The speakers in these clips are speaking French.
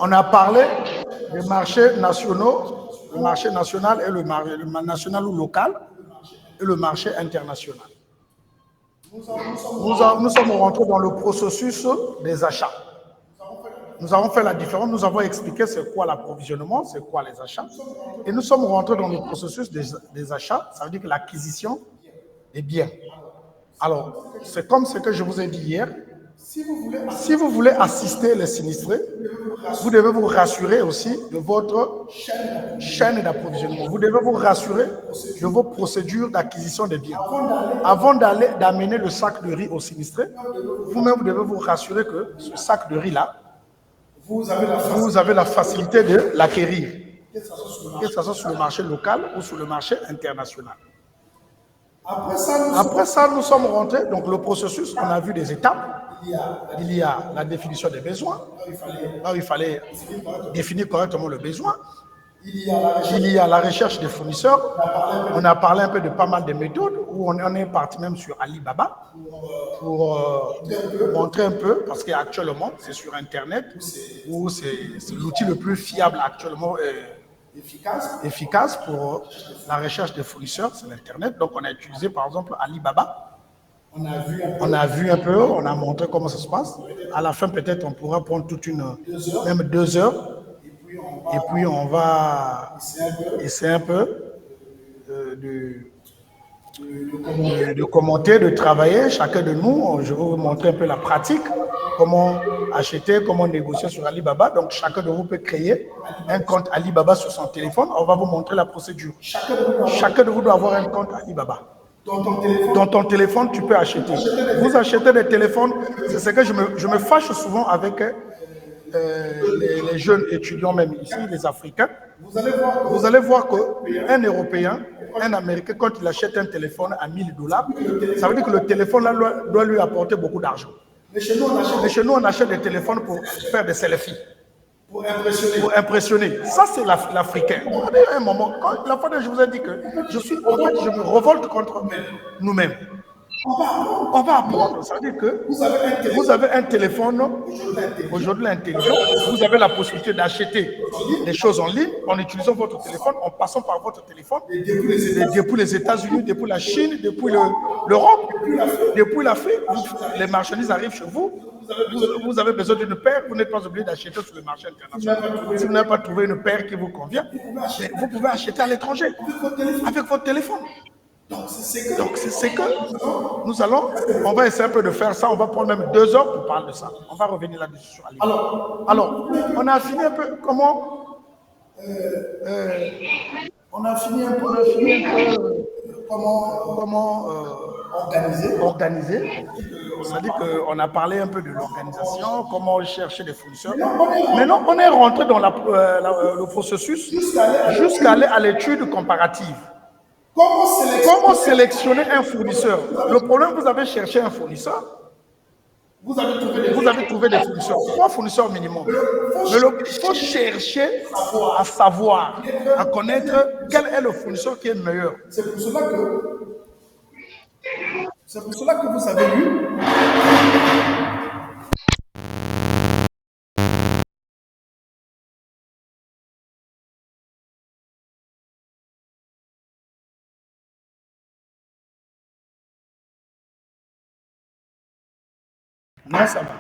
On a parlé des marchés nationaux, le marché national et le national ou local et le marché international. Nous sommes rentrés dans le processus des achats. Nous avons fait la différence, nous avons expliqué c'est quoi l'approvisionnement, c'est quoi les achats. Et nous sommes rentrés dans le processus des achats, ça veut dire que l'acquisition des biens. Alors, c'est comme ce que je vous ai dit hier. Si vous voulez assister les sinistrés, vous devez vous rassurer aussi de votre chaîne d'approvisionnement. Vous devez vous rassurer de vos procédures d'acquisition des biens. Avant d'amener le sac de riz aux sinistrés, vous-même, vous devez vous rassurer que ce sac de riz-là, vous avez la facilité de l'acquérir, que ce soit sur le marché local ou sur le marché international. Après ça, nous sommes rentrés, donc le processus, on a vu des étapes. Il y a la définition des besoins, là où il fallait définir correctement le besoin. Il y a la recherche des fournisseurs. On a parlé un peu de pas mal de méthodes, où on est parti même sur Alibaba pour montrer un peu, parce qu'actuellement, c'est sur Internet, où c'est l'outil le plus fiable actuellement, efficace pour la recherche des fournisseurs, c'est l'Internet. Donc, on a utilisé, par exemple, Alibaba. On a vu un peu, on a montré comment ça se passe. À la fin, peut-être, on pourra prendre même 2 heures. Et puis, on va essayer un peu de commenter, de travailler. Chacun de nous, je vais vous montrer un peu la pratique, comment acheter, comment négocier sur Alibaba. Donc, chacun de vous peut créer un compte Alibaba sur son téléphone. On va vous montrer la procédure. Chacun de vous doit avoir un compte Alibaba. Dans ton téléphone, tu peux acheter. Vous achetez des téléphones, c'est ce que je me fâche souvent avec les jeunes étudiants, même ici, les Africains. Vous allez voir qu'un Européen, un Américain, quand il achète un téléphone à $1000, ça veut dire que le téléphone là doit lui apporter beaucoup d'argent. Mais chez nous, on achète des téléphones pour faire des selfies. Pour impressionner. Ça, c'est l'Africain. À un moment, la fois je vous ai dit que je me révolte contre nous-mêmes. On va apprendre. Ça veut dire que vous avez un téléphone aujourd'hui intelligent. Vous avez la possibilité d'acheter des choses en ligne en utilisant votre téléphone, en passant par votre téléphone, depuis les États-Unis, depuis la Chine, depuis l'Europe, depuis l'Afrique. Les marchandises arrivent chez vous. Vous avez besoin d'une paire, vous n'êtes pas obligé d'acheter sur le marché international. Si vous n'avez pas trouvé une paire qui vous convient, vous pouvez acheter à l'étranger avec votre téléphone. Donc, c'est ce que nous allons, on va essayer un peu de faire ça, on va prendre même 2 heures pour parler de ça. On va revenir là-dessus sur Alibaba. Alors, on a fini un peu comment organiser. C'est-à-dire qu'on a parlé un peu de l'organisation, comment chercher des fournisseurs. Maintenant, on est rentré dans le processus jusqu'à aller à l'étude comparative. Comment sélectionner un fournisseur? Le problème, vous avez cherché un fournisseur, vous avez trouvé des fournisseurs, 3 fournisseurs minimum. Mais il faut chercher à savoir, à connaître quel est le fournisseur qui est le meilleur. C'est pour cela que vous avez vu. Non, ça va.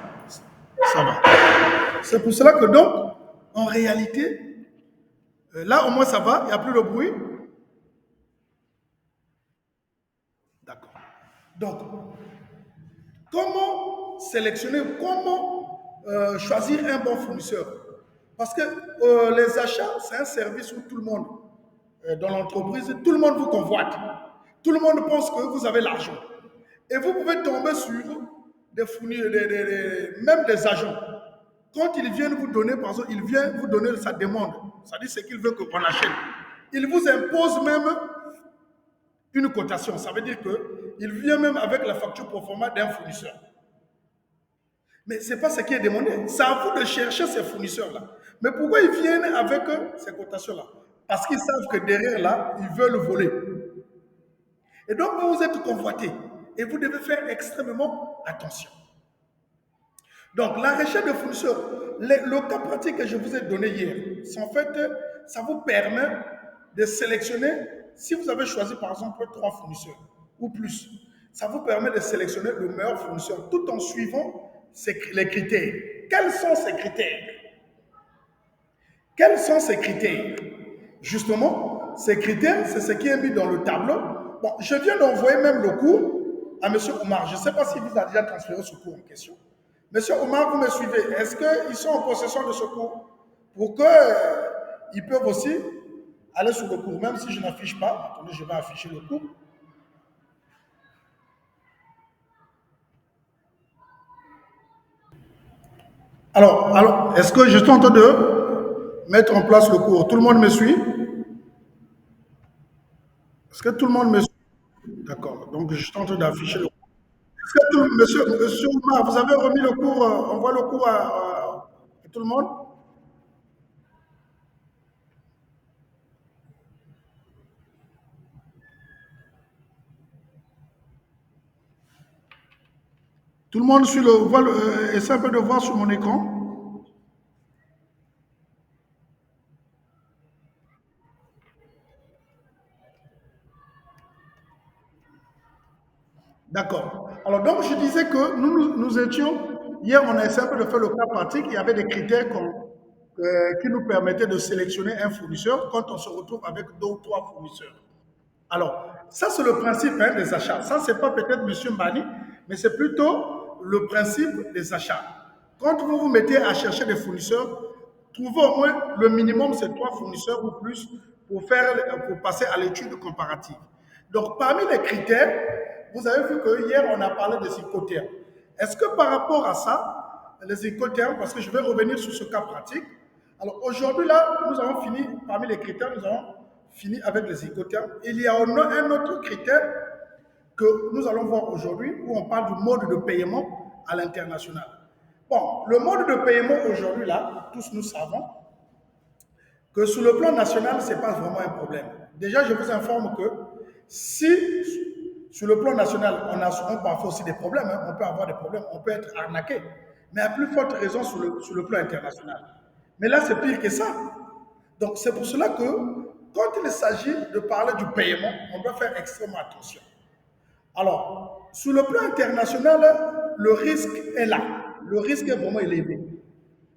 Ça va. C'est pour cela que donc, en réalité, là au moins ça va, il n'y a plus de bruit. D'accord. Donc, comment sélectionner, comment choisir un bon fournisseur? Parce que les achats, c'est un service où tout le monde, dans l'entreprise, tout le monde vous convoite. Tout le monde pense que vous avez l'argent. Et vous pouvez tomber sur des fournisseurs, même des agents. Quand ils viennent vous donner, par exemple, ils viennent vous donner sa demande, c'est-à-dire ce qu'ils veulent qu'on achète. Ils vous imposent même une cotation. Ça veut dire qu'il vient même avec la facture pro forma d'un fournisseur. Mais ce n'est pas ce qui est demandé. C'est à vous de chercher ces fournisseurs-là. Mais pourquoi ils viennent avec ces cotations-là? Parce qu'ils savent que derrière là, ils veulent voler. Et donc, vous êtes convoité. Et vous devez faire extrêmement attention. Donc, la recherche de fournisseurs, le cas pratique que je vous ai donné hier, c'est en fait, ça vous permet de sélectionner, si vous avez choisi par exemple 3 fournisseurs ou plus, ça vous permet de sélectionner le meilleur fournisseur tout en suivant les critères. Quels sont ces critères? Quels sont ces critères? Justement, ces critères, c'est ce qui est mis dans le tableau. Bon, je viens d'envoyer même le cours à M. Omar. Je ne sais pas s'il vous a déjà transféré ce cours en question. Monsieur Omar, vous me suivez. Est-ce qu'ils sont en possession de ce cours? Pour qu'ils peuvent aussi aller sur le cours, même si je n'affiche pas. Attendez, je vais afficher le cours. Alors est-ce que je suis en train de mettre en place le cours? Tout le monde me suit? Est-ce que tout le monde me suit? D'accord. Donc, je suis en train d'afficher le cours. Est-ce que monsieur Omar, vous avez remis le cours, on voit le cours à tout le monde? Tout le monde suit essaie un peu de voir sur mon écran. D'accord. Alors, donc, je disais que nous étions, hier, on a essayé un peu de faire le cas pratique. Il y avait des critères qui nous permettaient de sélectionner un fournisseur quand on se retrouve avec 2 ou 3 fournisseurs. Alors, ça, c'est le principe hein, des achats. Ça, c'est pas peut-être M. Mbani, mais c'est plutôt le principe des achats. Quand vous vous mettez à chercher des fournisseurs, trouvez au moins le minimum, c'est 3 fournisseurs ou plus pour passer à l'étude comparative. Donc, parmi les critères, vous avez vu que hier, on a parlé des Icothermes. Est-ce que par rapport à ça, les Icothermes, parce que je vais revenir sur ce cas pratique, alors aujourd'hui, là, nous avons fini, parmi les critères, nous avons fini avec les Icothermes. Il y a un autre critère que nous allons voir aujourd'hui, où on parle du mode de paiement à l'international. Bon, le mode de paiement aujourd'hui, là, tous nous savons que sur le plan national, ce n'est pas vraiment un problème. Déjà, je vous informe que si sur le plan national, on parfois aussi des problèmes, hein, on peut avoir des problèmes, on peut être arnaqué, mais à plus forte raison sur le plan international. Mais là, c'est pire que ça. Donc, c'est pour cela que quand il s'agit de parler du paiement, on doit faire extrêmement attention. Alors, sur le plan international, le risque est là. Le risque est vraiment élevé.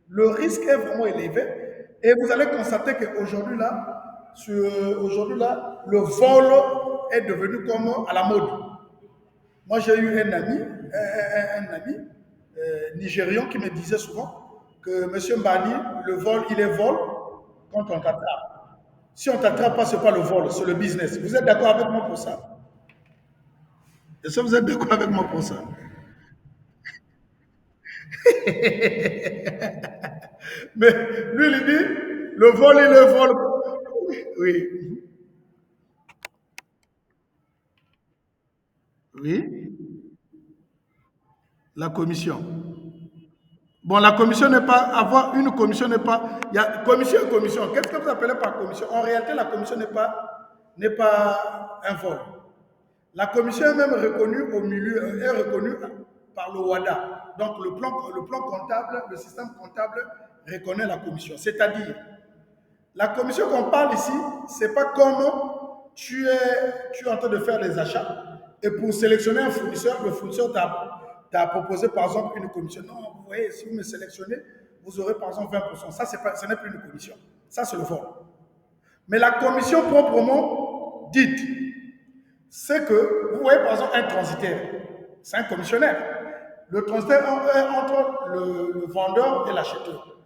Le risque est vraiment élevé. Et vous allez constater qu'aujourd'hui, là, le vol est devenu comme à la mode. Moi, j'ai eu un ami, nigérian qui me disait souvent que M. Mbani, le vol, il est vol quand on t'attrape. Si on ne t'attrape pas, ce n'est pas le vol, c'est le business. Vous êtes d'accord avec moi pour ça? Est-ce que vous êtes d'accord avec moi pour ça? Mais lui, il dit, le vol est le vol. Oui. Oui. La commission. Bon, la commission n'est pas, avoir une commission n'est pas, il y a commission et commission. Qu'est-ce que vous appelez par commission? En réalité, la commission n'est pas un vol. La commission est même reconnue au milieu, est reconnue par le WADA. Donc, le plan comptable, le système comptable reconnaît la commission. C'est-à-dire, la commission qu'on parle ici, c'est pas comme tu es en train de faire des achats et pour sélectionner un fournisseur, le fournisseur t'a proposé par exemple une commission. Non, vous voyez, si vous me sélectionnez, vous aurez par exemple 20%. Ça, ce n'est plus une commission. Ça, c'est le vol. Mais la commission proprement dite, c'est que, vous voyez par exemple un transitaire, c'est un commissionnaire. Le transitaire est entre le vendeur et l'acheteur.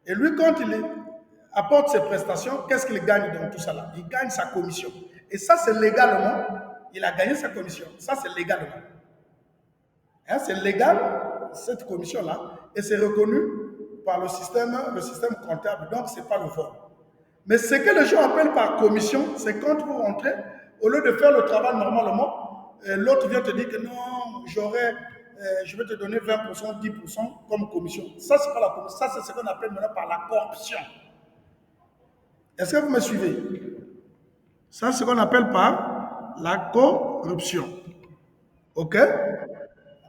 Et lui, quand il apporte ses prestations, qu'est-ce qu'il gagne dans tout ça là? Il gagne sa commission. Et ça, c'est légalement, il a gagné sa commission. Ça, c'est légalement. Hein, c'est légal, cette commission-là, et c'est reconnu par le système comptable. Donc, ce n'est pas le vol. Mais ce que les gens appellent par commission, c'est quand vous rentrez, au lieu de faire le travail normalement, l'autre vient te dire que non, je vais te donner 20%, 10% comme commission. Ça, c'est pas la commission. Ça, c'est ce qu'on appelle maintenant par la corruption. Est-ce que vous me suivez? Ça, c'est ce qu'on appelle par la corruption. OK?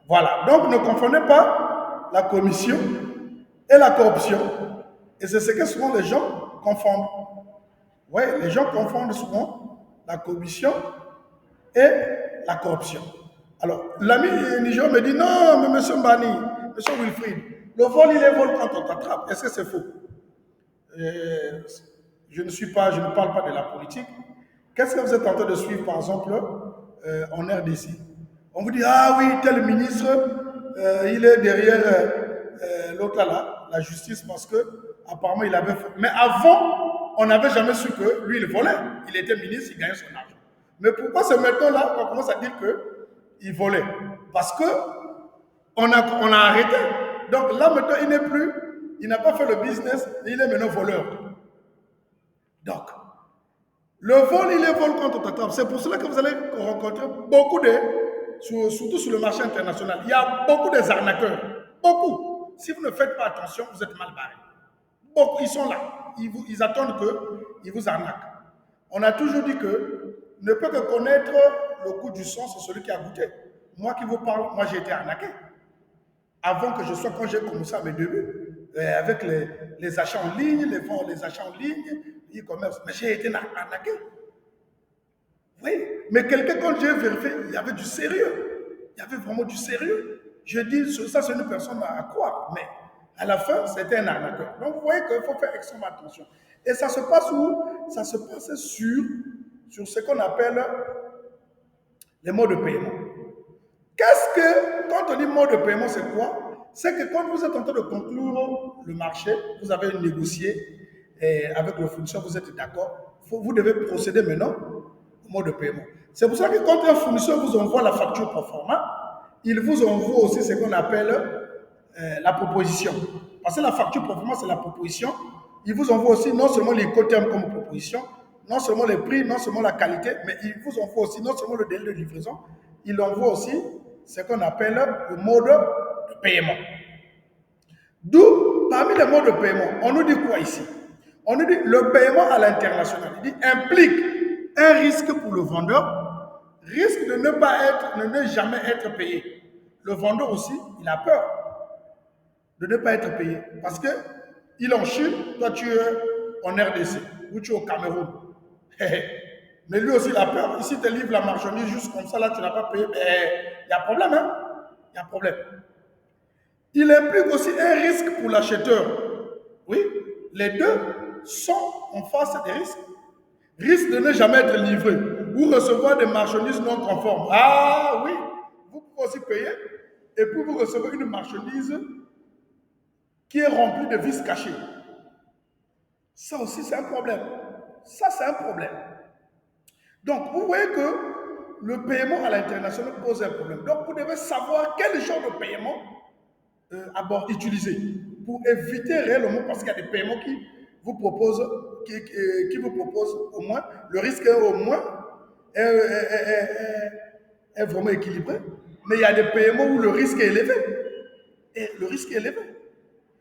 Voilà. Donc, ne confondez pas la commission et la corruption. Et c'est ce que souvent les gens confondent. Oui, les gens confondent souvent la commission et la corruption. Alors, l'ami Niger me dit, non, mais monsieur Mbani, monsieur Wilfried, le vol, il est vol quand on t'attrape. Est-ce que c'est faux? Je ne parle pas de la politique. Qu'est-ce que vous êtes en train de suivre, par exemple, en RDC? On vous dit, ah oui, tel ministre, il est derrière l'autre là, la justice, parce que apparemment il avait fait. Mais avant, on n'avait jamais su que lui, il volait. Il était ministre, il gagnait son argent. Mais pourquoi c'est maintenant là qu'on commence à dire qu'il volait? Parce que on a arrêté. Donc là maintenant, il n'a pas fait le business, il est maintenant voleur. Donc, le vol, il est vol quand on t'attrape. C'est pour cela que vous allez rencontrer beaucoup surtout sur le marché international, il y a beaucoup des arnaqueurs. Beaucoup. Si vous ne faites pas attention, vous êtes mal barré. Beaucoup, ils sont là. Ils attendent qu'ils vous arnaquent. On a toujours dit que ne peut que connaître le goût du sang, c'est celui qui a goûté. Moi qui vous parle, moi j'ai été arnaqué. Avant que je sois, quand j'ai commencé à mes débuts, avec les achats en ligne, les achats en ligne, e-commerce, mais j'ai été arnaqué. Oui, mais quelqu'un, quand j'ai vérifié, il y avait du sérieux. Il y avait vraiment du sérieux. Je dis, ça c'est une personne à croire, mais à la fin, c'était un arnaqueur. Donc vous voyez qu'il faut faire extrêmement attention. Et ça se passe où? Ça se passe sur ce qu'on appelle les modes de paiement. Qu'est-ce que, quand on dit mode de paiement, c'est quoi? C'est que quand vous êtes en train de conclure le marché, vous avez négocié avec le fournisseur, vous êtes d'accord, vous devez procéder maintenant au mode de paiement. C'est pour ça que quand un fournisseur vous envoie la facture pro forma, il vous envoie aussi ce qu'on appelle la proposition. Parce que la facture pro forma, c'est la proposition. Il vous envoie aussi non seulement les cotermes comme proposition, non seulement les prix, non seulement la qualité, mais il vous envoie aussi non seulement le délai de livraison, il envoie aussi ce qu'on appelle le mode de paiement. D'où, parmi les modes de paiement, on nous dit quoi ici? On nous dit le paiement à l'international. Il dit implique un risque pour le vendeur, risque de ne jamais être payé. Le vendeur aussi, il a peur de ne pas être payé. Parce que il est en Chine, toi tu es en RDC, ou tu es au Cameroun. Mais lui aussi, il a peur. Ici, tu livres la marchandise juste comme ça, là, tu n'as pas payé. Il y a problème, hein? Il y a problème. Il implique aussi un risque pour l'acheteur. Oui, les deux sont en face des risques. Risque de ne jamais être livré ou recevoir des marchandises non conformes. Ah oui, vous pouvez aussi payer et puis vous recevez une marchandise qui est remplie de vices cachés. Ça aussi, c'est un problème. Ça, c'est un problème. Donc, vous voyez que le paiement à l'international pose un problème. Donc, vous devez savoir quel genre de paiement utiliser pour éviter réellement, parce qu'il y a des paiements qui vous proposent, au moins, le risque est au moins est vraiment équilibré. Mais il y a des paiements où le risque est élevé. Et le risque est élevé.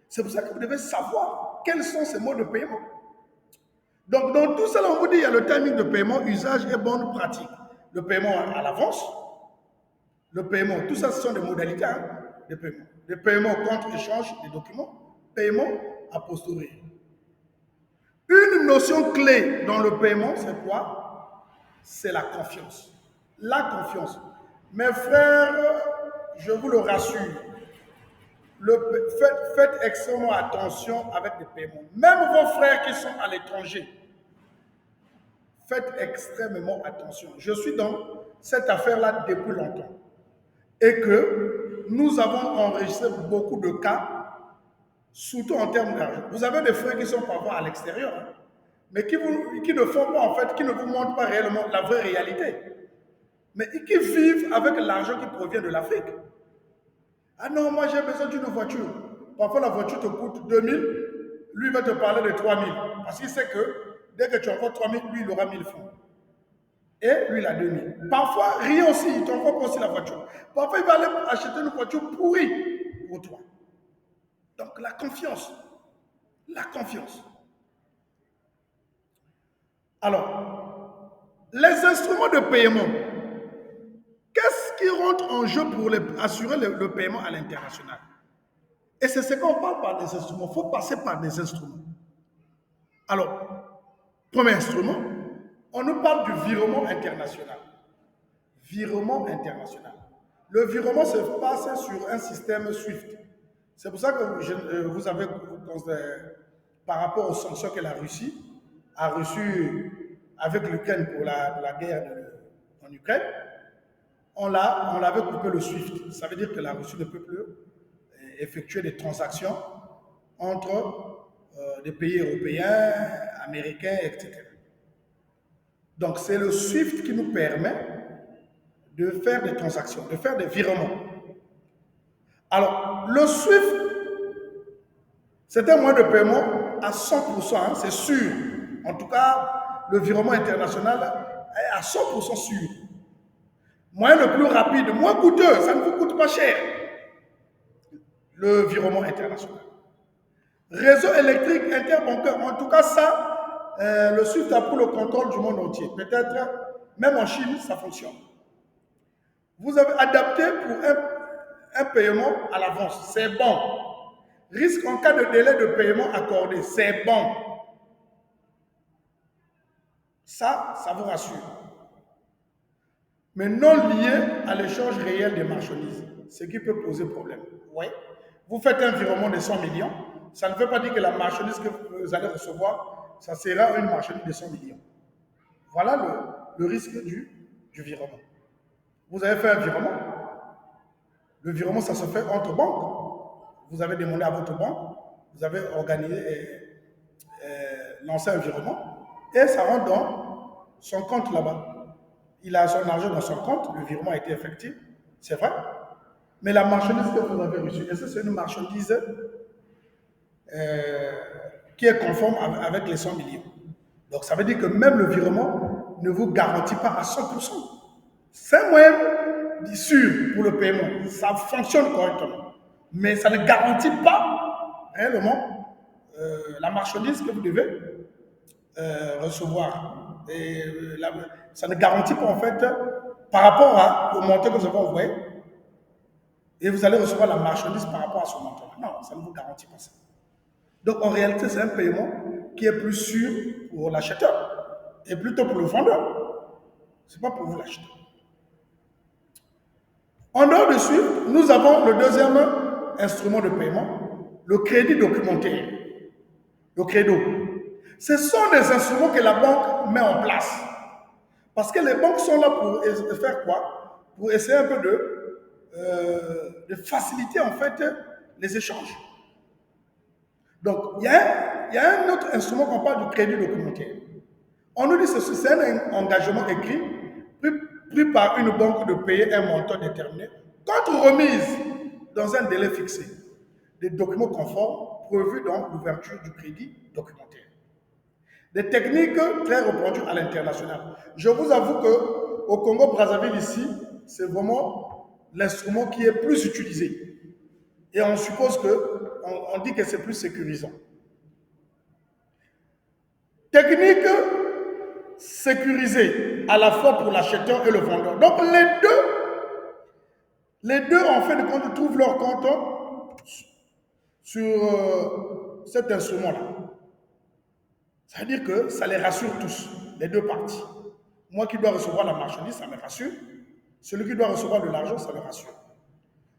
C'est pour ça que vous devez savoir quels sont ces modes de paiement. Donc, dans tout cela, on vous dit, il y a le timing de paiement, usage et bonne pratique. Le paiement à l'avance, le paiement, tout ça, ce sont des modalités de paiement. Le paiement contre échange des documents, paiement a posteriori. Une notion clé dans le paiement, c'est quoi? C'est la confiance. La confiance. Mes frères, je vous le rassure, faites extrêmement attention avec les paiements. Même vos frères qui sont à l'étranger, faites extrêmement attention. Je suis dans cette affaire-là depuis longtemps. Et que nous avons enregistré beaucoup de cas, surtout en termes d'argent. Vous avez des frères qui sont parfois à l'extérieur, hein, mais qui ne font pas, en fait, qui ne vous montrent pas réellement la vraie réalité. Mais qui vivent avec l'argent qui provient de l'Afrique. Ah non, moi j'ai besoin d'une voiture. Parfois la voiture te coûte 2000, lui va te parler de 3000. Parce qu'il sait que dès que tu envoies 3000, lui il aura 1000 francs. Et lui il a 2000. Parfois, rien aussi, il t'envoie pas aussi la voiture. Parfois, il va aller acheter une voiture pourrie pour toi. Donc la confiance. La confiance. Alors, les instruments de paiement. Qu'est-ce qui rentre en jeu pour assurer le paiement à l'international? Et c'est ce qu'on parle par des instruments. Il faut passer par des instruments. Alors, premier instrument, on nous parle du virement international. Virement international. Le virement se passe sur un système SWIFT. C'est pour ça que vous avez, par rapport aux sanctions que la Russie a reçues avec l'Ukraine pour la guerre en Ukraine, on l'avait coupé le SWIFT. Ça veut dire que la Russie ne peut plus effectuer des transactions entre des pays européens, américains, etc. Donc c'est le SWIFT qui nous permet de faire des transactions, de faire des virements. Alors, le SWIFT, c'est un moyen de paiement à 100%, hein, c'est sûr. En tout cas, le virement international est à 100% sûr. Moyen le plus rapide, moins coûteux, ça ne vous coûte pas cher. Le virement international. Réseau électrique interbancaire, en tout cas ça, le SWIFT a pour le contrôle du monde entier. Peut-être, même en Chine, ça fonctionne. Vous avez adapté pour un paiement à l'avance, c'est bon. Risque en cas de délai de paiement accordé, c'est bon. Ça vous rassure. Mais non lié à l'échange réel des marchandises, ce qui peut poser problème. Oui. Vous faites un virement de 100 millions, ça ne veut pas dire que la marchandise que vous allez recevoir, ça sera une marchandise de 100 millions. Voilà le risque du virement. Vous avez fait un virement. Le virement, ça se fait entre banques. Vous avez demandé à votre banque, vous avez organisé, lancé un virement, et ça rentre dans son compte là-bas. Il a son argent dans son compte, le virement a été effectif, c'est vrai. Mais la marchandise que vous avez reçue, c'est une marchandise qui est conforme avec les 100 millions. Donc ça veut dire que même le virement ne vous garantit pas à 100%. C'est un moyen sûr pour le paiement. Ça fonctionne correctement. Mais ça ne garantit pas réellement la marchandise que vous devez recevoir. Et ça ne garantit pas en fait par rapport au montant que vous avez envoyé. Et vous allez recevoir la marchandise par rapport à ce montant. Non, ça ne vous garantit pas ça. Donc en réalité, c'est un paiement qui est plus sûr pour l'acheteur et plutôt pour le vendeur. Ce n'est pas pour vous l'acheter. En dehors de SWIFT, nous avons le deuxième instrument de paiement, le crédit documentaire, le credo. Ce sont des instruments que la banque met en place. Parce que les banques sont là pour faire quoi? Pour essayer un peu de faciliter en fait les échanges. Donc, il y a un autre instrument qu'on parle du crédit documentaire. On nous dit que c'est un engagement écrit pris par une banque de payer un montant déterminé contre remise dans un délai fixé des documents conformes prévus dans l'ouverture du crédit documentaire. Des techniques très répandues à l'international. Je vous avoue qu'au Congo-Brazzaville ici, c'est vraiment l'instrument qui est plus utilisé. Et on suppose on dit que c'est plus sécurisant. Technique sécurisée à la fois pour l'acheteur et le vendeur. Donc les deux en fin de compte trouvent leur compte sur cet instrument-là. Ça veut dire que ça les rassure tous, les deux parties. Moi qui dois recevoir la marchandise, ça me rassure. Celui qui doit recevoir de l'argent, ça le rassure.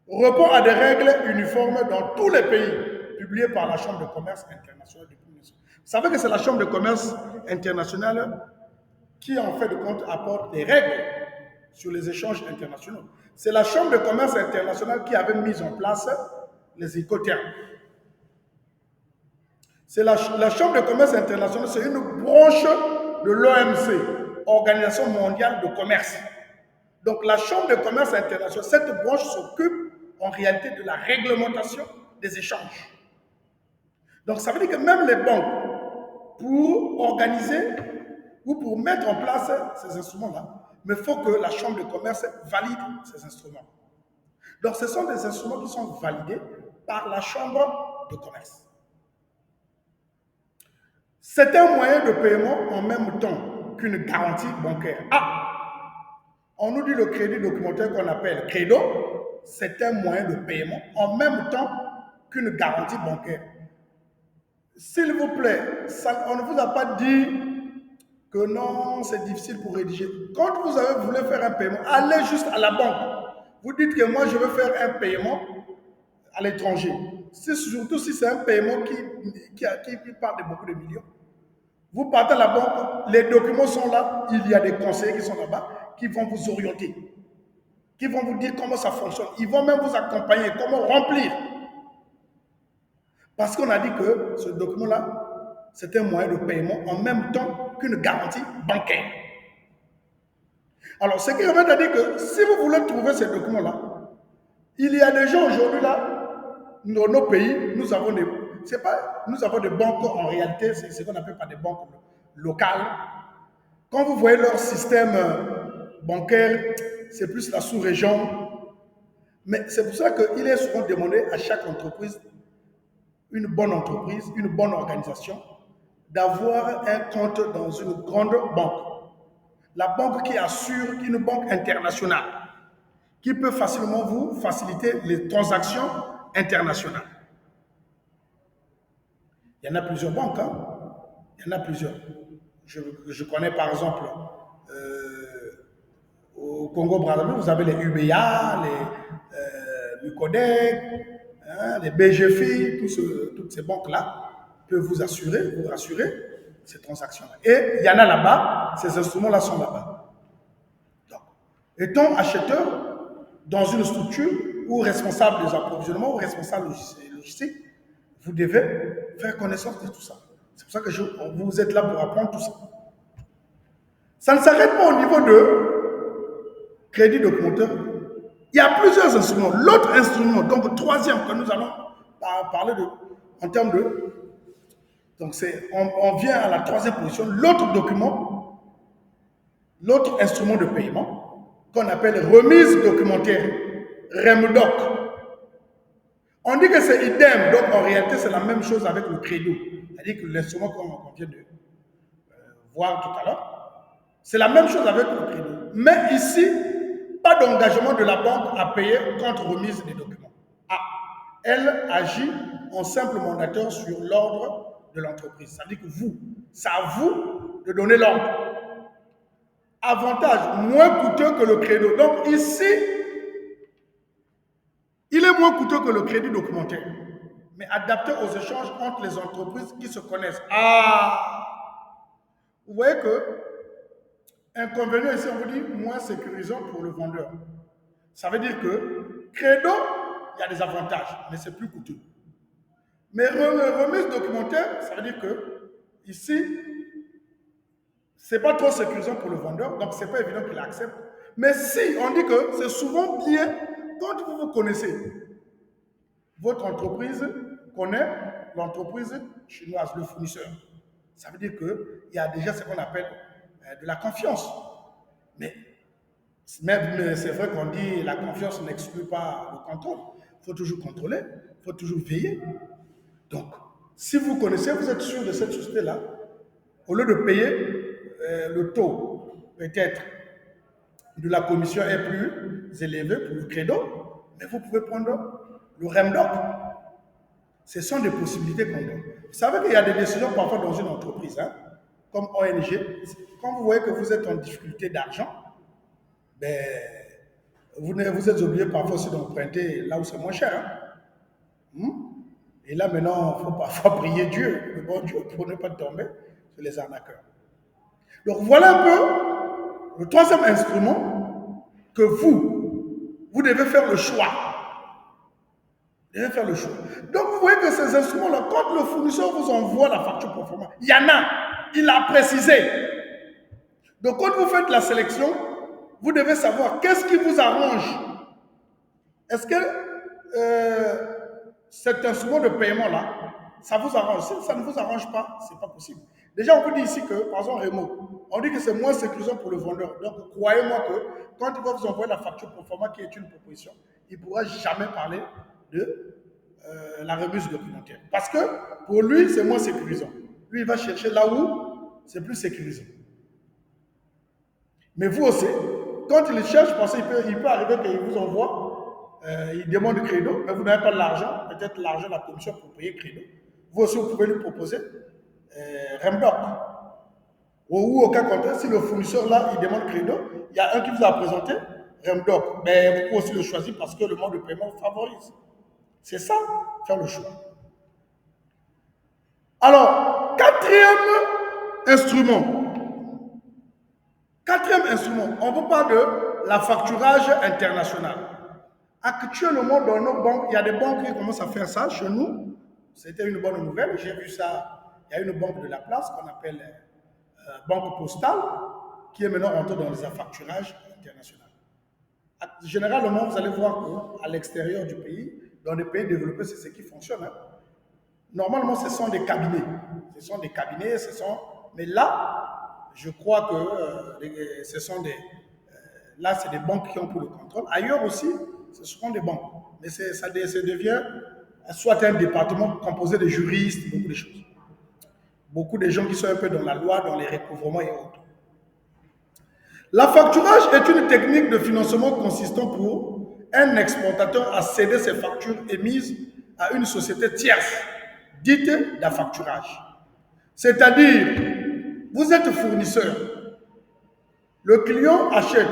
Répond à des règles uniformes dans tous les pays, publiées par la Chambre de commerce internationale du Vous savez que c'est la Chambre de commerce internationale qui, en fait de compte, apporte des règles sur les échanges internationaux. C'est la Chambre de commerce internationale qui avait mis en place les Incoterms. C'est la Chambre de commerce internationale, c'est une branche de l'OMC, Organisation mondiale de commerce. Donc la Chambre de commerce internationale, cette branche s'occupe en réalité de la réglementation des échanges. Donc ça veut dire que même les banques, pour organiser ou pour mettre en place ces instruments-là, mais il faut que la Chambre de commerce valide ces instruments. Donc ce sont des instruments qui sont validés par la Chambre de commerce. C'est un moyen de paiement en même temps qu'une garantie bancaire. On nous dit le crédit documentaire qu'on appelle credo, c'est un moyen de paiement en même temps qu'une garantie bancaire. S'il vous plaît, on ne vous a pas dit que non, c'est difficile pour rédiger. Quand vous voulez faire un paiement, allez juste à la banque. Vous dites que moi, je veux faire un paiement à l'étranger. Surtout si c'est un paiement qui parle de beaucoup de millions. Vous partez à la banque, les documents sont là, il y a des conseillers qui sont là-bas, qui vont vous orienter, qui vont vous dire comment ça fonctionne. Ils vont même vous accompagner, comment remplir. Parce qu'on a dit que ce document-là, c'est un moyen de paiement en même temps qu'une garantie bancaire. Alors, ce qui revient à dire que si vous voulez trouver ces documents-là, il y a des gens aujourd'hui là, dans nos pays, nous avons des banques en réalité, c'est ce qu'on appelle pas des banques locales. Quand vous voyez leur système bancaire, c'est plus la sous-région. Mais c'est pour ça qu'il est souvent demandé à chaque entreprise, une bonne organisation, d'avoir un compte dans une grande banque. La banque qui assure, une banque internationale, qui peut facilement vous faciliter les transactions internationales. Il y en a plusieurs banques, hein? Il y en a plusieurs. Je connais par exemple au Congo-Brazzaville, vous avez les UBA, les Mucodec, hein, les BGFI, toutes ces banques-là peuvent vous rassurer ces transactions-là. Et il y en a là-bas, ces instruments-là sont là-bas. Donc, étant acheteur dans une structure ou responsable des approvisionnements ou responsable logistique, vous devez faire connaissance de tout ça. C'est pour ça que vous êtes là pour apprendre tout ça. Ça ne s'arrête pas au niveau de crédit documentaire. Il y a plusieurs instruments. L'autre instrument, donc le troisième que nous allons parler en termes de... Donc on vient à la troisième position. L'autre document, l'autre instrument de paiement, qu'on appelle remise documentaire, REMDOC. On dit que c'est idem, donc en réalité c'est la même chose avec le crédit. C'est-à-dire que l'instrument qu'on vient de voir tout à l'heure, c'est la même chose avec le crédit. Mais ici, pas d'engagement de la banque à payer contre remise des documents. Ah, elle agit en simple mandateur sur l'ordre de l'entreprise. C'est-à-dire que c'est à vous de donner l'ordre. Avantage, moins coûteux que le crédit. Donc ici, il est moins coûteux que le crédit documentaire, mais adapté aux échanges entre les entreprises qui se connaissent. Ah! Vous voyez que inconvénient ici, on vous dit moins sécurisant pour le vendeur. Ça veut dire que credo, il y a des avantages, mais c'est plus coûteux. Mais remise documentaire, ça veut dire que ici, c'est pas trop sécurisant pour le vendeur, donc c'est pas évident qu'il accepte. Mais si on dit que c'est souvent bien quand vous connaissez, votre entreprise connaît l'entreprise chinoise, le fournisseur. Ça veut dire qu'il y a déjà ce qu'on appelle de la confiance. Mais c'est vrai qu'on dit la confiance n'exclut pas le contrôle. Il faut toujours contrôler, il faut toujours veiller. Donc, si vous connaissez, vous êtes sûr de cette société-là, au lieu de payer le taux, peut-être, de la commission est plus élevé pour le crédit, mais vous pouvez prendre le REMDOC. Ce sont des possibilités qu'on donne. Vous savez qu'il y a des décisions parfois dans une entreprise, hein, comme ONG. Quand vous voyez que vous êtes en difficulté d'argent, ben, vous êtes obligé parfois aussi d'emprunter là où c'est moins cher. Hein. Et là, maintenant, il faut parfois prier Dieu, le bon Dieu, pour ne pas tomber sur les arnaqueurs. Donc, voilà un peu le troisième instrument que vous devez faire le choix. Vous devez faire le choix. Donc, vous voyez que ces instruments-là, quand le fournisseur vous envoie la facture performante, il y en a, il a précisé. Donc, quand vous faites la sélection, vous devez savoir qu'est-ce qui vous arrange. Est-ce que cet instrument de paiement-là, ça vous arrange? Si ça ne vous arrange pas, ce n'est pas possible. Déjà, on vous dit ici que, par exemple, Remo, on dit que c'est moins sécurisant pour le vendeur. Donc, croyez-moi que quand il va vous envoyer la facture performante qui est une proposition, il ne pourra jamais parler de la remise documentaire. Parce que pour lui, c'est moins sécurisant. Lui, il va chercher là où c'est plus sécurisant. Mais vous aussi, quand il cherche, parce qu'il peut arriver qu'il vous envoie il demande credo, mais vous n'avez pas l'argent, peut-être l'argent de la commission pour payer credo. Vous aussi, vous pouvez lui proposer Remdoc. Ou aucun contraire, si le fournisseur là, il demande credo, il y a un qui vous a présenté Remdoc. Mais vous pouvez aussi le choisir parce que le mode de paiement favorise. C'est ça, faire le choix. Alors, instrument. Quatrième instrument, on vous parle de la facturage international. Actuellement, dans nos banques, il y a des banques qui commencent à faire ça. Chez nous, c'était une bonne nouvelle. J'ai vu ça. Il y a une banque de la place qu'on appelle Banque Postale, qui est maintenant rentrée dans les facturages internationaux. Généralement, vous allez voir qu'à l'extérieur du pays, dans les pays développés, c'est ce qui fonctionne. Hein. Normalement, ce sont des cabinets. Mais là, je crois que ce sont des. Là, c'est des banques qui ont pour le contrôle. Ailleurs aussi, ce seront des banques. Mais ça devient soit un département composé de juristes, beaucoup de choses. Beaucoup de gens qui sont un peu dans la loi, dans les recouvrements et autres. La facturage est une technique de financement consistant pour un exportateur à céder ses factures émises à une société tierce, dite d'affacturage. C'est-à-dire, vous êtes fournisseur, le client achète.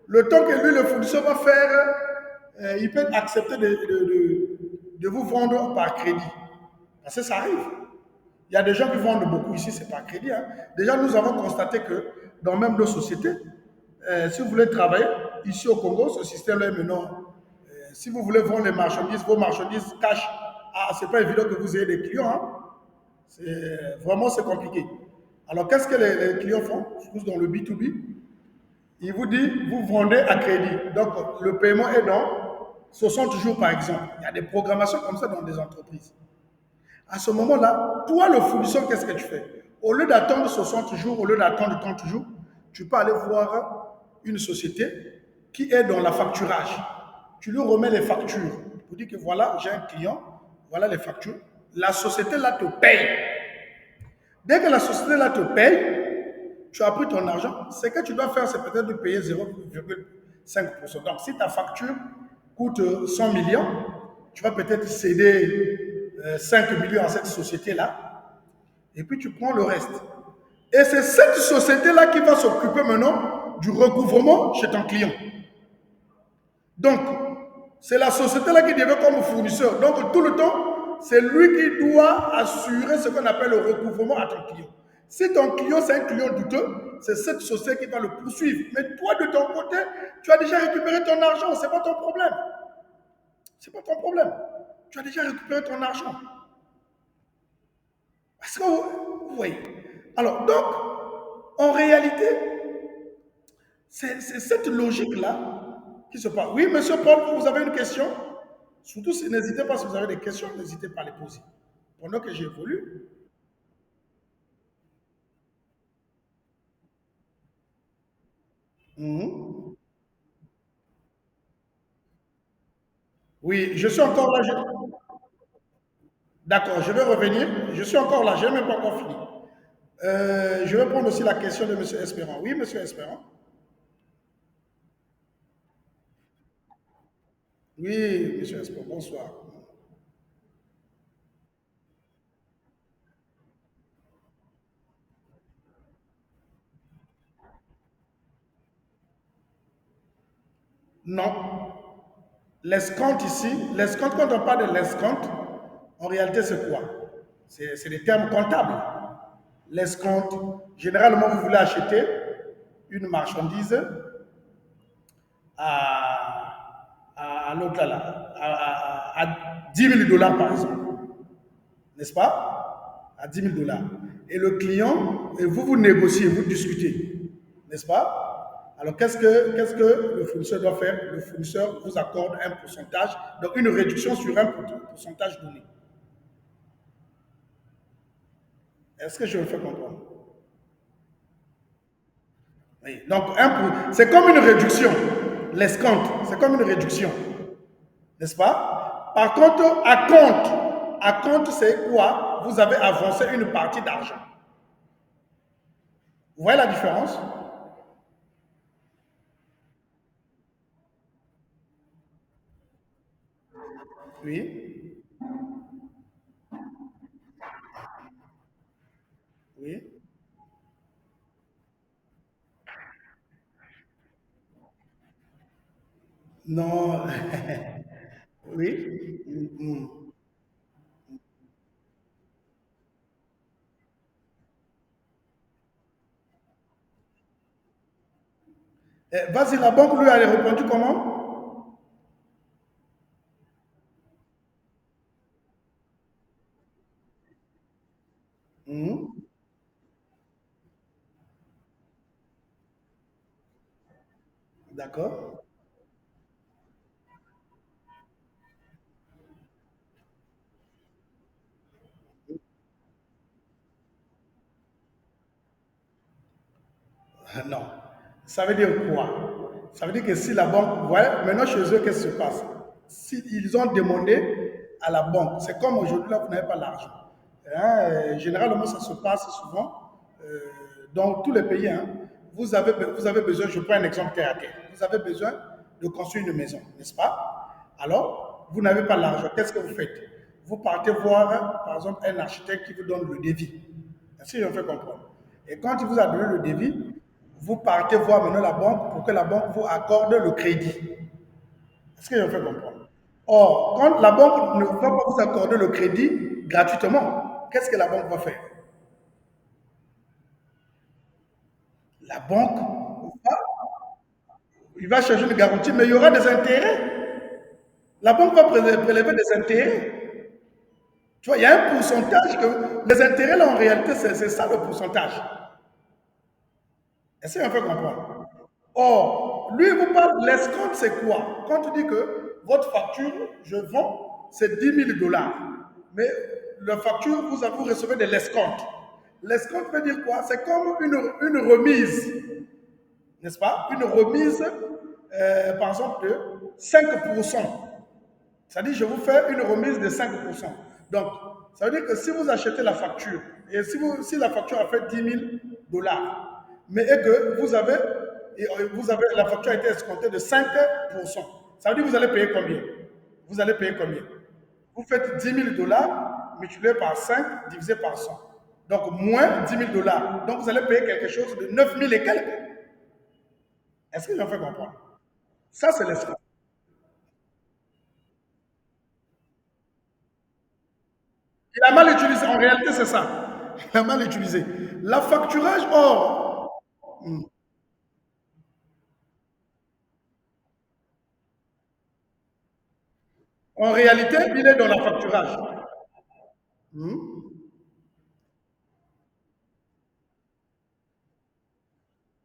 Le temps que lui, le fournisseur, va faire, il peut accepter de vous vendre par crédit. Parce que ça arrive. Il y a des gens qui vendent beaucoup ici, c'est par crédit. Hein. Déjà, nous avons constaté que dans même nos sociétés, si vous voulez travailler ici au Congo, ce système-là est maintenant, si vous voulez vendre les marchandises, vos marchandises cash, c'est pas évident que vous ayez des clients. Hein. Vraiment, c'est compliqué. Alors, qu'est-ce que les clients font? Surtout dans le B2B, il vous dit, vous vendez à crédit. Donc, le paiement est dans 60 jours, par exemple. Il y a des programmations comme ça dans des entreprises. À ce moment-là, toi, le fournisseur, qu'est-ce que tu fais? Au lieu d'attendre 60 jours, au lieu d'attendre 30 jours, tu peux aller voir une société qui est dans la facturage. Tu lui remets les factures. Tu dis que voilà, j'ai un client, voilà les factures. La société là te paye. Dès que la société là te paye, tu as pris ton argent. Ce que tu dois faire, c'est peut-être de payer 0,5%. Donc, si ta facture coûte 100 millions, tu vas peut-être céder 5 millions à cette société-là, et puis tu prends le reste. Et c'est cette société-là qui va s'occuper maintenant du recouvrement chez ton client. Donc, c'est la société-là qui devient comme fournisseur. Donc, tout le temps, c'est lui qui doit assurer ce qu'on appelle le recouvrement à ton client. Si ton client, c'est un client douteux, c'est cette société qui va le poursuivre. Mais toi, de ton côté, tu as déjà récupéré ton argent. Ce n'est pas ton problème. Ce n'est pas ton problème. Tu as déjà récupéré ton argent. Est-ce que vous voyez? Alors, donc, en réalité, c'est cette logique-là qui se passe. Oui, monsieur Paul, vous avez une question? Surtout, n'hésitez pas si vous avez des questions, n'hésitez pas à les poser. Pendant que j'évolue. Oui, je suis encore là. D'accord, je vais revenir. Je suis encore là, je n'ai même pas encore fini. Je vais prendre aussi la question de M. Espérant. Oui, M. Espérant. Oui, M. Espérant, bonsoir. Non. L'escompte ici, l'escompte, quand on parle de l'escompte, en réalité, c'est quoi? C'est des termes comptables. L'escompte, généralement, vous voulez acheter une marchandise à l'autre là, à 10 000 dollars par exemple, n'est-ce pas? À 10 000 dollars. Et le client, et vous négociez, vous discutez, n'est-ce pas? Alors qu'est-ce que le fournisseur doit faire? Le fournisseur vous accorde un pourcentage, donc une réduction sur un pourcentage donné. Est-ce que je me fais comprendre? Oui. Donc, c'est comme une réduction. L'escompte, c'est comme une réduction. N'est-ce pas? Par contre, à compte, c'est quoi? Vous avez avancé une partie d'argent. Vous voyez la différence? Oui, oui. Non, oui. Vas-y, la banque lui a répondu comment? Mhm. D'accord. Non. Ça veut dire quoi? Ça veut dire que si la banque, ouais, maintenant chez eux, qu'est-ce qui se passe? Si ils ont demandé à la banque, c'est comme aujourd'hui, là, vous n'avez pas l'argent. Hein, généralement, ça se passe souvent euh, dans tous les pays. Hein. Vous avez besoin, je prends un exemple terre à terre, vous avez besoin de construire une maison, n'est-ce pas? Alors, vous n'avez pas l'argent, qu'est-ce que vous faites? Vous partez voir, par exemple, un architecte qui vous donne le devis. Est-ce que je me fais comprendre? Et quand il vous a donné le devis, vous partez voir maintenant la banque pour que la banque vous accorde le crédit. Est-ce que je me fais comprendre? Or, quand la banque ne va pas vous accorder le crédit gratuitement, qu'est-ce que la banque va faire? La banque, il va chercher une garantie, mais il y aura des intérêts. La banque va prélever des intérêts. Tu vois, il y a un pourcentage que les intérêts, là, en réalité, c'est ça le pourcentage. Est-ce qu'on fait comprendre? Or, lui, il vous parle, l'escompte, c'est quoi? Quand tu dis que votre facture, je vends, c'est 10 000 dollars. Mais la facture, vous recevez de l'escompte. L'escompte veut dire quoi? C'est comme une remise, n'est-ce pas? Une remise, par exemple, de 5%. C'est-à-dire, je vous fais une remise de 5%. Donc, ça veut dire que si vous achetez la facture, et si la facture a fait 10 000 dollars, mais et que la facture a été escomptée de 5%, ça veut dire que vous allez payer combien? Vous allez payer combien? Vous faites 10 000 dollars multiplié par 5 divisé par 100. Donc, moins 10 000 dollars. Donc, vous allez payer quelque chose de 9 000 et quelques. Est-ce que j'en fais comprendre? Ça, c'est l'escompte. Il a mal utilisé. En réalité, c'est ça. Il a mal utilisé. La facturage, or, en réalité, il est dans la facturage. Hmm.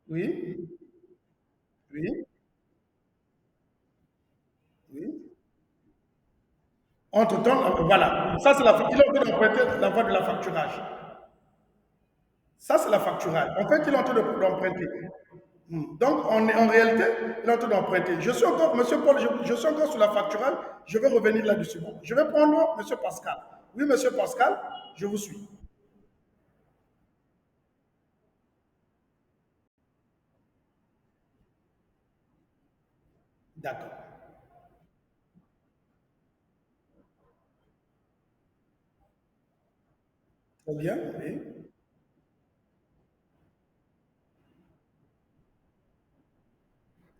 Oui, oui, oui. Entre-temps, voilà. Ça, c'est il est en train d'emprunter la voie de la facturage. Ça, c'est la facturage. En fait, il est en train d'emprunter. Donc, en réalité, il est en train d'emprunter. Je suis encore, monsieur Paul, je suis encore sur la facturage. Je vais revenir là-dessus. Bon, je vais prendre monsieur Pascal. Oui, monsieur Pascal, je vous suis. D'accord. Très bien, oui.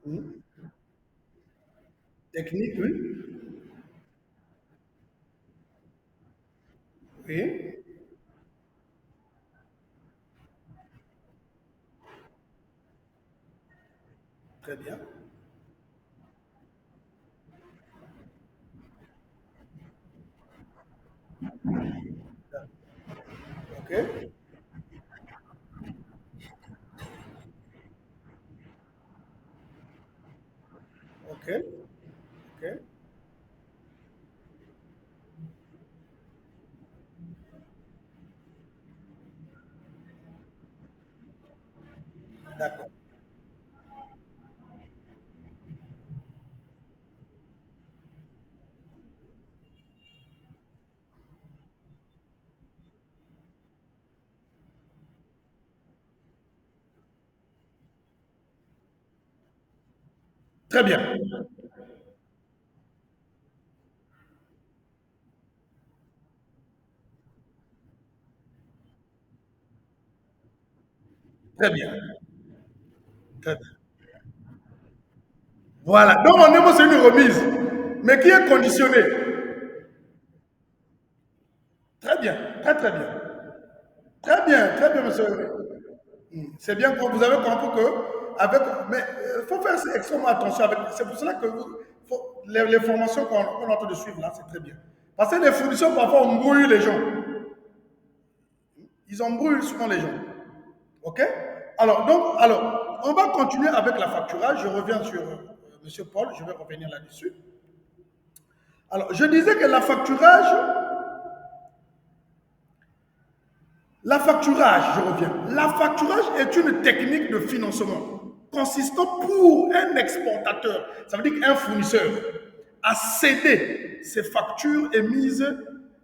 Hmm. Technique, oui. Oui, très bien. OK, OK, OK. D'accord. Très bien. Très bien. Très bien. Voilà. Donc, on est c'est une remise, mais qui est conditionnée. Très bien. Très, très bien. Très bien, monsieur. C'est bien que vous avez compris que, avec, mais il faut faire extrêmement attention avec. C'est pour cela que les formations qu'on est en train de suivre là, c'est très bien. Parce que les fournisseurs, parfois, embrouillent les gens. Ils embrouillent souvent les gens. OK? Alors, on va continuer avec la facturage. Je reviens sur monsieur Paul, je vais revenir là-dessus. Alors, je disais que je reviens. La facturage est une technique de financement consistant pour un exportateur, ça veut dire qu'un fournisseur, à céder ses factures émises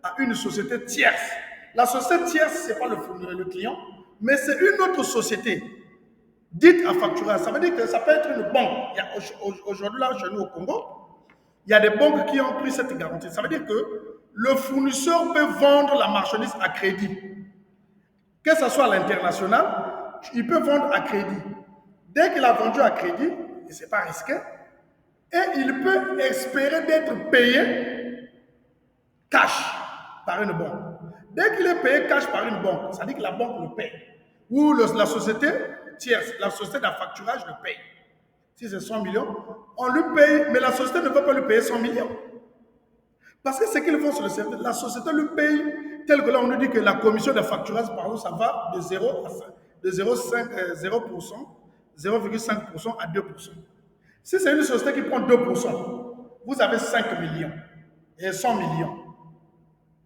à une société tierce. La société tierce, ce n'est pas le client, mais c'est une autre société dite à facturage. Ça veut dire que ça peut être une banque. Aujourd'hui, là, chez nous au Congo, il y a des banques qui ont pris cette garantie. Ça veut dire que le fournisseur peut vendre la marchandise à crédit. Que ce soit à l'international, il peut vendre à crédit. Dès qu'il a vendu à crédit, et ce n'est pas risqué, et il peut espérer d'être payé cash par une banque. Dès qu'il est payé cash par une banque, ça dit que la banque le paye. Ou la société tierce, la société d'affacturage le paye. Si c'est 100 millions, on lui paye, mais la société ne peut pas lui payer 100 millions. Parce que ce qu'ils font sur le service, la société lui paye, tel que là on nous dit que la commission de facturage, par exemple, ça va de 0,5% à 2%. Si c'est une société qui prend 2%, vous avez 5 millions et 100 millions.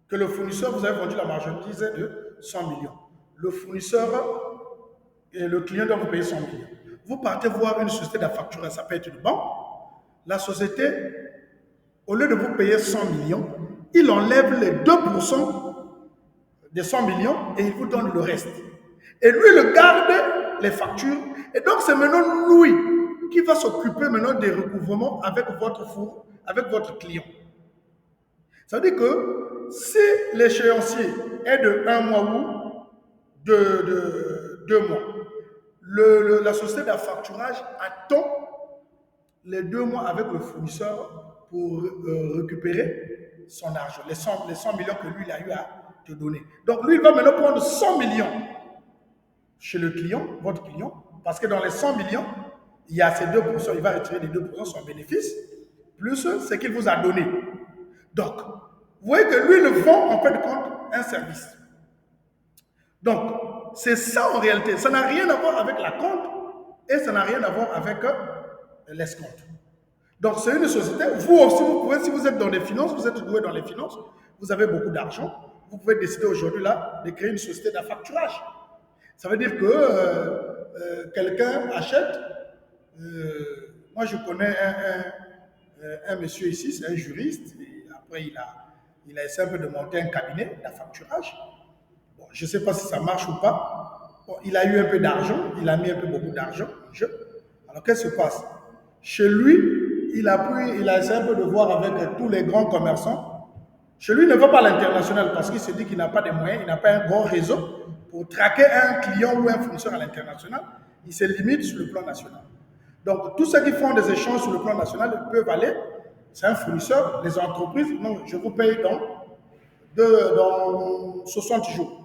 Que le fournisseur, vous avez vendu la marchandise de 100 millions. Le fournisseur et le client doivent vous payer 100 millions. Vous partez voir une société de facturage, ça peut être une banque. La société, au lieu de vous payer 100 millions, il enlève les 2% des 100 millions et il vous donne le reste. Et lui, il garde les factures. Et donc, c'est maintenant lui qui va s'occuper maintenant des recouvrements avec votre client. Ça veut dire que si l'échéancier est de 1 mois ou de 2 mois, la société d'affacturage attend les 2 mois avec le fournisseur pour récupérer son argent, les 100 millions que lui il a eu à te donner. Donc lui, il va maintenant prendre 100 millions chez le client, votre client, parce que dans les 100 millions, il y a ces 2%, il va retirer les 2% son bénéfice, plus ce qu'il vous a donné. Donc, vous voyez que lui, il vend en fait de compte un service. Donc, c'est ça en réalité. Ça n'a rien à voir avec la compte et ça n'a rien à voir avec l'escompte. Donc, c'est une société. Vous aussi, vous pouvez, si vous êtes dans les finances, vous êtes doué dans les finances, vous avez beaucoup d'argent, vous pouvez décider aujourd'hui là de créer une société d'affacturage. Ça veut dire que quelqu'un achète. Moi, je connais un monsieur ici, c'est un juriste. Et après, il a essayé un peu de monter un cabinet d'affacturage. Bon, je ne sais pas si ça marche ou pas. Bon, il a eu un peu d'argent, il a mis un peu beaucoup d'argent en jeu. Alors, qu'est-ce qui se passe? Chez lui, il a essayé un peu de voir avec tous les grands commerçants. Chez lui, il ne va pas à l'international parce qu'il se dit qu'il n'a pas de moyens, il n'a pas un grand réseau pour traquer un client ou un fournisseur à l'international. Il se limite sur le plan national. Donc, tous ceux qui font des échanges sur le plan national peuvent aller. C'est un fournisseur, les entreprises, non, je vous paye dans 60 jours.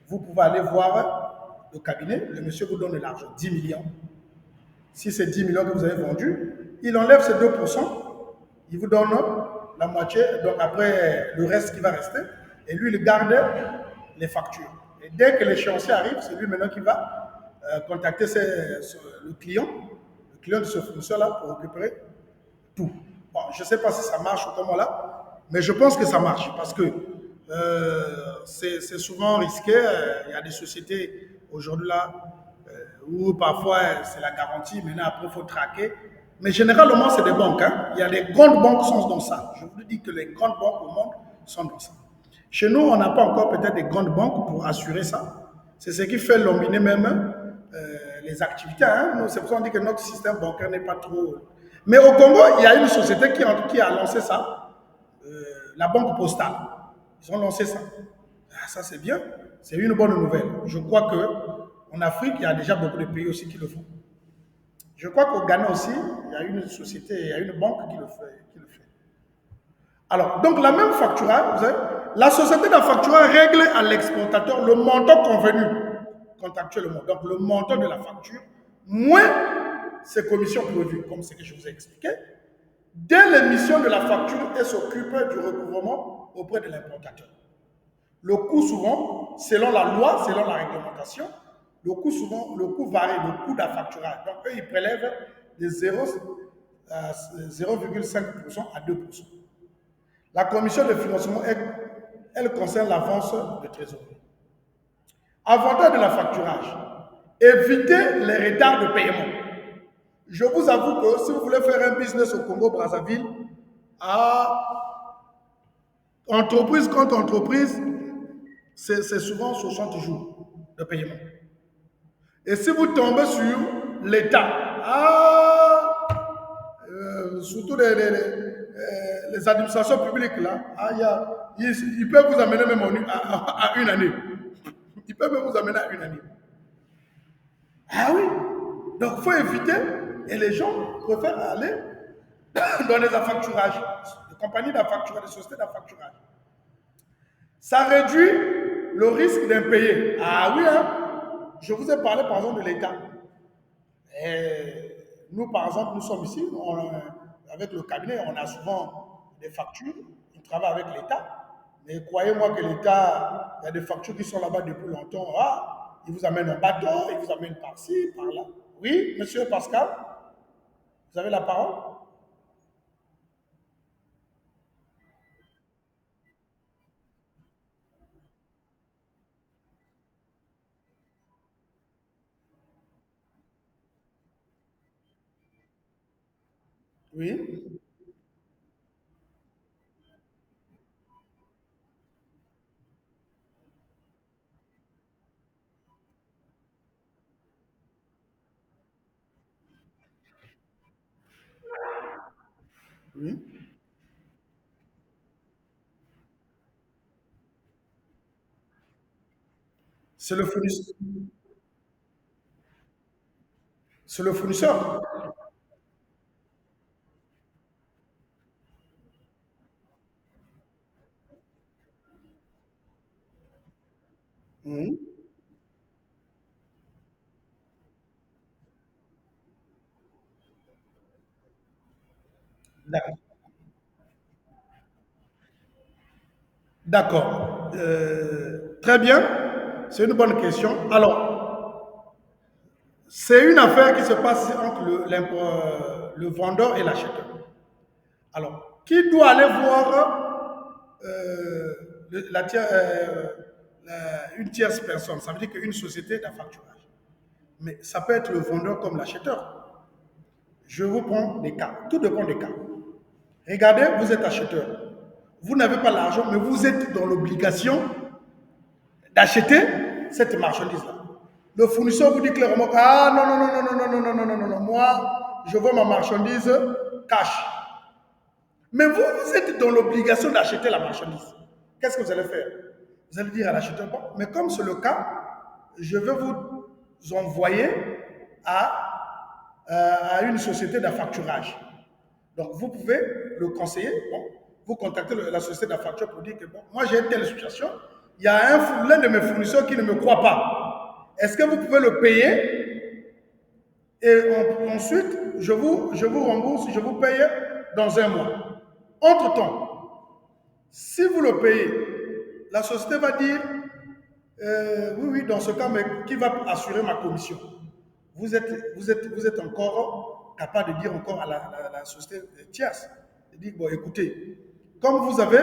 Vous pouvez aller voir le cabinet, le monsieur vous donne de l'argent, 10 millions. Si c'est 10 millions que vous avez vendus, il enlève ces 2%, il vous donne la moitié, donc après le reste qui va rester, et lui, il garde les factures. Et dès que l'échéancier arrive, c'est lui maintenant qui va contacter le client de ce fournisseur-là pour récupérer tout. Bon, je ne sais pas si ça marche ou comment là, mais je pense que ça marche parce que c'est souvent risqué. Il y a des sociétés aujourd'hui là où parfois c'est la garantie, maintenant après il faut traquer. Mais généralement, c'est des banques. Hein. Il y a des grandes banques qui sont dans ça. Je vous dis que les grandes banques au monde sont dans ça. Chez nous, on n'a pas encore peut-être des grandes banques pour assurer ça. C'est ce qui fait lombiner même les activités. Hein. C'est pour ça qu'on dit que notre système bancaire n'est pas trop... Mais au Congo, il y a une société qui a lancé ça, la Banque Postale. Ils ont lancé ça. Ah, ça, c'est bien. C'est une bonne nouvelle. Je crois que En Afrique, il y a déjà beaucoup de pays aussi qui le font. Je crois qu'au Ghana aussi, il y a une société, il y a une banque qui le fait. Alors, donc la même facturage, vous savez, la société d'affacturage règle à l'exportateur le montant convenu contractuellement. Donc, le montant de la facture, moins ses commissions prévues, comme ce que je vous ai expliqué. Dès l'émission de la facture, elle s'occupe du recouvrement auprès de l'importateur. Le coût souvent, selon la loi, selon la réglementation, le coût souvent, le coût varie, le coût d'affacturage. Donc, eux, ils prélèvent de 0,5% à 2%. La commission de financement, elle concerne l'avance de trésorerie. Avantage de la facturage, éviter les retards de paiement. Je vous avoue que si vous voulez faire un business au Congo-Brazzaville, à entreprise contre entreprise, c'est souvent 60 jours de paiement. Et si vous tombez sur l'État, surtout les administrations publiques, là, ils peuvent vous amener même à une année. Ils peuvent même vous amener à une année. Ah oui. Donc, il faut éviter, et les gens préfèrent aller dans les affacturages, des compagnies d'affacturage, des sociétés d'affacturage. Ça réduit le risque d'impayé. Ah oui, hein? Je vous ai parlé par exemple de l'État. Nous, par exemple, nous sommes ici, avec le cabinet, on a souvent des factures, on travaille avec l'État. Mais croyez-moi que l'État, il y a des factures qui sont là-bas depuis longtemps. Ah, ils vous amènent un bateau, ils vous amènent par-ci, par-là. Oui, monsieur Pascal, vous avez la parole? Oui, oui. C'est le fournisseur. C'est le fournisseur. Oui. D'accord. D'accord. Très bien. C'est une bonne question. Alors, c'est une affaire qui se passe entre le vendeur et l'acheteur. Alors, qui doit aller voir une tierce personne? Ça veut dire qu'une société d'affacturage. Mais ça peut être le vendeur comme l'acheteur. Je vous prends des cas. Tout dépend des cas. Regardez, vous êtes acheteur. Vous n'avez pas l'argent, mais vous êtes dans l'obligation d'acheter cette marchandise-là. Le fournisseur vous dit clairement, ah non, non, non, non, non, non, non, non, non, non, non, moi, je veux ma marchandise cash. Mais vous, vous êtes dans l'obligation d'acheter la marchandise. Qu'est-ce que vous allez faire? Vous allez dire à l'acheteur, bon, mais comme c'est le cas, je vais vous envoyer à une société d'affacturage. Donc, vous pouvez le conseiller. Bon, vous contactez la société d'affacture pour dire que bon, moi j'ai une telle situation. Il y a l'un de mes fournisseurs qui ne me croit pas. Est-ce que vous pouvez le payer? Et ensuite, je vous rembourse, je vous paye dans un mois. Entre-temps, si vous le payez, la société va dire oui, oui, dans ce cas, mais qui va assurer ma commission? Vous êtes encore capable de dire encore à la société tierce, de dire, bon, écoutez, comme vous avez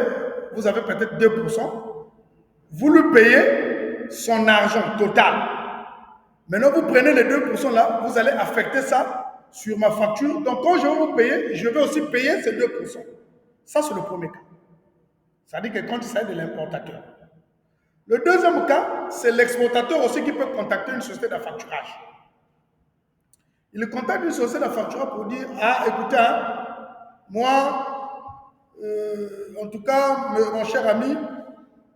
peut-être 2%, vous lui payez son argent total. Maintenant, vous prenez les 2% là, vous allez affecter ça sur ma facture. Donc, quand je vais vous payer, je vais aussi payer ces 2%. Ça, c'est le premier cas. C'est-à-dire que quand il s'agit de l'importateur. Le deuxième cas, c'est l'exportateur aussi qui peut contacter une société d'affacturage. Il contacte une société d'affacturage pour dire, ah, écoutez, hein, moi, en tout cas, mon cher ami,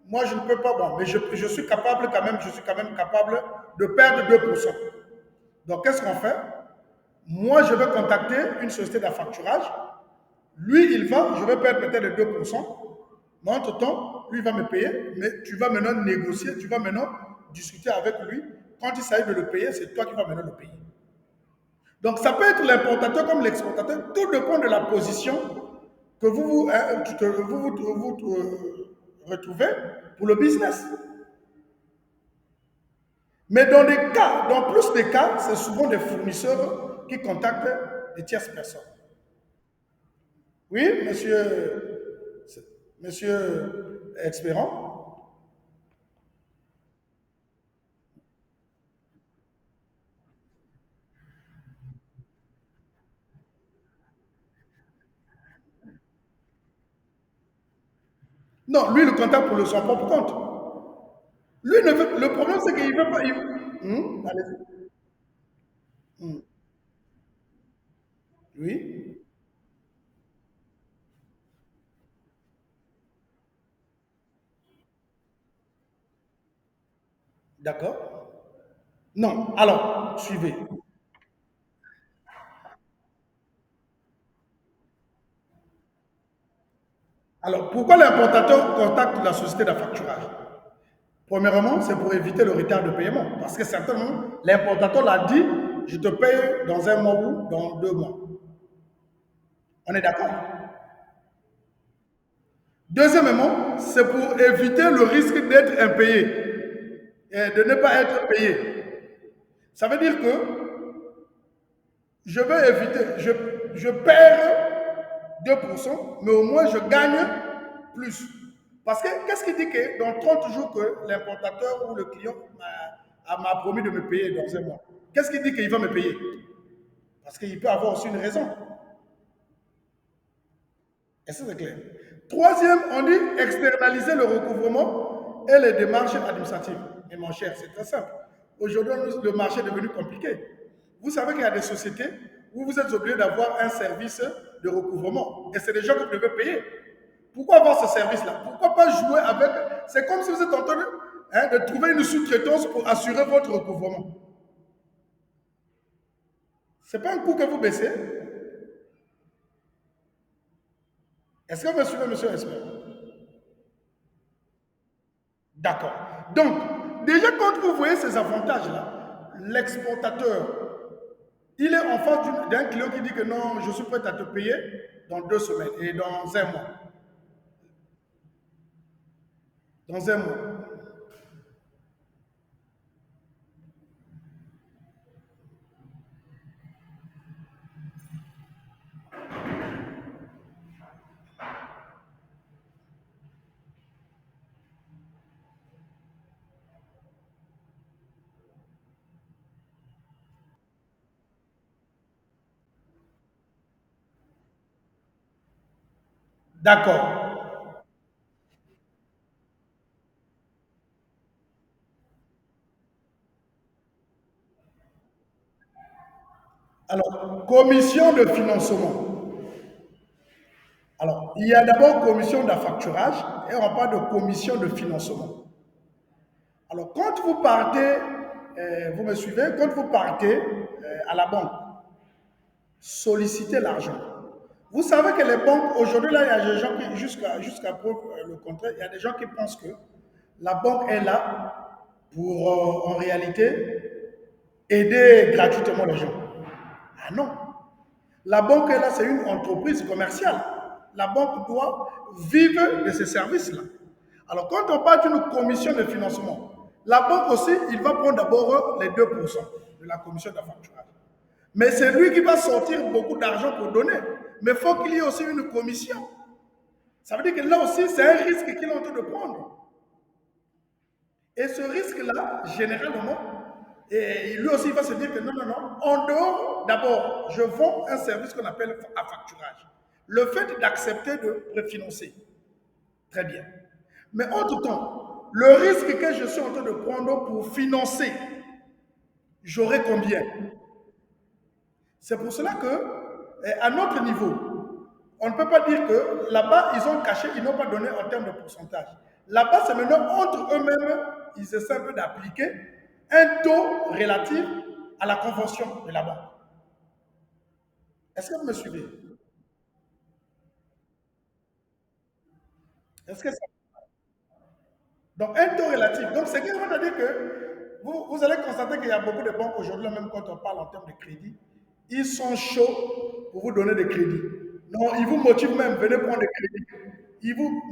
moi, je ne peux pas, bon, mais je suis capable quand même, je suis quand même capable de perdre 2%. Donc, qu'est-ce qu'on fait? Moi, je vais contacter une société d'affacturage. Lui, il va, je vais perdre peut-être 2%. Mais entre-temps, lui, il va me payer. Mais tu vas maintenant négocier, tu vas maintenant discuter avec lui. Quand il s'agit de le payer, c'est toi qui vas maintenant le payer. Donc, ça peut être l'importateur comme l'exportateur. Tout dépend de la position que vous retrouvez pour le business. Mais dans des cas, dans plus de cas, c'est souvent des fournisseurs qui contactent des tierces personnes. Oui, monsieur Expérant. Non, lui, il le contacte pour son propre compte. Lui, le problème, c'est qu'il ne veut pas. Allez-y. Hmm. Oui, d'accord. Non, alors, suivez. Alors, pourquoi l'importateur contacte la société d'affacturage? Premièrement, c'est pour éviter le retard de paiement. Parce que certainement, l'importateur l'a dit, je te paye dans un mois ou dans 2 mois. On est d'accord? Deuxièmement, c'est pour éviter le risque d'être impayé et de ne pas être payé. Ça veut dire que je vais éviter, je perds 2%, mais au moins je gagne plus. Parce que qu'est-ce qui dit que dans 30 jours que l'importateur ou le client m'a promis de me payer dans un mois? Qu'est-ce qui dit qu'il va me payer? Parce qu'il peut avoir aussi une raison. Est-ce que c'est clair? Troisième, on dit externaliser le recouvrement et les démarches administratives. Et mon cher, c'est très simple. Aujourd'hui, le marché est devenu compliqué. Vous savez qu'il y a des sociétés où vous êtes obligé d'avoir un service de recouvrement. Et c'est des gens que vous devez payer. Pourquoi avoir ce service-là? Pourquoi pas jouer avec... C'est comme si vous êtes en train de trouver une sous-traitance pour assurer votre recouvrement. Ce n'est pas un coût que vous baissez. Est-ce que vous me suivez, monsieur Esmer? D'accord. Donc, déjà, quand vous voyez ces avantages-là, l'exportateur, il est en face d'un client qui dit que non, je suis prêt à te payer dans 2 semaines et dans un mois. Dans un mois. D'accord. Alors, commission de financement. Alors, il y a d'abord commission d'affacturage et on parle de commission de financement. Alors, quand vous partez, vous me suivez, quand vous partez à la banque, solliciter l'argent. Vous savez que les banques, aujourd'hui, là, il y a des gens qui, jusqu'à preuve le contraire, il y a des gens qui pensent que la banque est là pour, en réalité, aider gratuitement les gens. Ah non. La banque est là, c'est une entreprise commerciale. La banque doit vivre de ces services-là. Alors, quand on parle d'une commission de financement, la banque aussi, il va prendre d'abord les 2% de la commission d'affacturage. Mais c'est lui qui va sortir beaucoup d'argent pour donner. Mais il faut qu'il y ait aussi une commission. Ça veut dire que là aussi, c'est un risque qu'il est en train de prendre. Et ce risque-là, généralement, et lui aussi il va se dire que non, non, non. En dehors, d'abord, je vends un service qu'on appelle affacturage. Le fait d'accepter de préfinancer, très bien. Mais entre-temps, le risque que je suis en train de prendre pour financer, j'aurai combien? C'est pour cela que, à notre niveau, on ne peut pas dire que là-bas, ils ont caché, ils n'ont pas donné en termes de pourcentage. Là-bas, c'est maintenant entre eux-mêmes, ils essaient un peu d'appliquer un taux relatif à la convention de la banque. Est-ce que vous me suivez? Est-ce que ça... Donc, un taux relatif. Donc, c'est quelque chose à dire que vous allez constater qu'il y a beaucoup de banques aujourd'hui, même quand on parle en termes de crédit, ils sont chauds pour vous donner des crédits. Non, ils vous motivent même, venez prendre des crédits.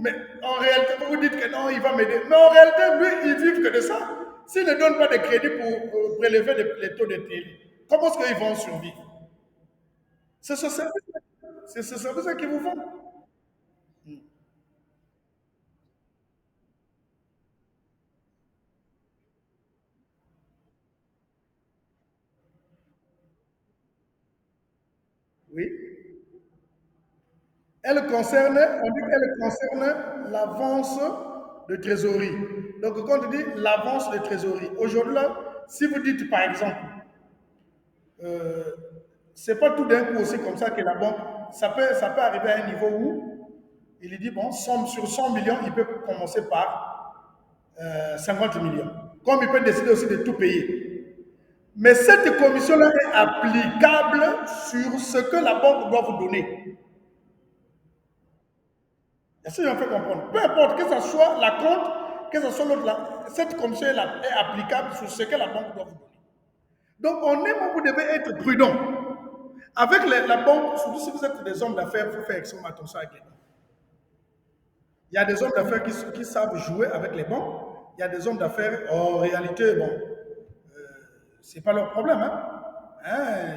Mais en réalité, vous vous dites que non, il va m'aider. Mais en réalité, lui, il vit que de ça. S'il ne donne pas de crédit pour prélever les taux d'intérêt, comment est-ce qu'ils vont survivre? C'est ce service, c'est ce service qu'ils vous font. Oui. Elle concerne, on dit qu'elle concerne l'avance de trésorerie. Donc, quand on dit l'avance de trésorerie, aujourd'hui, là, si vous dites par exemple, euh, c'est pas tout d'un coup aussi comme ça que la banque, ça peut arriver à un niveau où il dit, bon, sur 100 millions, il peut commencer par 50 millions. Comme il peut décider aussi de tout payer. Mais cette commission-là est applicable sur ce que la banque doit vous donner. Est-ce que j'en fais comprendre? Peu importe, que ce soit la compte, que ce soit l'autre, cette commission est applicable sur ce que la banque doit vous donner. Donc, vous devez être prudent. Avec la banque, surtout si vous êtes des hommes d'affaires, il faut faire extrêmement attention avec les banques. Il y a des hommes d'affaires qui savent jouer avec les banques. Il y a des hommes d'affaires, en réalité, bon, c'est pas leur problème. Hein.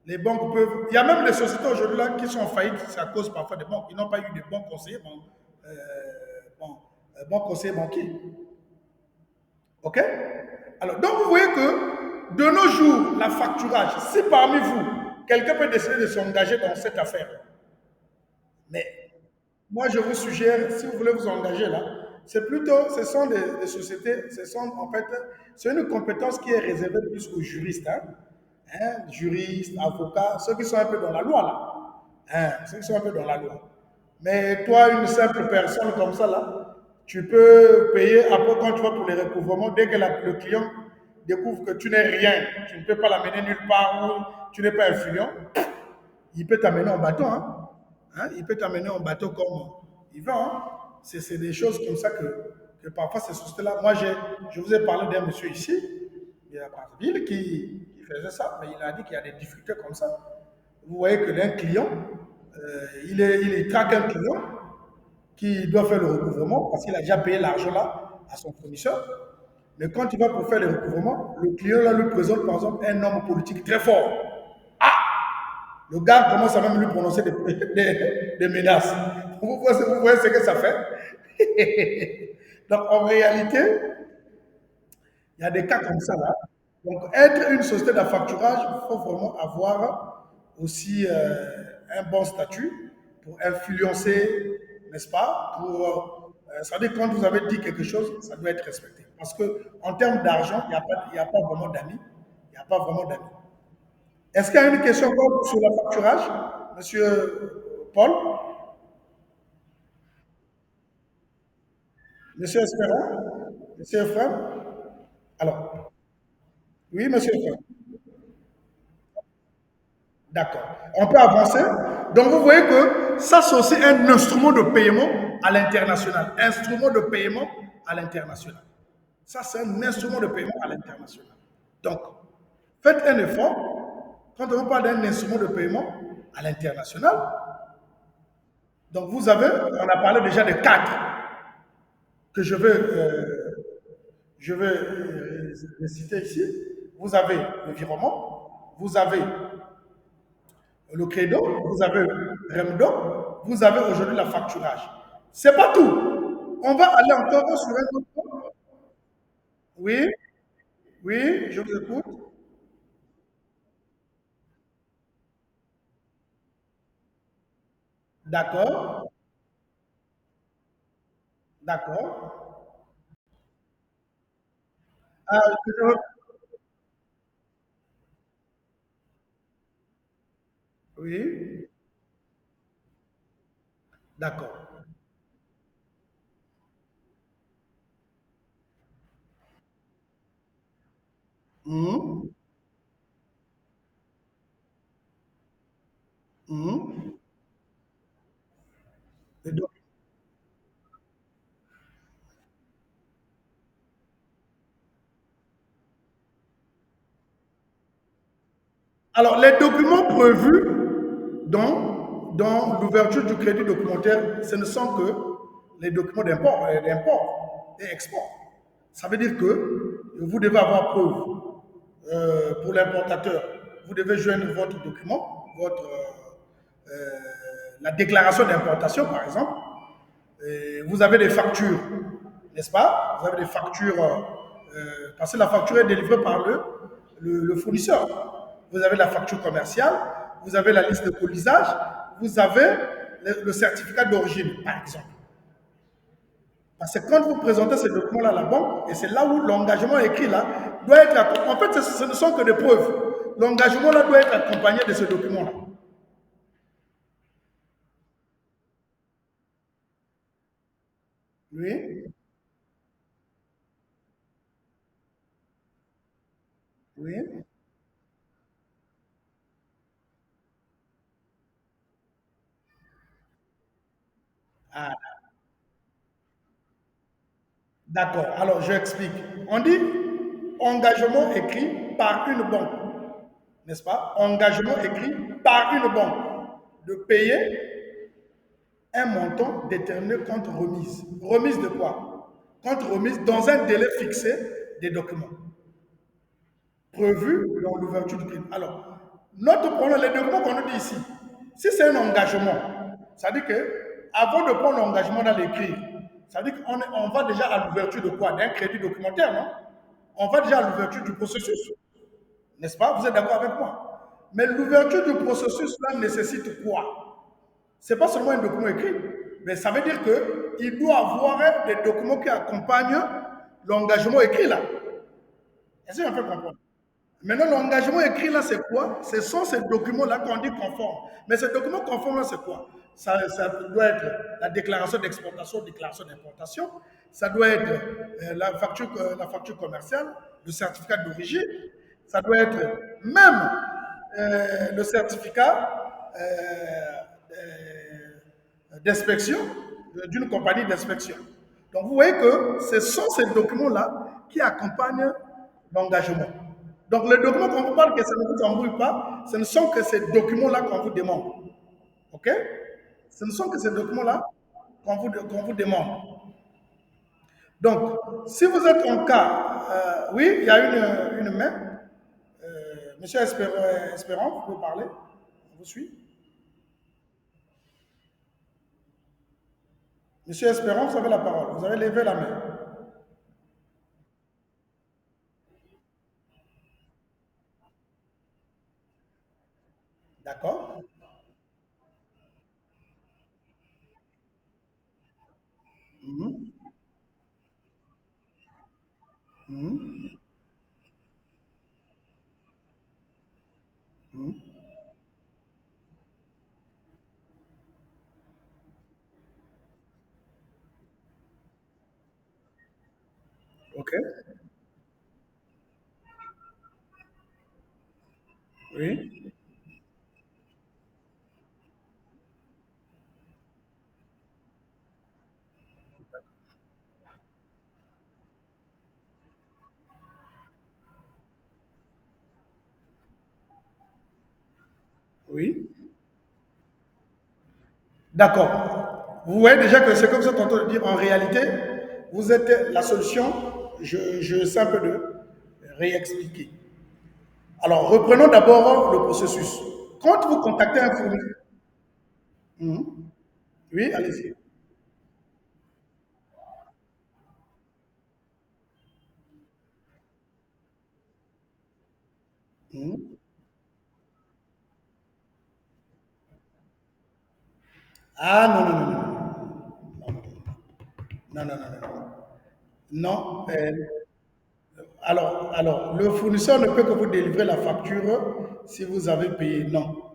Les banques peuvent. Il y a même des sociétés aujourd'hui là qui sont en faillite, c'est à cause parfois des banques. Ils n'ont pas eu de bons conseillers, euh, bon, bons conseillers banquiers. OK? Alors, donc vous voyez que de nos jours, la facturage, si parmi vous, quelqu'un peut décider de s'engager dans cette affaire, mais moi je vous suggère, si vous voulez vous engager là, c'est plutôt, ce sont des sociétés, en fait, c'est une compétence qui est réservée plus aux juristes. Juristes, avocats, ceux qui sont un peu dans la loi là. Ceux qui sont un peu dans la loi. Mais toi, une simple personne comme ça là, tu peux payer après quand tu vas pour les recouvrements, dès que le client découvre que tu n'es rien, tu ne peux pas l'amener nulle part où tu n'es pas influent, il peut t'amener en bateau. Il peut t'amener en bateau comme il va. C'est des choses comme ça que parfois ces sociétés-là. Moi, je vous ai parlé d'un monsieur ici, il y a Brazzaville, qui faisait ça, mais il a dit qu'il y a des difficultés comme ça. Vous voyez que d'un client, il traque un client qui doit faire le recouvrement parce qu'il a déjà payé l'argent là à son fournisseur. Mais quand il va pour faire le recouvrement, le client là lui présente par exemple un homme politique très fort. Le gars commence à même lui prononcer des menaces. Vous voyez ce que ça fait? Donc en réalité, il y a des cas comme ça là. Donc être une société d'affacturage, il faut vraiment avoir aussi un bon statut pour influencer, n'est-ce pas? Ça veut dire quand vous avez dit quelque chose, ça doit être respecté. Parce que en termes d'argent, il n'y a pas vraiment d'amis. Il n'y a pas vraiment d'amis. Est-ce qu'il y a une question encore sur la facturage, Monsieur Paul, Monsieur Espérant, Monsieur Ephraim? Alors, oui, Monsieur Ephraim. D'accord. On peut avancer. Donc, vous voyez que ça, c'est aussi un instrument de paiement à l'international. Instrument de paiement à l'international. Ça, c'est un instrument de paiement à l'international. Donc, faites un effort. Quand on parle d'un instrument de paiement à l'international, donc on a parlé déjà de quatre que je vais citer ici. Vous avez le virement, vous avez le credo, vous avez Remdo, vous avez aujourd'hui la facturage. C'est pas tout. On va aller encore sur un autre. Oui, oui, je vous écoute. D'accord, d'accord. Ah, oui, d'accord. Mhm. Mhm. Et donc, alors, les documents prévus dans l'ouverture du crédit documentaire, ce ne sont que les documents d'import et export. Ça veut dire que vous devez avoir preuve pour l'importateur. Vous devez joindre votre document, la déclaration d'importation, par exemple. Et vous avez des factures, n'est-ce pas? Vous avez des factures, parce que la facture est délivrée par le fournisseur. Vous avez la facture commerciale, vous avez la liste de colisage, vous avez le certificat d'origine, par exemple. Parce que quand vous présentez ces documents-là à la banque, et c'est là où l'engagement écrit là doit être. En fait, ce ne sont que des preuves. L'engagement là doit être accompagné de ce document-là. Oui, oui. Ah, d'accord. Alors, je explique. On dit engagement écrit par une banque, n'est-ce pas? Engagement écrit par une banque de payer un montant déterminé contre remise. Remise de quoi? Contre remise dans un délai fixé des documents prévus dans l'ouverture du crédit. Alors, notre problème, les documents qu'on nous dit ici, si c'est un engagement, ça veut dire que avant de prendre l'engagement dans l'écrire, ça veut dire qu'on va déjà à l'ouverture de quoi? D'un crédit documentaire, non? On va déjà à l'ouverture du processus, n'est-ce pas? Vous êtes d'accord avec moi? Mais l'ouverture du processus, là, nécessite quoi? C'est pas seulement un document écrit, mais ça veut dire qu'il doit avoir des documents qui accompagnent l'engagement écrit, là. Est-ce que je me fais comprendre? Maintenant, l'engagement écrit là, c'est quoi? Ce sont ces documents-là qu'on dit conformes. Mais ces documents conformes-là, c'est quoi? Ça doit être la déclaration d'exportation, déclaration d'importation. Ça doit être la facture commerciale, le certificat d'origine. Ça doit être même le certificat d'inspection d'une compagnie d'inspection. Donc, vous voyez que ce sont ces documents-là qui accompagnent l'engagement. Donc, les documents qu'on vous parle, que ça ne vous embrouille pas, ce ne sont que ces documents-là qu'on vous demande. OK? Ce ne sont que ces documents-là qu'on vous demande. Donc, si vous êtes en cas, oui, il y a une main. Monsieur Espérant, vous pouvez parler. On vous suit. Monsieur Espérant, vous avez la parole. Vous avez levé la main. D'accord? Mhm. Mhm. Mhm. OK? Oui? Oui? D'accord. Vous voyez déjà que c'est comme ça tantôt de dire, en réalité, vous êtes la solution. Je sais un peu de réexpliquer. Alors, reprenons d'abord le processus. Quand vous contactez un fournisseur, mhm. Oui, allez-y. Mhm. Ah non, non, non, non, non, non, non, non, non. Non. Alors, le fournisseur ne peut que vous délivrer la facture si vous avez payé. Non.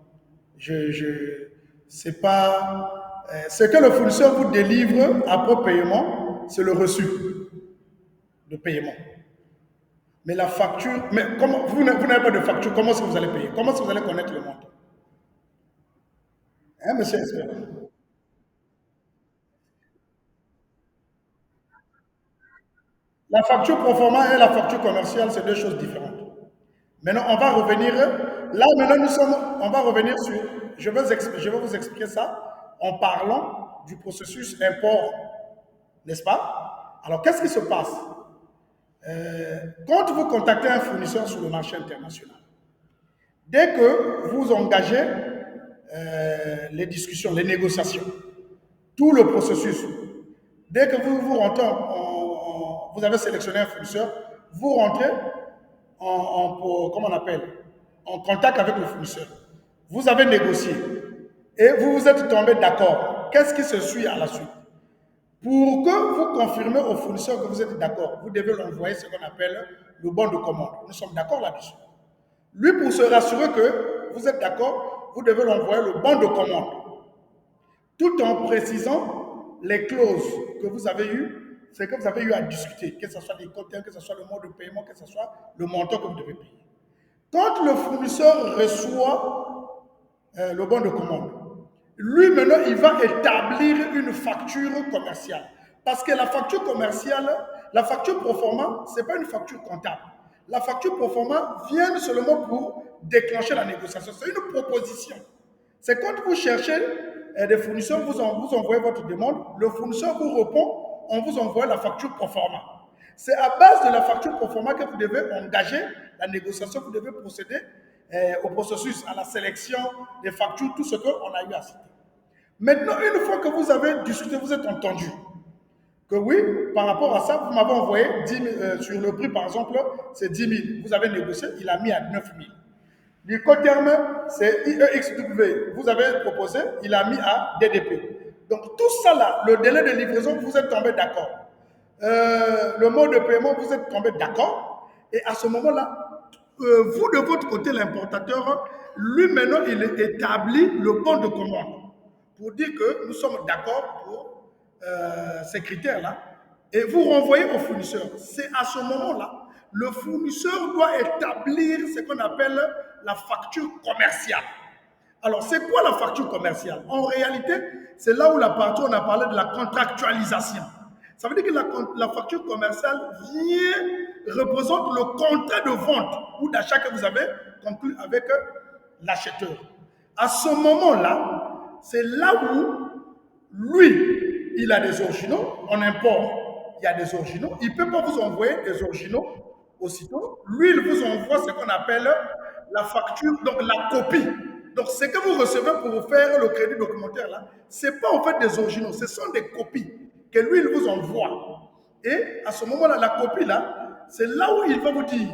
Je, c'est pas. Ce que le fournisseur vous délivre après paiement, c'est le reçu de paiement. Mais la facture, mais comment, vous n'avez pas de facture, comment est-ce que vous allez payer? Comment est-ce que vous allez connaître le montant? Hein, monsieur expert? La facture pro forma et la facture commerciale, c'est deux choses différentes. Maintenant, on va revenir, là maintenant nous sommes, on va revenir sur, je vais vous expliquer ça en parlant du processus import, n'est-ce pas? Alors, qu'est-ce qui se passe? Quand vous contactez un fournisseur sur le marché international, dès que vous engagez les discussions, les négociations, tout le processus, dès que vous rentrez, vous avez sélectionné un fournisseur, vous rentrez comment on appelle, en contact avec le fournisseur. Vous avez négocié et vous vous êtes tombé d'accord. Qu'est-ce qui se suit à la suite? Pour que vous confirmez au fournisseur que vous êtes d'accord, vous devez l'envoyer ce qu'on appelle le bon de commande. Nous sommes d'accord là-dessus. Lui, pour se rassurer que vous êtes d'accord, vous devez l'envoyer le bon de commande, tout en précisant les clauses que vous avez eues, ce que vous avez eu à discuter, que ce soit les quotas, que ce soit le mode de paiement, que ce soit le montant que vous devez payer. Quand le fournisseur reçoit le bon de commande, lui maintenant, il va établir une facture commerciale. Parce que la facture commerciale, la facture pro forma, ce n'est pas une facture comptable. La facture pro forma vient seulement pour déclencher la négociation. C'est une proposition. C'est quand vous cherchez des fournisseurs, vous envoyez votre demande, le fournisseur vous répond, on vous envoie la facture pro forma. C'est à base de la facture pro forma que vous devez engager la négociation, vous devez procéder au processus, à la sélection des factures, tout ce qu'on a eu à citer. Maintenant, une fois que vous avez discuté, vous êtes entendu, que oui, par rapport à ça, vous m'avez envoyé 10 000, sur le prix, par exemple, c'est 10 000. Vous avez négocié, il a mis à 9 000. L'Icoterme, c'est IEXW. Vous avez proposé, il a mis à DDP. Donc tout ça là, le délai de livraison, vous êtes tombé d'accord. Le mode de paiement, vous êtes tombé d'accord. Et à ce moment-là, vous de votre côté, l'importateur, lui maintenant, il établit le bon de commande pour dire que nous sommes d'accord pour ces critères-là. Et vous renvoyez au fournisseur. C'est à ce moment-là, le fournisseur doit établir ce qu'on appelle la facture commerciale. Alors, c'est quoi la facture commerciale? En réalité, c'est là où la partie, on a parlé de la contractualisation. Ça veut dire que la facture commerciale représente le contrat de vente ou d'achat que vous avez conclu avec l'acheteur. À ce moment-là, c'est là où lui, il a des originaux, on importe, il y a des originaux, il ne peut pas vous envoyer des originaux aussitôt. Lui, il vous envoie ce qu'on appelle la facture, donc la copie. Donc, ce que vous recevez pour vous faire le crédit documentaire, là, ce n'est pas en fait des originaux, ce sont des copies que lui, il vous envoie. Et à ce moment-là, la copie, là, c'est là où il va vous dire,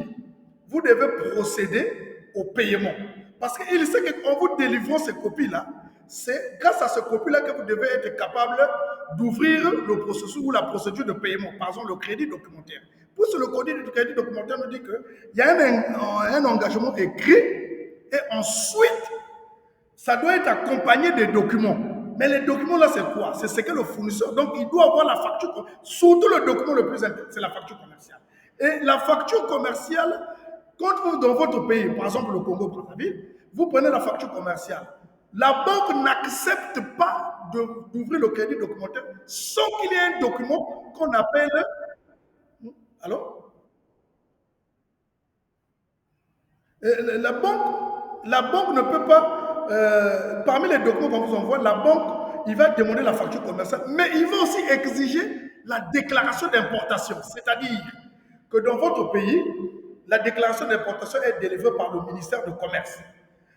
vous devez procéder au paiement. Parce qu'il sait qu'en vous délivrant ces copies-là, c'est grâce à ces copies-là que vous devez être capable d'ouvrir le processus ou la procédure de paiement, par exemple le crédit documentaire. Pour ce, le crédit documentaire nous dit qu'il y a un engagement écrit et ensuite, ça doit être accompagné des documents. Mais les documents là, c'est quoi? C'est ce que le fournisseur. Donc, il doit avoir la facture. Surtout le document le plus important, c'est la facture commerciale. Et la facture commerciale, quand vous, dans votre pays, par exemple le Congo, Brazzaville, vous prenez la facture commerciale. La banque n'accepte pas d'ouvrir le crédit documentaire sans qu'il y ait un document qu'on appelle. Alors, la banque ne peut pas, parmi les documents qu'on vous envoie, la banque, il va demander la facture commerciale, mais il va aussi exiger la déclaration d'importation. C'est-à-dire que dans votre pays, la déclaration d'importation est délivrée par le ministère du Commerce.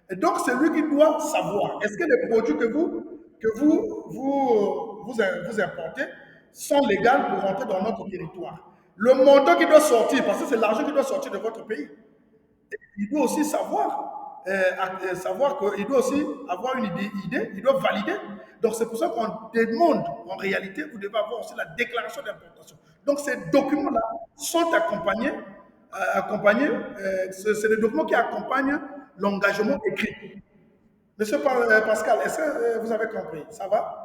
Et donc, c'est lui qui doit savoir, est-ce que les produits que vous importez sont légaux pour rentrer dans notre territoire. Le montant qui doit sortir, parce que c'est l'argent qui doit sortir de votre pays, il doit aussi savoir qu'il doit aussi avoir une idée, il doit valider. Donc c'est pour ça qu'on demande, en réalité, vous devez avoir aussi la déclaration d'importation. Donc ces documents-là sont accompagnés, c'est les documents qui accompagnent l'engagement écrit. Monsieur Pascal, est-ce que vous avez compris? Ça va?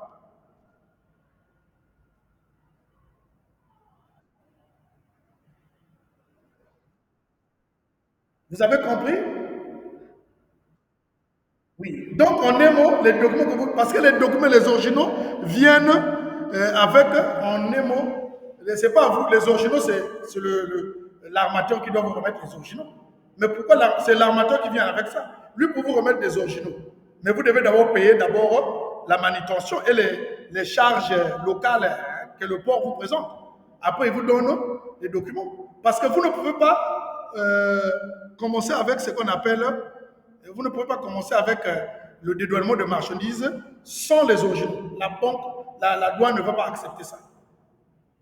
Vous avez compris? Oui. Donc, en un mot, les documents que vous... Parce que les documents, les originaux, viennent avec, en un mot, c'est pas vous, les originaux, c'est l'armateur qui doit vous remettre les originaux. Mais pourquoi c'est l'armateur qui vient avec ça? Lui, pour vous remettre des originaux. Mais vous devez d'abord payer d'abord la manutention et les charges locales que le port vous présente. Après, il vous donne les documents. Parce que vous ne pouvez pas commencer avec ce qu'on appelle vous ne pouvez pas commencer avec le dédouanement de marchandises sans les originaux. La banque, la douane ne va pas accepter ça.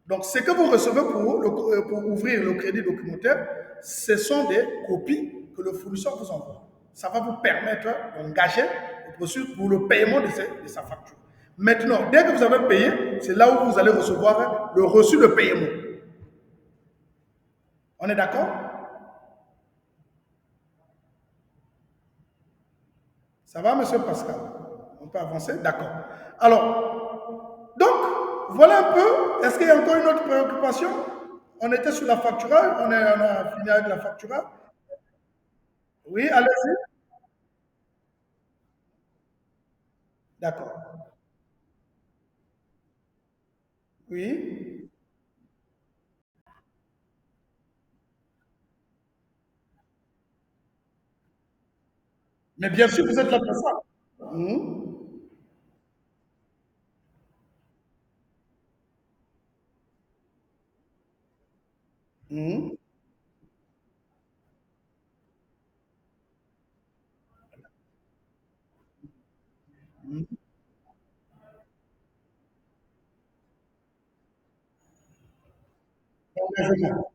Donc, ce que vous recevez pour ouvrir le crédit documentaire, ce sont des copies que le fournisseur vous envoie. Ça va vous permettre d'engager le processus pour le paiement de sa facture. Maintenant, dès que vous avez payé, c'est là où vous allez recevoir le reçu de paiement. On est d'accord? Ça va, monsieur Pascal? On peut avancer? D'accord. Alors, donc, voilà un peu. Est-ce qu'il y a encore une autre préoccupation? On était sur la factura, on a fini avec la factura. Oui, allez-y. D'accord. Oui. Mais bien sûr, vous êtes là pour ça. Mhm. Mhm. Engagement.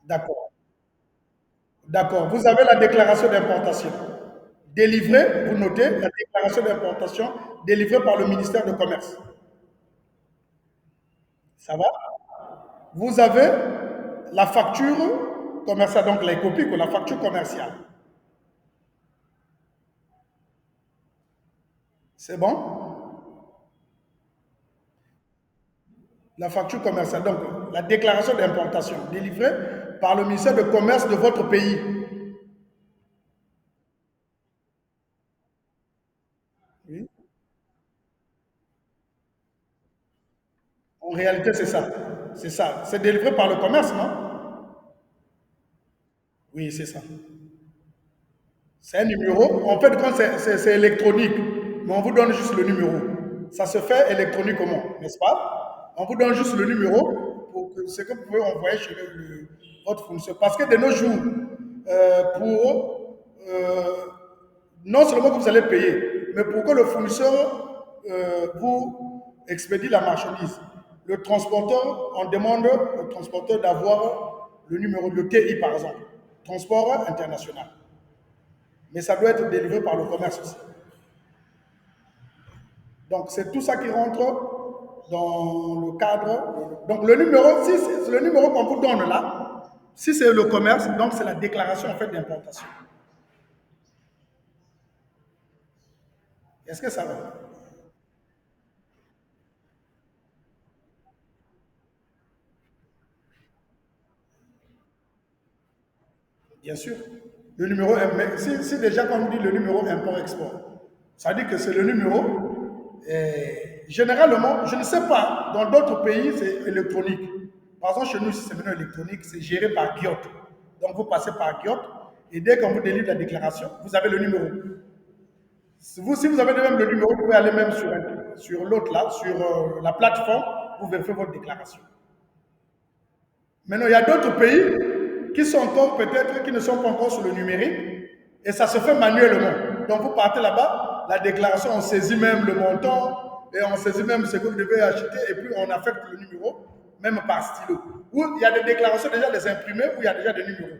D'accord. D'accord. Vous avez la déclaration d'importation. Délivrée, vous notez, la déclaration d'importation délivrée par le ministère du Commerce. Ça va? Vous avez la facture commerciale, donc les copies de la facture commerciale. C'est bon? La facture commerciale, donc la déclaration d'importation délivrée par le ministère de Commerce de votre pays. Oui. En réalité, c'est ça. C'est ça. C'est délivré par le commerce, non? Oui, c'est ça. C'est un numéro. En fait, quand c'est électronique, mais on vous donne juste le numéro. Ça se fait électroniquement, n'est-ce pas? On vous donne juste le numéro pour que ce que vous pouvez envoyer chez votre fournisseur. Parce que de nos jours, pour non seulement que vous allez payer, mais pour que le fournisseur vous expédie la marchandise, le transporteur, on demande au transporteur d'avoir le numéro de TI, par exemple, transport international. Mais ça doit être délivré par le commerce aussi. Donc, c'est tout ça qui rentre dans le cadre. Donc, le numéro, si c'est le numéro qu'on vous donne là, si c'est le commerce, donc c'est la déclaration en fait d'importation. Est-ce que ça va? Bien sûr. Le numéro, mais si déjà, comme on dit, le numéro import-export, ça dit que c'est le numéro. Généralement, je ne sais pas, dans d'autres pays, c'est électronique. Par exemple, chez nous, si c'est maintenant électronique, c'est géré par GIOT. Donc, vous passez par GIOT, et dès qu'on vous délivre la déclaration, vous avez le numéro. Si vous avez même le numéro, vous pouvez aller même sur l'autre là, sur la plateforme, vous vérifiez votre déclaration. Maintenant, il y a d'autres pays qui sont encore peut-être, qui ne sont pas encore sur le numérique, et ça se fait manuellement. Donc, vous partez là-bas, la déclaration, on saisit même le montant, et on saisit même ce que vous devez acheter, et puis on affecte le numéro, même par stylo. Ou il y a des déclarations déjà des imprimées, où il y a déjà des numéros.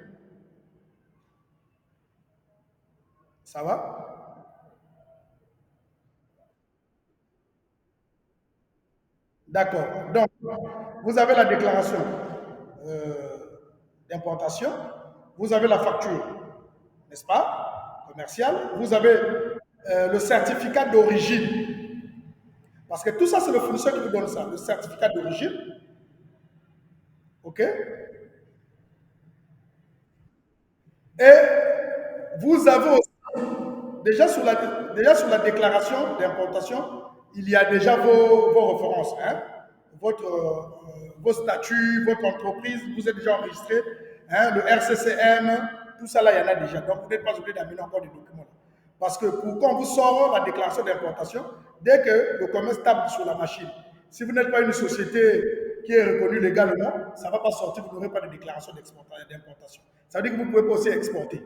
Ça va? D'accord. Donc, vous avez la déclaration euh, d'importation, vous avez la facture, n'est-ce pas, commerciale, vous avez le certificat d'origine, parce que tout ça, c'est le fournisseur qui vous donne ça, le certificat d'origine, ok? Et vous avez aussi, déjà sur la déclaration d'importation, il y a déjà vos références, hein, vos statuts, votre entreprise, vous êtes déjà enregistré, hein, le RCCM, tout ça là, il y en a déjà. Donc vous n'êtes pas obligé d'amener encore des documents. Parce que pour quand vous sort la déclaration d'importation, dès que le commerce tape sur la machine, si vous n'êtes pas une société qui est reconnue légalement, ça ne va pas sortir, vous n'aurez pas de déclaration d'importation. Ça veut dire que vous ne pouvez pas aussi exporter.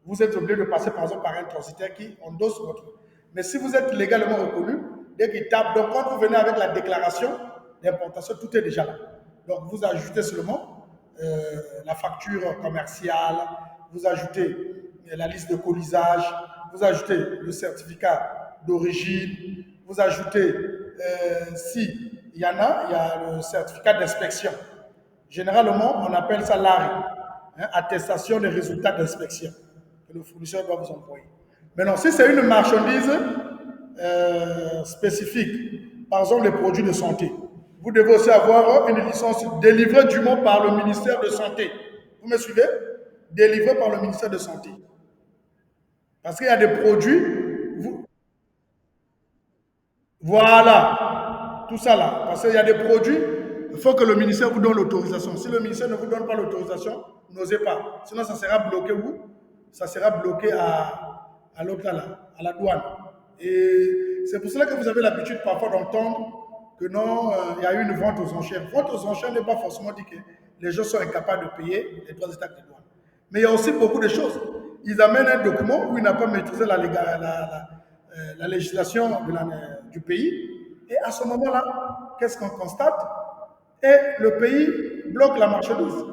Vous êtes obligé de passer par exemple par un transitaire qui endosse votre. Mais si vous êtes légalement reconnu, dès qu'il tape, donc quand vous venez avec la déclaration d'importation, tout est déjà là. Donc vous ajoutez seulement la facture commerciale, vous ajoutez la liste de colisage, vous ajoutez le certificat d'origine, vous ajoutez, si il y en a, il y a le certificat d'inspection. Généralement, on appelle ça l'ARI, hein, attestation des résultats d'inspection que le fournisseur doit vous envoyer. Maintenant, si c'est une marchandise spécifique, par exemple les produits de santé, vous devez aussi avoir une licence délivrée du moins par le ministère de Santé. Vous me suivez? Délivrée par le ministère de Santé. Parce qu'il y a des produits, voilà, tout ça là. Parce qu'il y a des produits, il faut que le ministère vous donne l'autorisation. Si le ministère ne vous donne pas l'autorisation, n'osez pas. Sinon, ça sera bloqué où? Ça sera bloqué à l'autre là, à la douane. Et c'est pour cela que vous avez l'habitude parfois d'entendre que non, il y a eu une vente aux enchères. Vente aux enchères n'est pas forcément dit que les gens sont incapables de payer les droits et taxes de douane. Mais il y a aussi beaucoup de choses. Ils amènent un document où ils n'ont pas maîtrisé la législation du pays. Et à ce moment-là, qu'est-ce qu'on constate? Et le pays bloque la marchandise.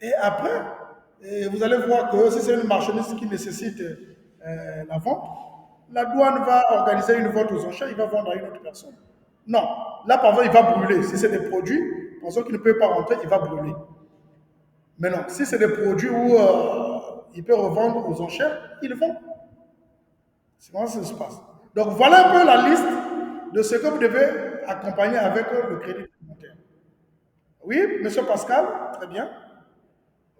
Et après, vous allez voir que si c'est une marchandise qui nécessite la vente, la douane va organiser une vente aux enchères, il va vendre à une autre personne. Non, là, par exemple, il va brûler. Si c'est des produits, par exemple, qu'il ne peut pas rentrer, il va brûler. Mais non, si c'est des produits où il peut revendre aux enchères, il vend. C'est comment ça se passe. Donc voilà un peu la liste de ce que vous devez accompagner avec le crédit alimentaire. Oui, monsieur Pascal, très bien.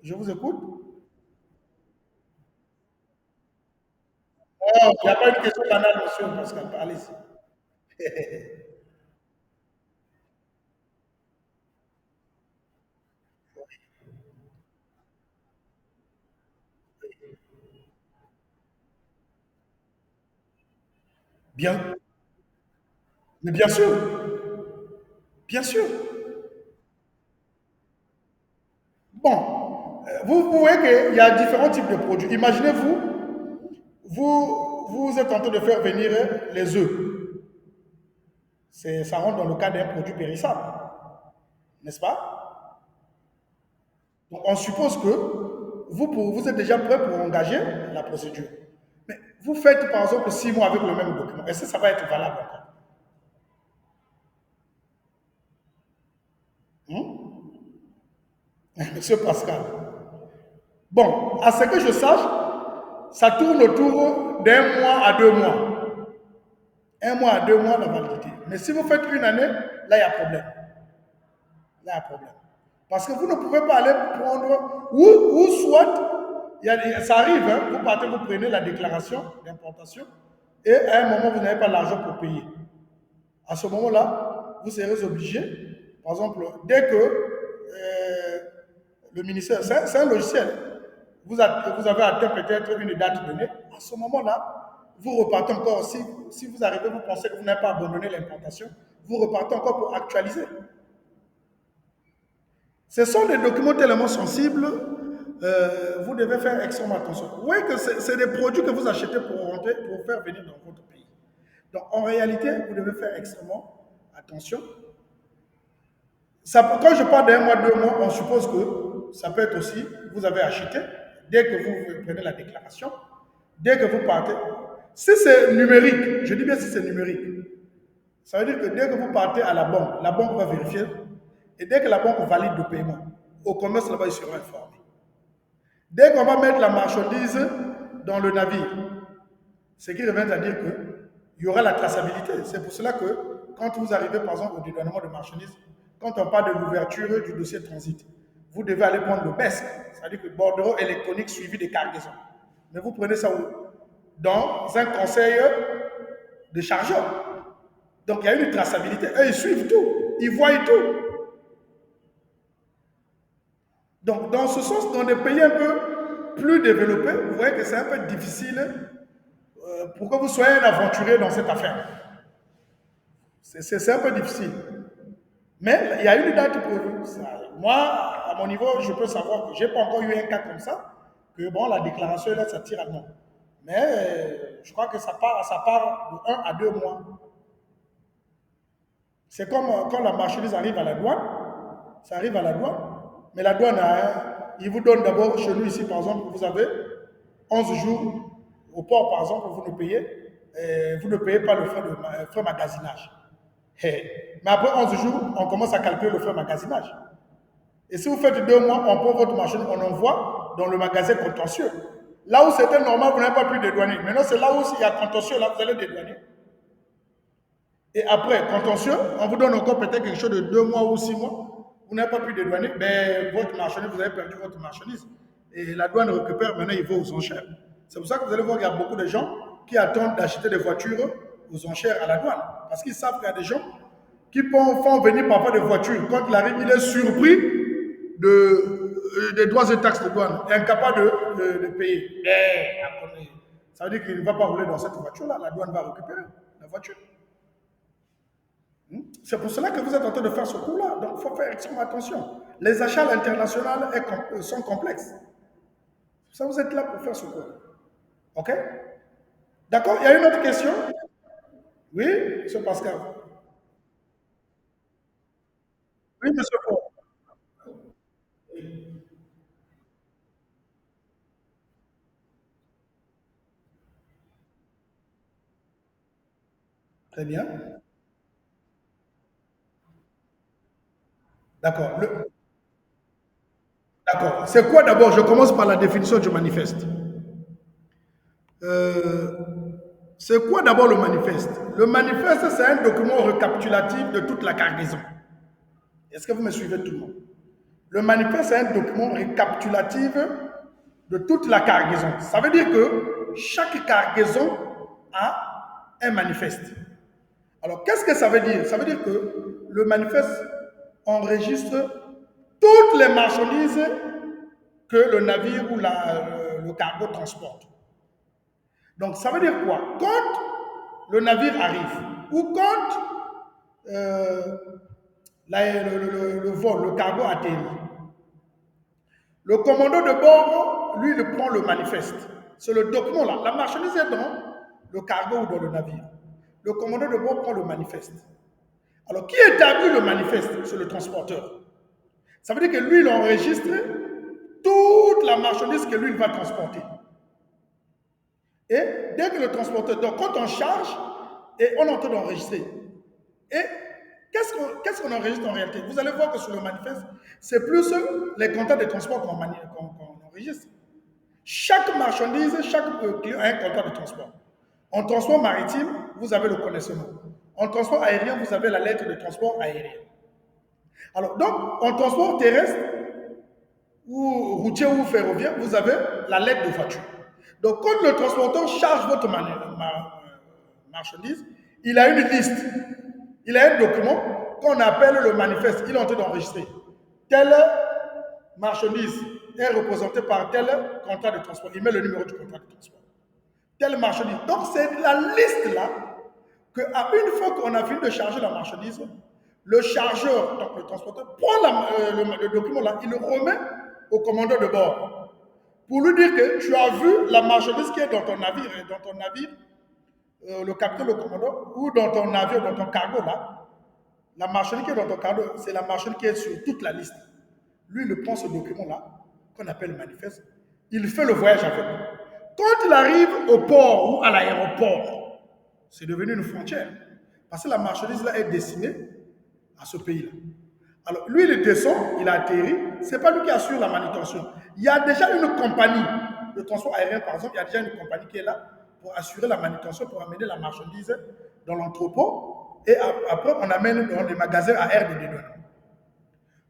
Je vous écoute. Oh, il n'y a pas une question banale, monsieur Pascal. Allez-y. Bien, mais bien sûr, bien sûr. Bon, vous voyez qu'il y a différents types de produits. Imaginez-vous, vous êtes en train de faire venir les œufs. Ça rentre dans le cadre d'un produit périssable, n'est-ce pas? Donc, on suppose que vous êtes déjà prêt pour engager la procédure. Mais vous faites par exemple 6 mois avec le même document. Est-ce que ça va être valable encore? Hmm? Monsieur Pascal. Bon, à ce que je sache, ça tourne autour d'un mois à 2 mois. 1 mois à 2 mois la validité. Mais si vous faites une année, là, il y a problème. Là, il y a problème. Parce que vous ne pouvez pas aller prendre, ou soit, ça arrive, hein, vous partez, vous prenez la déclaration d'importation, et à un moment, vous n'avez pas l'argent pour payer. À ce moment-là, vous serez obligé, par exemple, dès que le ministère, c'est un logiciel, vous avez atteint peut-être une date donnée, à ce moment-là, vous repartez encore, si vous arrivez, vous pensez que vous n'avez pas abandonné l'implantation, vous repartez encore pour actualiser. Ce sont des documents tellement sensibles, vous devez faire extrêmement attention. Vous voyez que c'est des produits que vous achetez pour rentrer, pour faire venir dans votre pays. Donc en réalité, vous devez faire extrêmement attention. Quand je parle d'un mois, 2 mois, on suppose que ça peut être aussi, vous avez acheté, dès que vous prenez la déclaration, dès que vous partez. Si c'est numérique, je dis bien si c'est numérique, ça veut dire que dès que vous partez à la banque va vérifier, et dès que la banque valide le paiement, au commerce là-bas, ils seront informés. Dès qu'on va mettre la marchandise dans le navire, ce qui revient à dire qu'il y aura la traçabilité. C'est pour cela que quand vous arrivez par exemple au dédouanement de marchandises, quand on parle de l'ouverture du dossier transit, vous devez aller prendre le BESC, c'est-à-dire que bordereau électronique suivi de cargaison. Mais vous prenez ça où? Dans un conseil de chargeur. Donc il y a une traçabilité. Eux, ils suivent tout, ils voient tout. Donc dans ce sens, dans des pays un peu plus développés, vous voyez que c'est un peu difficile pour que vous soyez un aventurier dans cette affaire. C'est un peu difficile. Mais il y a une date prévue. Moi, à mon niveau, je peux savoir que je n'ai pas encore eu un cas comme ça, que bon, la déclaration, là, ça tire à non. Mais je crois que ça part de 1 à 2 mois. C'est comme quand la marchandise arrive à la douane, ça arrive à la douane, mais la douane, il vous donne d'abord, chez nous ici, par exemple, vous avez 11 jours, au port, par exemple, vous ne payez pas le frais magasinage. Hey. Mais après 11 jours, on commence à calculer le frais magasinage. Et si vous faites 2 mois, on prend votre machine, on envoie dans le magasin contentieux. Là où c'était normal, vous n'avez pas pu dédouaner. Maintenant, c'est là où il y a contentieux, là, vous allez dédouaner. Et après, contentieux, on vous donne encore peut-être quelque chose de 2 mois ou 6 mois. Vous n'avez pas pu dédouaner, ben, votre marchandise, vous avez perdu votre marchandise. Et la douane récupère, maintenant, il va aux enchères. C'est pour ça que vous allez voir qu'il y a beaucoup de gens qui attendent d'acheter des voitures aux enchères à la douane. Parce qu'ils savent qu'il y a des gens qui font venir parfois des voitures. Quand il arrive, il est surpris des droits et taxes de douane, incapable de payer. Mais, ça veut dire qu'il ne va pas rouler dans cette voiture-là. La douane va récupérer la voiture. C'est pour cela que vous êtes en train de faire ce coup-là. Donc, il faut faire extrêmement attention. Les achats à l'international sont complexes. Ça, vous êtes là pour faire ce coup. OK? D'accord? Il y a une autre question? Oui, M. Pascal. Oui, M. Paul. Très bien. D'accord. D'accord. C'est quoi d'abord? Je commence par la définition du manifeste. Euh, c'est quoi d'abord le manifeste? Le manifeste, c'est un document récapitulatif de toute la cargaison. Est-ce que vous me suivez tout le monde? Le manifeste, c'est un document récapitulatif de toute la cargaison. Ça veut dire que chaque cargaison a un manifeste. Alors, qu'est-ce que ça veut dire? Ça veut dire que le manifeste enregistre toutes les marchandises que le navire ou le cargo transporte. Donc, ça veut dire quoi? Quand le navire arrive ou quand le vol, le cargo atterrit, le commandant de bord, lui, il prend le manifeste. C'est le document là. La marchandise est dans le cargo ou dans le navire. Le commandant de bord prend le manifeste. Alors, qui établit le manifeste? C'est le transporteur. Ça veut dire que lui, il enregistre toute la marchandise que lui, il va transporter. Et dès que le transporteur, donc quand on charge, et on est en train d'enregistrer. Et qu'est-ce qu'on enregistre en réalité? Vous allez voir que sur le manifeste, c'est plus les contrats de transport qu'on enregistre. Chaque marchandise, chaque client a un contrat de transport. En transport maritime, vous avez le connaissement. En transport aérien, vous avez la lettre de transport aérien. Alors, donc, en transport terrestre, ou routier ou ferroviaire, vous avez la lettre de voiture. Donc, quand le transporteur charge votre marchandise, il a une liste, il a un document qu'on appelle le manifeste. Il est en train d'enregistrer. Telle marchandise est représentée par tel contrat de transport. Il met le numéro du contrat de transport. Telle marchandise. Donc, c'est la liste là qu'à une fois qu'on a fini de charger la marchandise, le chargeur, donc le transporteur, prend le document là, il le remet au commandant de bord pour lui dire que tu as vu la marchandise qui est dans ton navire, le capitaine, le commandant, ou dans ton navire, dans ton cargo là, la marchandise qui est dans ton cargo, c'est la marchandise qui est sur toute la liste. Lui, il prend ce document là, qu'on appelle le manifeste, il fait le voyage avec. Quand il arrive au port ou à l'aéroport, c'est devenu une frontière. Parce que la marchandise là est destinée à ce pays-là. Alors, lui, il descend, il a atterri, ce n'est pas lui qui assure la manutention. Il y a déjà une compagnie de transport aérien, par exemple, il y a déjà une compagnie qui est là pour assurer la manutention, pour amener la marchandise dans l'entrepôt, et après, on amène dans les magasins à air de dédouanement.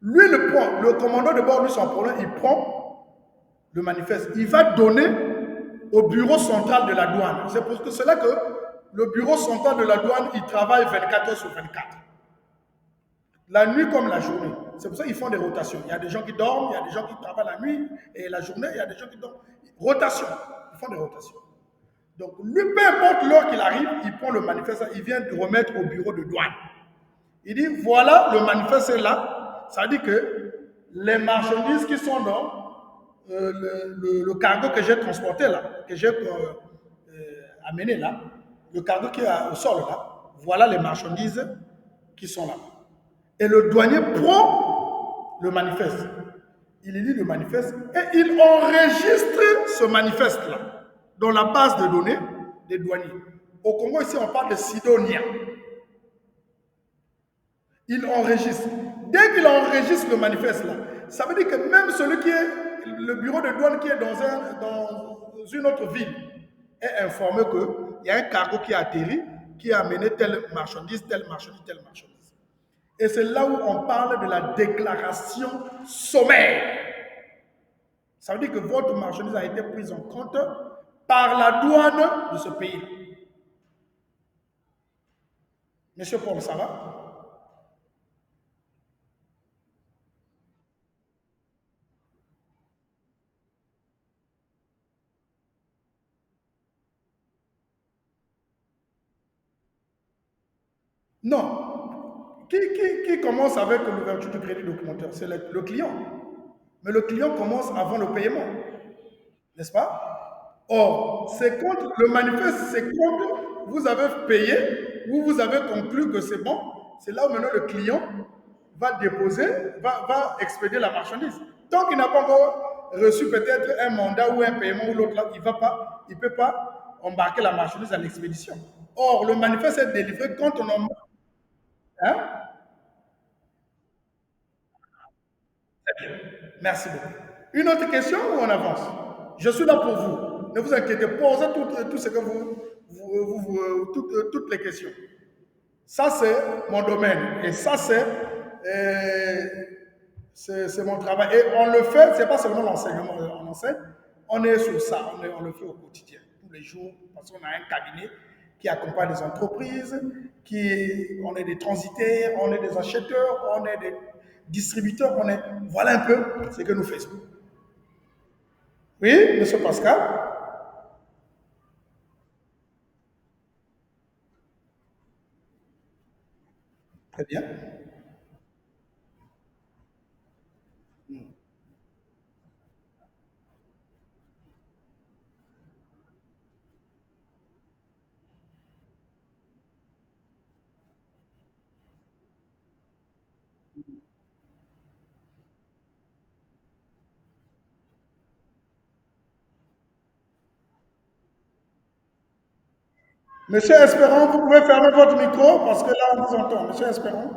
Lui, le commandant de bord, lui, son problème, il prend le manifeste, il va donner au bureau central de la douane. C'est pour cela que le bureau central de la douane, il travaille 24 heures sur 24. La nuit comme la journée. C'est pour ça qu'ils font des rotations. Il y a des gens qui dorment, il y a des gens qui travaillent la nuit et la journée, il y a des gens qui dorment. Rotation. Ils font des rotations. Donc, lui, peu importe l'heure qu'il arrive, il prend le manifeste, il vient de remettre au bureau de douane. Il dit, voilà, le manifeste est là. Ça veut dire que les marchandises qui sont dans le cargo que j'ai transporté là, que j'ai amené là, le cargo qui est au sol là, voilà les marchandises qui sont là. Et le douanier prend le manifeste. Il lit le manifeste et il enregistre ce manifeste-là dans la base de données des douaniers. Au Congo, ici, on parle de Sidonia. Il enregistre. Dès qu'il enregistre le manifeste-là, ça veut dire que même celui qui est le bureau de douane qui est dans une autre ville est informé qu'il y a un cargo qui a atterri, qui a amené telle marchandise, telle marchandise, telle marchandise. Et c'est là où on parle de la déclaration sommaire. Ça veut dire que votre marchandise a été prise en compte par la douane de ce pays. Monsieur Paul, ça va? Non. Qui commence avec l'ouverture du crédit documentaire? C'est le client. Mais le client commence avant le paiement. N'est-ce pas? Or, c'est quand le manifeste, c'est quand vous avez payé ou vous avez conclu que c'est bon. C'est là où maintenant le client va déposer, va expédier la marchandise. Tant qu'il n'a pas encore reçu peut-être un mandat ou un paiement ou l'autre, là, il ne peut pas embarquer la marchandise à l'expédition. Or, le manifeste est délivré quand on en... Hein? Merci beaucoup. Une autre question ou on avance? Je suis là pour vous. Ne vous inquiétez pas, posez tout ce que toutes les questions. Ça, c'est mon domaine. Et ça, c'est mon travail. Et on le fait, c'est pas seulement l'enseignement, on enseigne, on est sur ça, on le fait au quotidien, tous les jours, parce qu'on a un cabinet qui accompagne les entreprises, on est des transitaires, on est des acheteurs, on est des distributeurs, voilà un peu ce que nous faisons. Oui, monsieur Pascal? Très bien. Monsieur Espérant, vous pouvez fermer votre micro parce que là, on vous entend. Monsieur Espérant,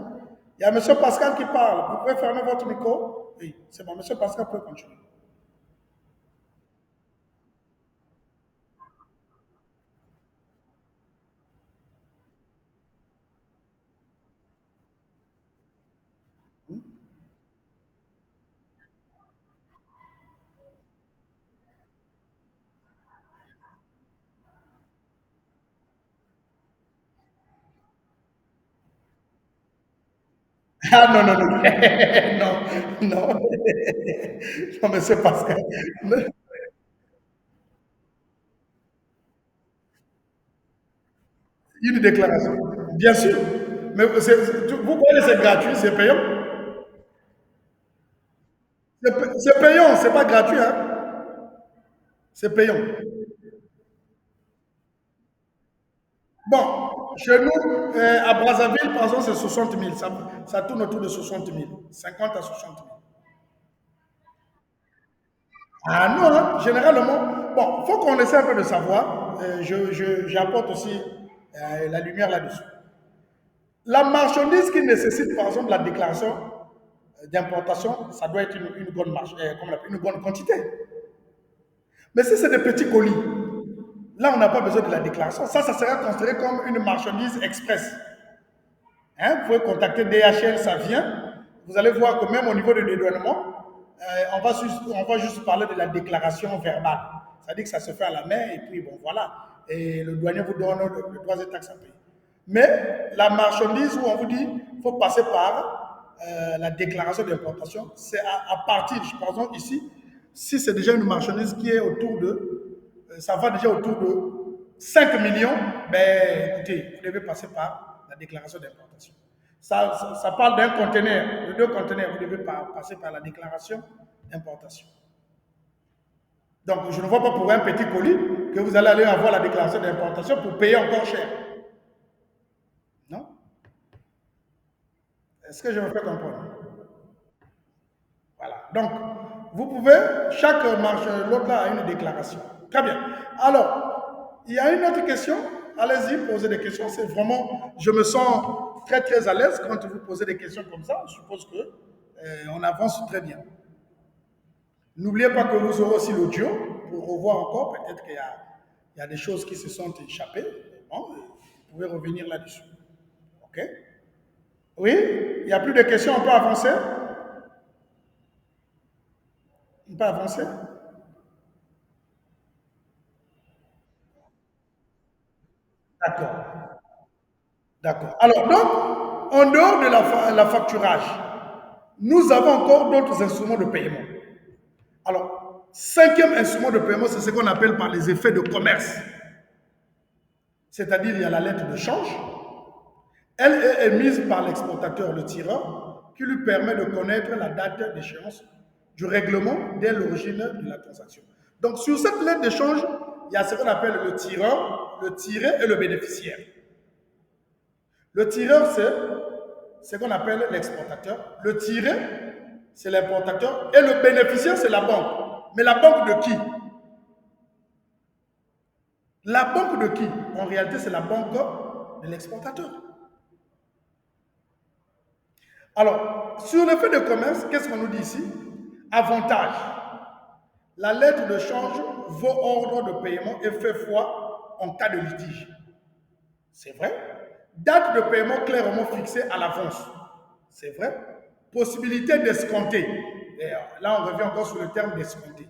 il y a monsieur Pascal qui parle. Vous pouvez fermer votre micro? Oui, c'est bon. Monsieur Pascal peut continuer. Ah non, non, non. Non, non. Non, monsieur Pascal. Une déclaration. Bien sûr. Mais vous voyez, c'est gratuit, c'est payant. C'est payant, c'est pas gratuit. Hein? C'est payant. Bon, chez nous, à Brazzaville, par exemple, c'est 60 000. Ça tourne autour de 60 000. 50 à 60 000. Ah non, hein, généralement, bon, il faut qu'on essaie un peu de savoir. J'apporte aussi la lumière là-dessus. La marchandise qui nécessite, par exemple, la déclaration d'importation, ça doit être une bonne marche, une bonne quantité. Mais si c'est des petits colis, là, on n'a pas besoin de la déclaration. Ça sera considéré comme une marchandise express. Hein, vous pouvez contacter DHL, ça vient. Vous allez voir que même au niveau de dédouanement, on va juste parler de la déclaration verbale. C'est-à-dire que ça se fait à la main et puis bon, voilà. Et le douanier vous donne le droit et taxes à payer. Mais la marchandise où on vous dit qu'il faut passer par la déclaration d'importation, c'est à partir, par exemple ici, si c'est déjà une marchandise qui est autour de, ça va déjà autour de 5 millions, ben écoutez, vous devez passer par la déclaration d'importation. Ça parle d'un conteneur, de 2 conteneurs, vous devez passer par la déclaration d'importation. Donc, je ne vois pas pour un petit colis que vous allez aller avoir la déclaration d'importation pour payer encore cher. Non? Est-ce que je me fais comprendre? Voilà. Donc, vous pouvez, chaque marche, l'autre là a une déclaration. Très bien. Alors, il y a une autre question. Allez-y, posez des questions. C'est vraiment, je me sens très très à l'aise quand vous posez des questions comme ça. Je suppose que on avance très bien. N'oubliez pas que vous aurez aussi l'audio pour revoir encore. Peut-être qu'il y a des choses qui se sont échappées. Bon, vous pouvez revenir là-dessus. OK? Oui? Il n'y a plus de questions. On peut avancer? On peut avancer? D'accord. D'accord. Alors, donc, en dehors de la facturage, nous avons encore d'autres instruments de paiement. Alors, cinquième instrument de paiement, c'est ce qu'on appelle par les effets de commerce. C'est-à-dire, il y a la lettre de change. Elle est émise par l'exportateur, le tireur, qui lui permet de connaître la date d'échéance du règlement dès l'origine de la transaction. Donc, sur cette lettre d'échange, il y a ce qu'on appelle le tireur, le tiré et le bénéficiaire. Le tireur, c'est ce qu'on appelle l'exportateur. Le tiré, c'est l'importateur. Et le bénéficiaire, c'est la banque. Mais la banque de qui? La banque de qui? En réalité, c'est la banque de l'exportateur. Alors, sur le fait de commerce, qu'est-ce qu'on nous dit ici? Avantage. La lettre de change vaut ordre de paiement et fait foi en cas de litige. C'est vrai. Date de paiement clairement fixée à l'avance. C'est vrai. Possibilité d'escompter. Là, on revient encore sur le terme d'escompter.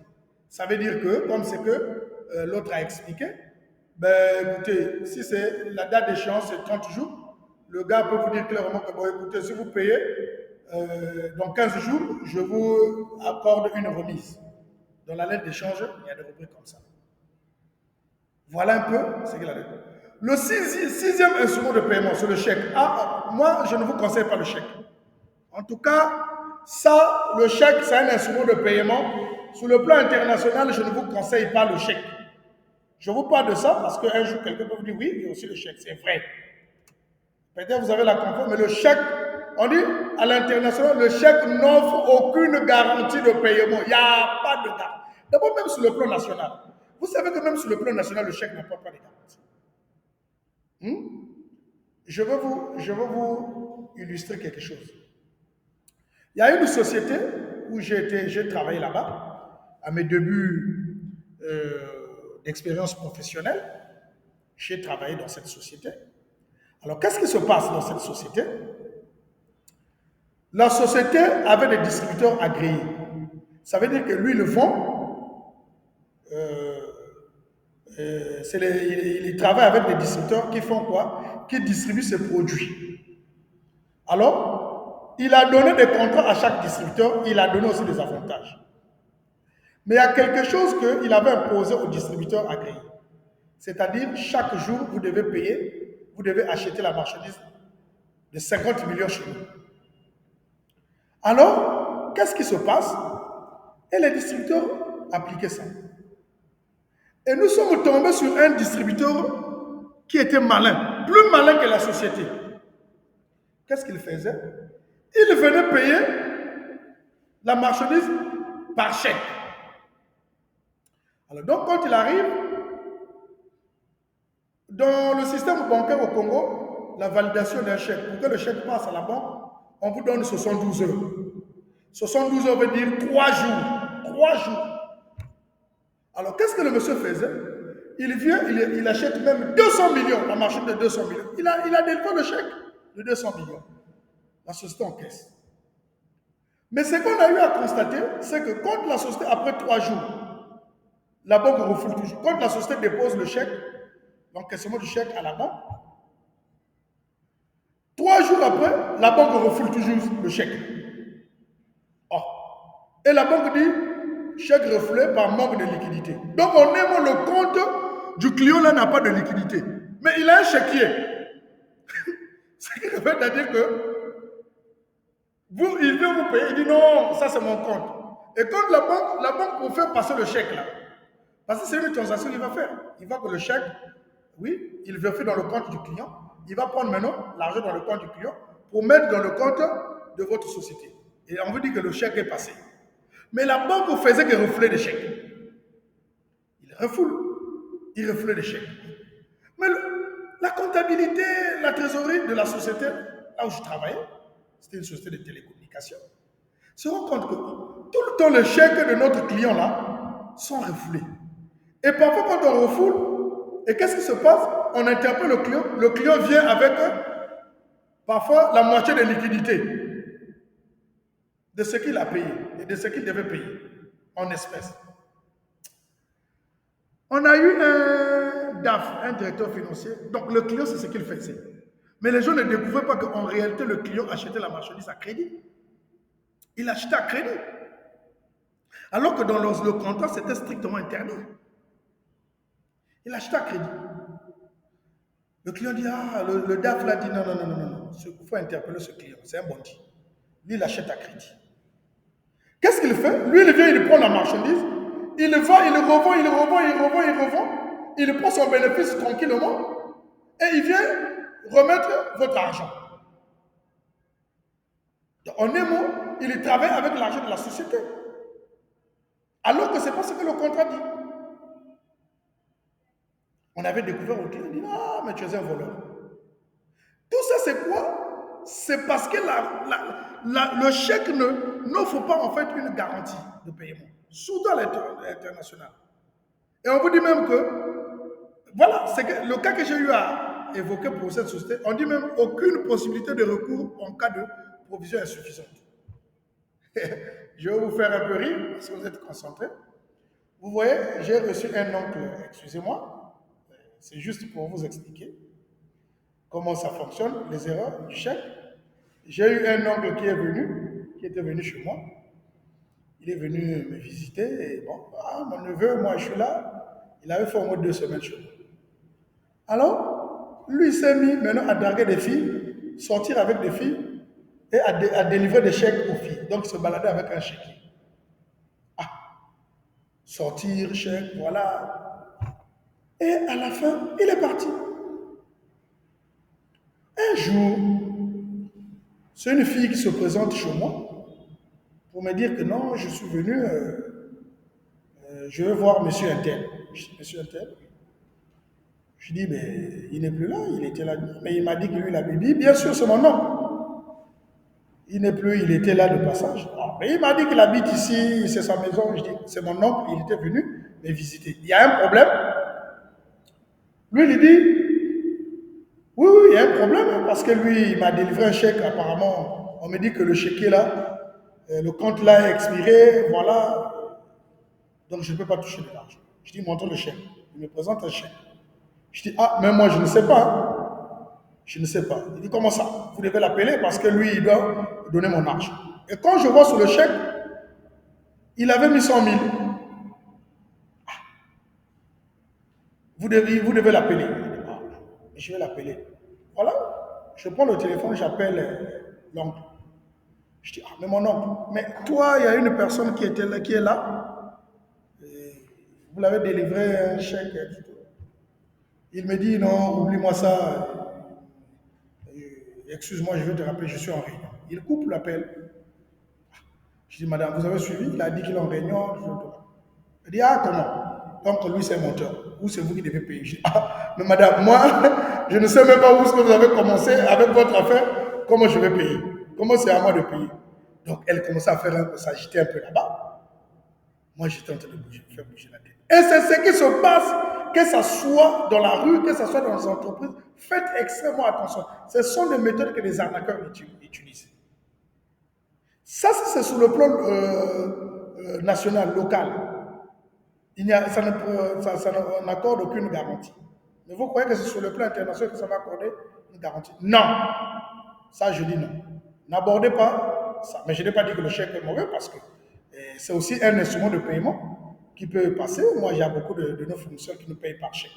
Ça veut dire que, comme c'est que l'autre a expliqué, ben écoutez, si c'est la date d'échéance, c'est 30 jours, le gars peut vous dire clairement que, bon, écoutez, si vous payez dans 15 jours, je vous accorde une remise. Dans la lettre d'échange, il y a des rubriques comme ça. Voilà un peu ce qu'il a dit. Le sixième instrument de paiement, c'est le chèque. Ah, moi, je ne vous conseille pas le chèque. En tout cas, ça, le chèque, c'est un instrument de paiement. Sur le plan international, je ne vous conseille pas le chèque. Je vous parle de ça parce qu'un jour, quelqu'un peut vous dire oui, il y a aussi le chèque. C'est vrai. Peut-être vous avez la confiance, mais le chèque, on dit à l'international, le chèque n'offre aucune garantie de paiement. Il n'y a pas de garantie. D'abord, même sur le plan national. Vous savez que même sur le plan national, le chèque n'apporte pas de garantie. Je veux vous illustrer quelque chose. Il y a une société où j'ai travaillé là-bas, à mes débuts d'expérience professionnelle. J'ai travaillé dans cette société. Alors, qu'est-ce qui se passe dans cette société? La société avait des distributeurs agréés. Ça veut dire que lui, le vend, il travaille avec des distributeurs qui font quoi? Qui distribuent ses produits. Alors, il a donné des contrats à chaque distributeur, il a donné aussi des avantages. Mais il y a quelque chose qu'il avait imposé aux distributeurs agréés. C'est-à-dire, chaque jour, vous devez payer, vous devez acheter la marchandise de 50 millions chez nous. Alors, qu'est-ce qui se passe? Et les distributeurs appliquaient ça. Et nous sommes tombés sur un distributeur qui était malin, plus malin que la société. Qu'est-ce qu'il faisait? Il venait payer la marchandise par chèque. Alors donc, quand il arrive, dans le système bancaire au Congo, la validation d'un chèque, pour que le chèque passe à la banque, on vous donne 72 heures. 72 heures veut dire 3 jours. 3 jours. Alors, qu'est-ce que le monsieur faisait? Il vient, il achète même 200 millions, la marchandise de 200 millions. Il a délivré le chèque de 200 millions. La société en caisse. Mais ce qu'on a eu à constater, c'est que quand la société, après 3 jours, la banque refoule toujours. Quand la société dépose le chèque, l'encaissement du chèque à la banque, 3 jours après, la banque refoule toujours le chèque. Oh. Et la banque dit, chèque refoulé par manque de liquidité. Donc on aime le compte du client là n'a pas de liquidité. Mais il a un chéquier. Ce qui veut dire que il veut vous payer, il dit non, ça c'est mon compte. Et quand la banque pour faire passer le chèque là, parce que c'est une transaction qu'il va faire. Il va que le chèque, oui, il vérifie dans le compte du client. Il va prendre maintenant l'argent dans le compte du client pour mettre dans le compte de votre société. Et on veut dire que le chèque est passé. Mais la banque faisait que refouler des chèques. Il refoule. Il refoulait des chèques. Mais la comptabilité, la trésorerie de la société, là où je travaillais, c'était une société de télécommunications, se rend compte que tout le temps, les chèques de notre client là sont refoulés. Et parfois, quand on refoule, et qu'est-ce qui se passe? On interpelle le client vient avec parfois la moitié des liquidités de ce qu'il a payé et de ce qu'il devait payer en espèces. On a eu un DAF, un directeur financier, donc le client, c'est ce qu'il faisait. Mais les gens ne découvraient pas qu'en réalité, le client achetait la marchandise à crédit. Il achetait à crédit. Alors que dans le contrat, c'était strictement interdit. Il achetait à crédit. Le client dit, ah, le DAF l'a dit, non, non, non, non, non, il faut interpeller ce client, c'est un bandit. Lui, il achète à crédit. Qu'est-ce qu'il fait? Lui, il vient, il prend la marchandise, il va, il revend, il revend, il revend, il revend, il prend son bénéfice tranquillement, et il vient remettre votre argent. En un mot, il travaille avec l'argent de la société. Alors que ce n'est pas ce que le contrat dit. On avait découvert au client, on dit, ah, mais tu es un voleur. Tout ça, c'est quoi? C'est parce que le chèque n'offre pas en fait une garantie de paiement, surtout à l'international. Et on vous dit même que, voilà, c'est le cas que j'ai eu à évoquer pour cette société, on dit même aucune possibilité de recours en cas de provision insuffisante. Je vais vous faire un peu rire parce que vous êtes concentrés. Vous voyez, j'ai reçu un oncle, excusez-moi, c'est juste pour vous expliquer comment ça fonctionne, les erreurs du chèque. J'ai eu un oncle qui était venu chez moi. Il est venu me visiter et bon, ah, mon neveu, moi je suis là. Il avait fait au moins 2 semaines chez moi. Alors, lui il s'est mis maintenant à draguer des filles, sortir avec des filles et à délivrer des chèques aux filles. Donc il se baladait avec un chéquier. Ah, sortir, chèque, voilà. Et à la fin, il est parti. Un jour, c'est une fille qui se présente chez moi pour me dire que non, je suis venu, je veux voir monsieur Intel. Je dis, monsieur Intel? Je dis, mais il n'est plus là, il était là. Mais il m'a dit que lui, il avait dit, bien sûr, c'est mon nom. Il n'est plus, il était là de passage. Non, mais il m'a dit qu'il habite ici, c'est sa maison. Je dis, c'est mon oncle, il était venu me visiter. Il y a un problème. Lui, il dit, oui, oui, il y a un problème, parce que lui, il m'a délivré un chèque, apparemment. On me dit que le chéquier là, le compte là est expiré, voilà. Donc je ne peux pas toucher de l'argent. Je dis, montre le chèque. Il me présente un chèque. Je dis, ah, mais moi je ne sais pas. Je ne sais pas. Il dit, comment ça? Vous devez l'appeler parce que lui, il doit donner mon argent. Et quand je vois sur le chèque, il avait mis 100 000. Vous devez l'appeler. Ah, je vais l'appeler. Voilà. Je prends le téléphone, j'appelle l'oncle. Je dis, ah, mais mon oncle, mais toi, il y a une personne qui est là. Vous l'avez délivré un chèque. Il me dit, non, oublie-moi ça. Excuse-moi, je vais te rappeler, je suis en réunion. Il coupe l'appel. Je dis, madame, vous avez suivi? Il a dit qu'il est en réunion. Il dit, ah, comment? Donc, lui, c'est un monteur. Ou c'est vous qui devez payer. Je dis, ah, mais madame, moi, je ne sais même pas où est-ce que vous avez commencé avec votre affaire. Comment je vais payer? Comment c'est à moi de payer? Donc, elle commençait à s'agiter un peu là-bas. Moi, j'étais en train de faire bouger la tête. Et c'est ce qui se passe, que ce soit dans la rue, que ce soit dans les entreprises. Faites extrêmement attention. Ce sont des méthodes que les arnaqueurs utilisent. Ça, c'est sur le plan national, local. Ça n'accorde aucune garantie. Mais vous croyez que c'est sur le plan international que ça va accorder une garantie? Non. Ça, je dis non. N'abordez pas ça. Mais je n'ai pas dit que le chèque est mauvais parce que c'est aussi un instrument de paiement qui peut passer. Moi, il y a beaucoup de nos fournisseurs qui nous payent par chèque.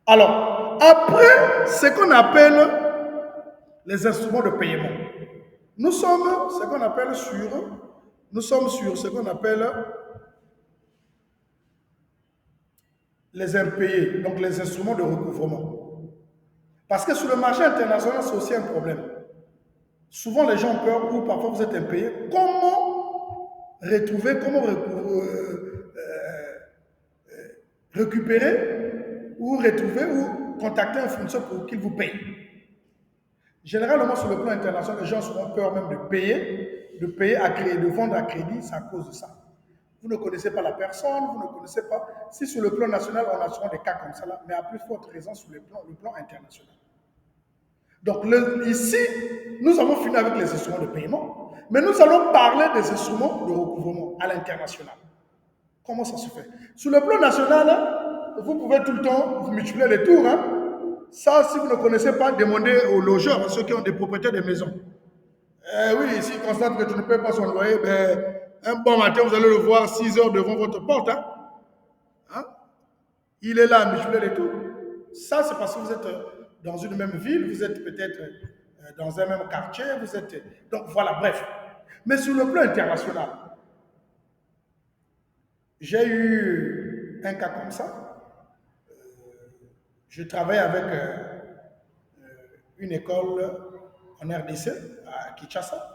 Alors, après, ce qu'on appelle les instruments de paiement, nous sommes ce qu'on appelle sur ce qu'on appelle les impayés, donc les instruments de recouvrement. Parce que sur le marché international, c'est aussi un problème. Souvent, les gens ont peur ou parfois vous êtes impayé. Comment retrouver, récupérer ou retrouver ou contacter un fournisseur pour qu'il vous paye? Généralement, sur le plan international, les gens auront peur même de payer à crédit, de vendre à crédit, c'est à cause de ça. Vous ne connaissez pas la personne, vous ne connaissez pas. Si sur le plan national, on a souvent des cas comme ça, là, mais à plus forte raison sur le plan international. Donc ici, nous avons fini avec les instruments de paiement, mais nous allons parler des instruments de recouvrement à l'international. Comment ça se fait? Sur le plan national, vous pouvez tout le temps vous multiplier les tours. Ça, si vous ne connaissez pas, demandez aux logeurs, ceux qui ont des propriétaires de maisons. Oui, s'ils constatent que tu ne payes pas son loyer, ben, un bon matin, vous allez le voir 6 heures devant votre porte. Il est là à multiplier les tours. Ça, c'est parce que vous êtes dans une même ville, vous êtes peut-être dans un même quartier, vous êtes... Donc voilà, bref. Mais sur le plan international, j'ai eu un cas comme ça. Je travaille avec une école en RDC, à Kinshasa.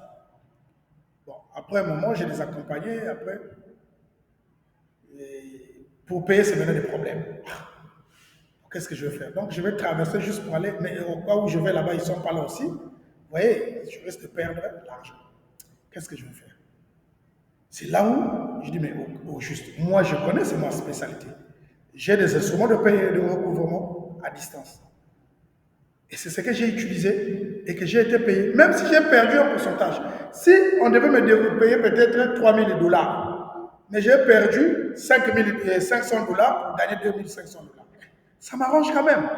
Bon, après un moment, je les accompagnais, après, pour payer, c'est maintenant des problèmes. Qu'est-ce que je vais faire? Donc, je vais traverser juste pour aller, mais au cas où je vais là-bas, ils ne sont pas là aussi. Vous voyez, je risque de perdre l'argent. Qu'est-ce que je vais faire? C'est là où je dis, mais au juste, moi je connais, c'est ma spécialité. J'ai des instruments de payer de recouvrement à distance. Et c'est ce que j'ai utilisé et que j'ai été payé. Même si j'ai perdu un pourcentage. Si on devait me payer peut-être 3 000 $, mais j'ai perdu 5 500 $ pour gagner 2 500 $. Ça m'arrange quand même.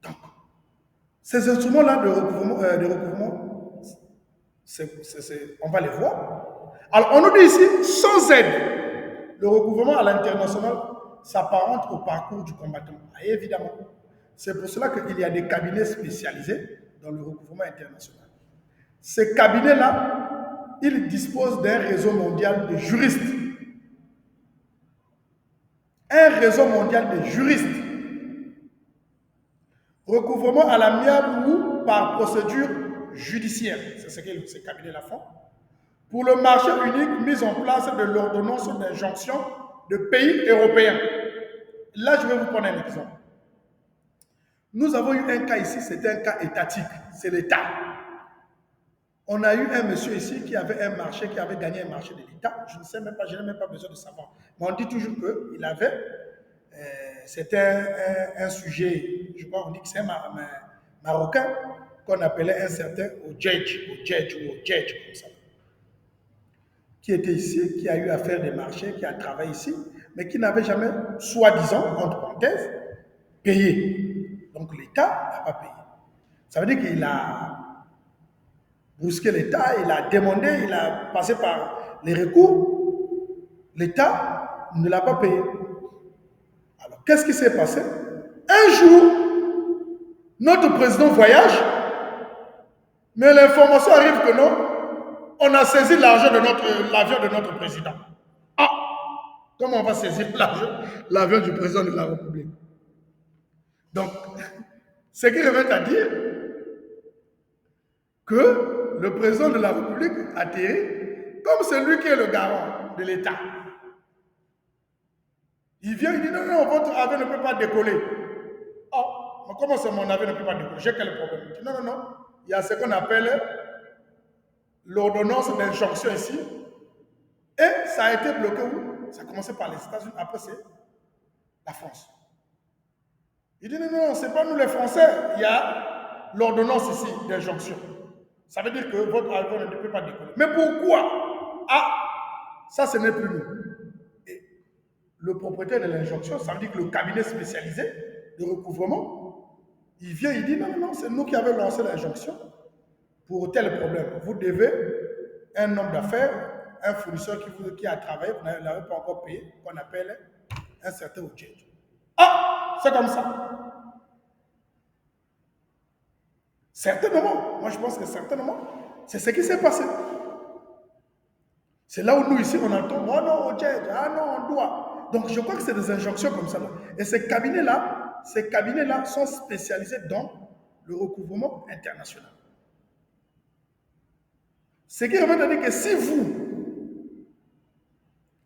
Donc, ces instruments-là de recouvrement, on va les voir. Alors, on nous dit ici, sans aide, le recouvrement à l'international s'apparente au parcours du combattant. Et évidemment, c'est pour cela qu'il y a des cabinets spécialisés dans le recouvrement international. Ces cabinets-là, ils disposent d'un réseau mondial de juristes. Un réseau mondial de juristes. Recouvrement à l'amiable ou par procédure judiciaire. C'est ce que ces cabinets-là font. Pour le marché unique, mise en place de l'ordonnance d'injonction de pays européens. Là, je vais vous prendre un exemple. Nous avons eu un cas ici, c'était un cas étatique, c'est l'État. On a eu un monsieur ici qui avait un marché, qui avait gagné un marché de l'État. Je ne sais même pas, je n'ai même pas besoin de savoir. Mais on dit toujours qu'il avait, c'était un sujet, je crois, on dit que c'est un Marocain qu'on appelait un certain Odjedj, comme ça, qui était ici, qui a eu à faire des marchés, qui a travaillé ici, mais qui n'avait jamais, soi-disant, entre parenthèses, payé. Donc l'État n'a pas payé. Ça veut dire qu'il a brusqué l'État, il a demandé, il a passé par les recours. L'État ne l'a pas payé. Alors, qu'est-ce qui s'est passé? Un jour, notre président voyage, mais l'information arrive que non, on a saisi l'argent de l'avion de notre président. Ah! Comment on va saisir l'avion du président de la République? Donc, ce qui revient à dire que le président de la République atterrit comme celui qui est le garant de l'État. Il vient, il dit non, votre avion ne peut pas décoller. Oh, mais comment c'est mon avion ne peut pas décoller? J'ai quel problème? Il dit non, il y a ce qu'on appelle l'ordonnance d'injonction ici. Et ça a été bloqué où? Ça a commencé par les États-Unis, après c'est la France. Il dit non, c'est pas nous les Français, il y a l'ordonnance ici d'injonction. Ça veut dire que votre avion ne peut pas décoller. Mais pourquoi? Ah, ça, ce n'est plus nous. Et le propriétaire de l'injonction, ça veut dire que le cabinet spécialisé de recouvrement, il vient, il dit non, non, non, c'est nous qui avons lancé l'injonction pour tel problème. Vous devez un homme d'affaires, un fournisseur qui a travaillé, vous n'avez pas encore payé, qu'on appelle un certain objet. Ah, c'est comme ça. Certainement, moi je pense que certainement, c'est ce qui s'est passé. C'est là où nous ici on entend, oh non, objet, ah non, on doit. Donc je crois que c'est des injonctions comme ça. Là. Et ces cabinets-là sont spécialisés dans le recouvrement international. Ce qui revient à dire que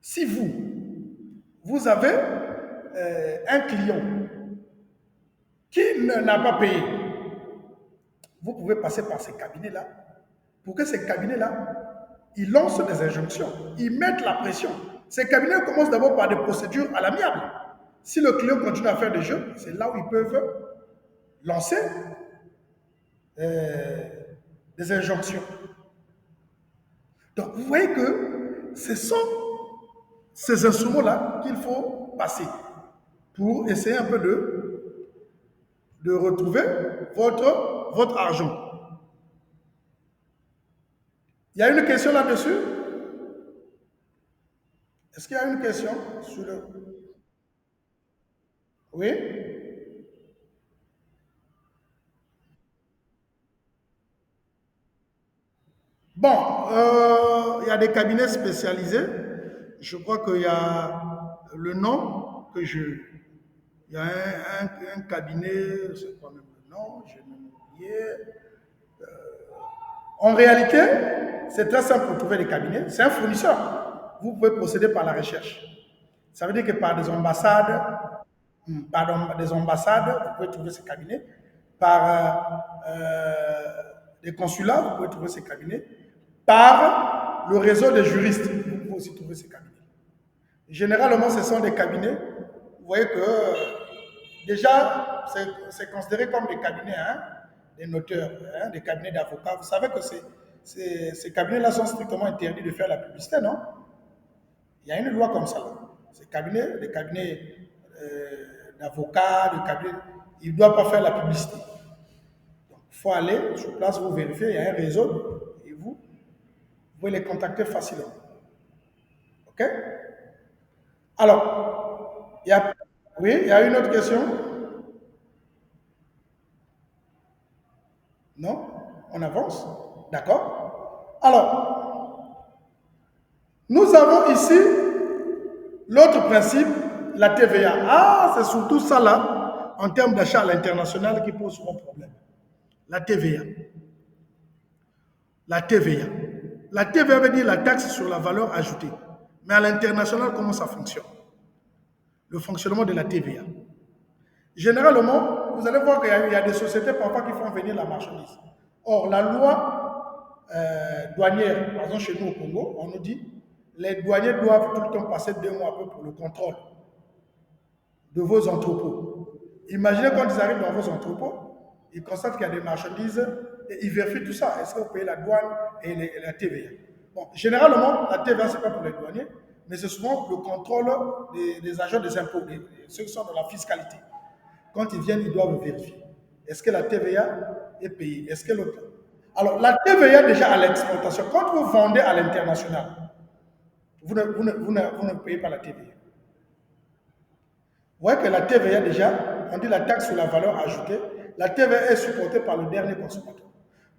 si vous avez un client qui n'a pas payé, vous pouvez passer par ces cabinets-là pour que ces cabinets-là, ils lancent des injonctions, ils mettent la pression. Ces cabinets commencent d'abord par des procédures à l'amiable. Si le client continue à faire des jeux, c'est là où ils peuvent lancer des injonctions. Donc vous voyez que ce sont ces instruments-là qu'il faut passer pour essayer un peu de retrouver votre argent. Il y a une question là-dessus? Est-ce qu'il y a une question sur le... Oui? Bon, il y a des cabinets spécialisés. Je crois qu'il y a le nom que je... Il y a un cabinet, c'est quoi même le nom, j'ai même oublié. En réalité, c'est très simple pour trouver des cabinets. C'est un fournisseur. Vous pouvez procéder par la recherche. Ça veut dire que par des ambassades, des ambassades, vous pouvez trouver ces cabinets. Par des consulats, vous pouvez trouver ces cabinets. Par le réseau des juristes, vous pouvez aussi trouver ces cabinets. Généralement, ce sont des cabinets, vous voyez que déjà, c'est considéré comme des cabinets, hein, des noteurs, hein, des cabinets d'avocats. Vous savez que ces cabinets-là sont strictement interdits de faire la publicité, non? Il y a une loi comme ça. Là. Ces cabinets, des cabinets d'avocats, des cabinets, ils ne doivent pas faire la publicité. Donc, il faut aller sur place, vous vérifier, il y a un réseau, et vous pouvez les contacter facilement. OK? Alors, oui, il y a une autre question? Non? On avance? D'accord? Alors, nous avons ici l'autre principe, la TVA. Ah, c'est surtout ça là, en termes d'achat à l'international, qui pose souvent problème. La TVA. La TVA. La TVA veut dire la taxe sur la valeur ajoutée. Mais à l'international, comment ça fonctionne? Le fonctionnement de la TVA. Généralement, vous allez voir qu'il y a des sociétés parfois qui font venir la marchandise. Or, la loi douanière, par exemple chez nous au Congo, on nous dit les douaniers doivent tout le temps passer 2 mois pour le contrôle de vos entrepôts. Imaginez quand ils arrivent dans vos entrepôts, ils constatent qu'il y a des marchandises et ils vérifient tout ça. Est-ce que vous payez la douane et la TVA? Bon, généralement, la TVA, ce n'est pas pour les douaniers, mais c'est souvent le contrôle des agents des impôts, ceux qui sont dans la fiscalité. Quand ils viennent, ils doivent vérifier. Est-ce que la TVA est payée? Est-ce que l'autre... Alors, la TVA déjà à l'exportation, quand vous vendez à l'international, vous ne payez pas la TVA. Vous voyez que la TVA déjà, on dit la taxe sur la valeur ajoutée, la TVA est supportée par le dernier consommateur.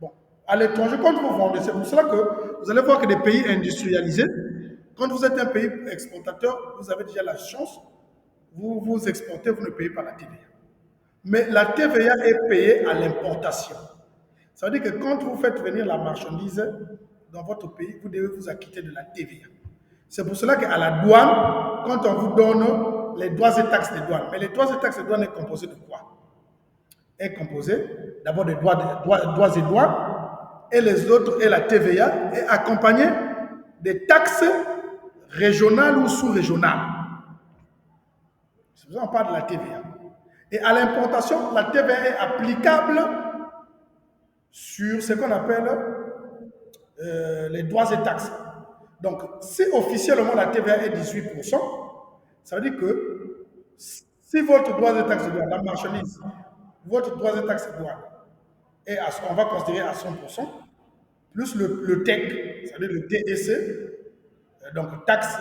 Bon, à l'étranger, quand vous vendez, c'est pour cela que vous allez voir que des pays industrialisés, quand vous êtes un pays exportateur, vous avez déjà la chance, vous exportez, vous ne payez pas la TVA. Mais la TVA est payée à l'importation. Ça veut dire que quand vous faites venir la marchandise dans votre pays, vous devez vous acquitter de la TVA. C'est pour cela qu'à la douane, quand on vous donne les droits et taxes de douane, mais les droits et taxes de douane est composé de quoi? Est composé d'abord des droits et douanes, et les autres, et la TVA, est accompagnée des taxes régionales ou sous-régionales. C'est pour ça qu'on parle de la TVA. Et à l'importation, la TVA est applicable sur ce qu'on appelle les droits et taxes. Donc, si officiellement la TVA est 18%, ça veut dire que si votre droit et taxe de douane, la marchandise, votre droit et taxe de douane, on va considérer à 100%, plus le TEC, c'est-à-dire le TEC, donc taxe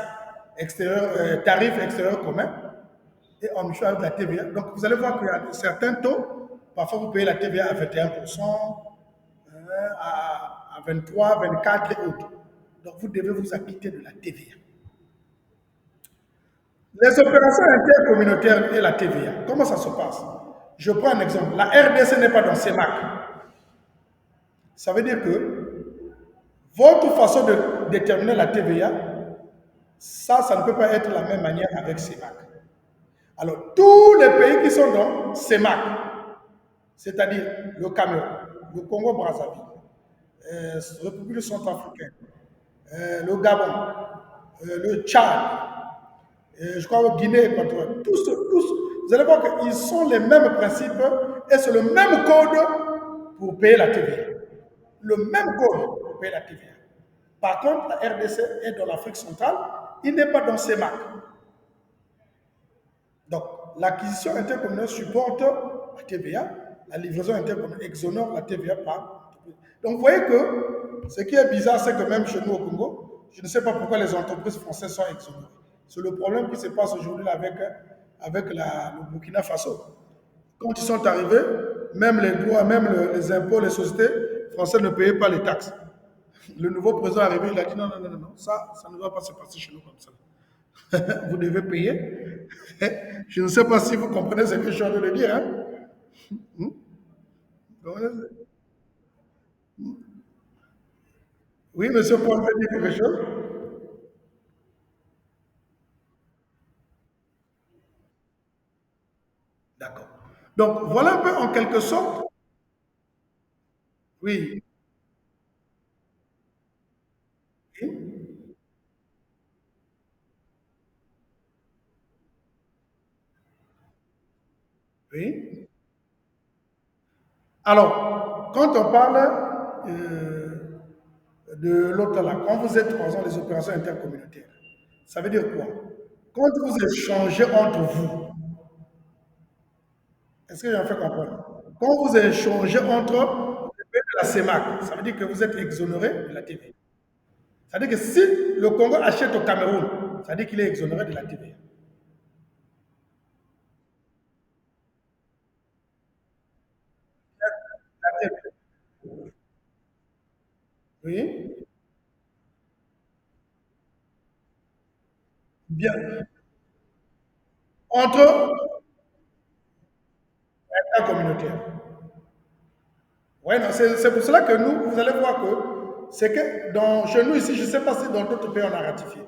extérieure, tarif extérieur commun, et on met avec la TVA. Donc vous allez voir qu'il y a certains taux, parfois vous payez la TVA à 21%, à 23, 24 et autres. Donc vous devez vous acquitter de la TVA. Les opérations intercommunautaires et la TVA, comment ça se passe? Je prends un exemple. La RDC n'est pas dans CEMAC. Ça veut dire que votre façon de déterminer la TVA, ça ne peut pas être la même manière avec CEMAC. Alors, tous les pays qui sont dans CEMAC, c'est-à-dire le Cameroun, le Congo-Brazzaville, République centrafricaine, le Gabon, le Tchad, je crois le Guinée équatoriale, tous, vous allez voir qu'ils sont les mêmes principes et c'est le même code pour payer la TVA. Le même code pour payer la TVA. Par contre, la RDC est dans l'Afrique centrale, il n'est pas dans CEMAC. Donc, l'acquisition intercommunale supporte la TVA, la livraison intercommunale exonère la TVA par. Donc, vous voyez que ce qui est bizarre, c'est que même chez nous au Congo, je ne sais pas pourquoi les entreprises françaises sont exonérées. C'est le problème qui se passe aujourd'hui avec le Burkina Faso. Quand ils sont arrivés, même les droits, même les impôts, les sociétés françaises ne payaient pas les taxes. Le nouveau président est arrivé, il a dit non, non, non, non, ça ne doit pas se passer chez nous comme ça. Vous devez payer. Je ne sais pas si vous comprenez ce que je suis en train de dire. Hein? Oui, monsieur Paul veut dire quelque chose. D'accord. Donc, voilà un peu en quelque sorte. Oui, oui, oui. Alors, quand on parle de l'autre là, quand vous êtes, par exemple, les opérations intercommunautaires, ça veut dire quoi? Quand vous échangez entre vous, est-ce que j'ai fait comprendre? Quand vous échangez entre les pays de la CEMAC, ça veut dire que vous êtes exonéré de la TVA. Ça veut dire que si le Congo achète au Cameroun, ça veut dire qu'il est exonéré de la TVA. La TVA. Oui, bien. Entre États communautaires. Oui, c'est pour cela que nous, vous allez voir que c'est que chez nous ici, je ne sais pas si dans d'autres pays on a ratifié.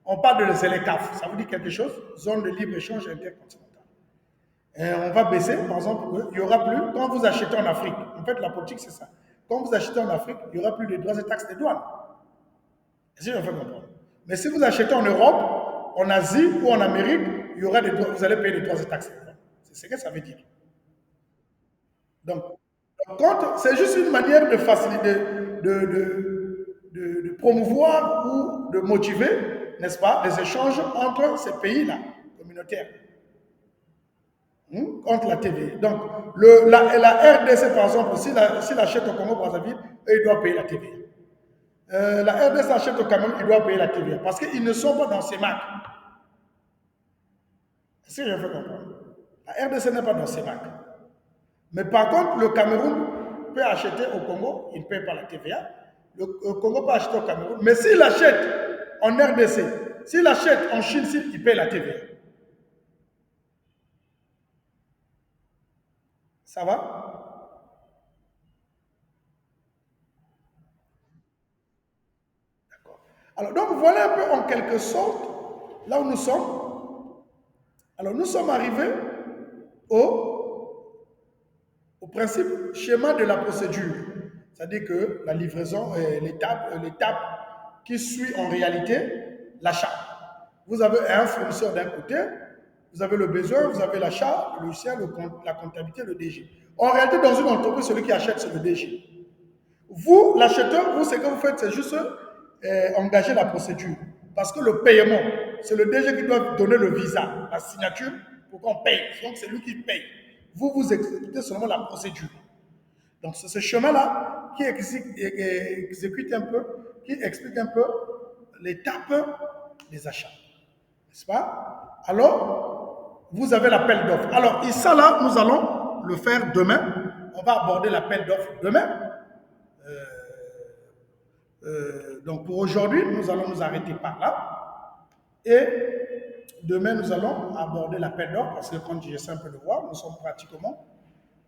On parle de ZLECAf, ça vous dit quelque chose? Zone de libre-échange intercontinental. Et on va baisser, par exemple, il n'y aura plus, quand vous achetez en Afrique, en fait la politique c'est ça, quand vous achetez en Afrique, il n'y aura plus de droits et taxes de douane. Si je fais comprendre. Mais si vous achetez en Europe, en Asie ou en Amérique, il y aura des droits, vous allez payer des droits et taxes de douane. C'est ce que ça veut dire. Donc, c'est juste une manière de faciliter, de promouvoir ou de motiver, n'est-ce pas, les échanges entre ces pays-là, communautaires, contre la TVA. Donc, la RDC, par exemple, s'il achète au Congo-Brazzaville, il doit payer la TVA. La RDC achète au Cameroun, il doit payer la TVA. Parce qu'ils ne sont pas dans ces marques. Est-ce que je fais comprendre? La RDC n'est pas dans ces marques. Mais par contre, le Cameroun peut acheter au Congo, il ne paye pas la TVA. Le Congo peut acheter au Cameroun. Mais s'il achète en RDC, s'il achète en Chine, il paye la TVA. Ça va? Alors, donc voilà un peu en quelque sorte là où nous sommes. Alors, nous sommes arrivés au, au principe schéma de la procédure. C'est-à-dire que la livraison est l'étape qui suit en réalité l'achat. Vous avez un fournisseur d'un côté, vous avez le besoin, vous avez l'achat, le logiciel, la comptabilité, le DG. En réalité, dans une entreprise, celui qui achète, c'est le DG. Vous, l'acheteur, vous, ce que vous faites, c'est juste engager la procédure. Parce que le paiement, c'est le DG qui doit donner le visa, la signature, pour qu'on paye. Donc, c'est lui qui paye. Vous, vous exécutez seulement la procédure. Donc, c'est ce chemin-là qui exécute un peu, qui explique un peu l'étape des achats. N'est-ce pas? Alors, vous avez l'appel d'offres. Alors, et ça, là, nous allons le faire demain. On va aborder l'appel d'offres demain. Donc pour aujourd'hui, nous allons nous arrêter par là. Et demain, nous allons aborder l'appel d'offres parce que quand j'essaie un peu de voir, nous sommes pratiquement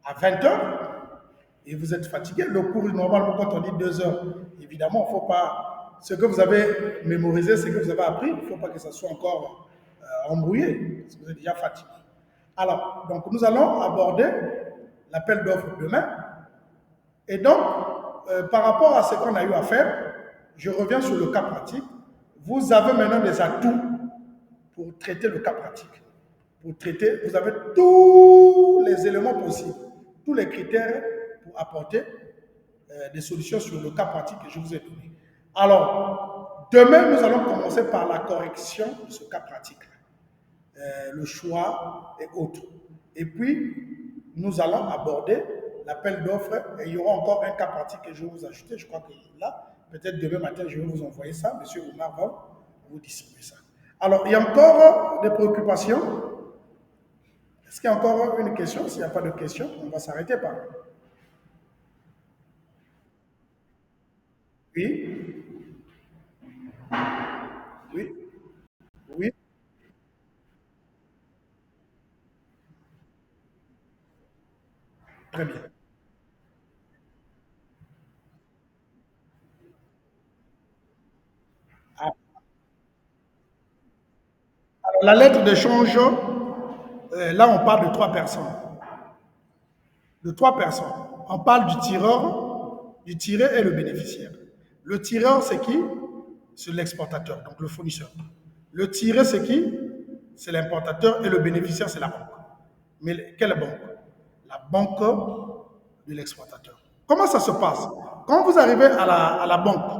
à 20 heures et vous êtes fatigué. Le cours, normalement, quand on dit 2 heures, évidemment, il ne faut pas. Ce que vous avez mémorisé, ce que vous avez appris, il ne faut pas que ça soit encore embrouillé parce que vous êtes déjà fatigué. Alors, donc nous allons aborder l'appel d'offres demain. Et donc, par rapport à ce qu'on a eu à faire, je reviens sur le cas pratique. Vous avez maintenant des atouts pour traiter le cas pratique. Pour traiter, vous avez tous les éléments possibles, tous les critères pour apporter des solutions sur le cas pratique que je vous ai donné. Alors, demain, nous allons commencer par la correction de ce cas pratique, le choix et autres. Et puis, nous allons aborder l'appel d'offres et il y aura encore un cas pratique que je vais vous ajouter. Je crois que là, peut-être demain matin, je vais vous envoyer ça. Monsieur Omar va vous distribuer ça. Alors, il y a encore des préoccupations. Est-ce qu'il y a encore une question? S'il n'y a pas de question, on va s'arrêter par là. Oui, oui, oui, très bien. Ah, alors, la lettre d'échange, là, on parle de trois personnes. De trois personnes. On parle du tireur et le bénéficiaire. Le tireur, c'est qui? C'est l'exportateur, donc le fournisseur. Le tiré, c'est qui? C'est l'importateur et le bénéficiaire, c'est la banque. Mais quelle banque? La banque de l'exportateur. Comment ça se passe? Quand vous arrivez à la banque,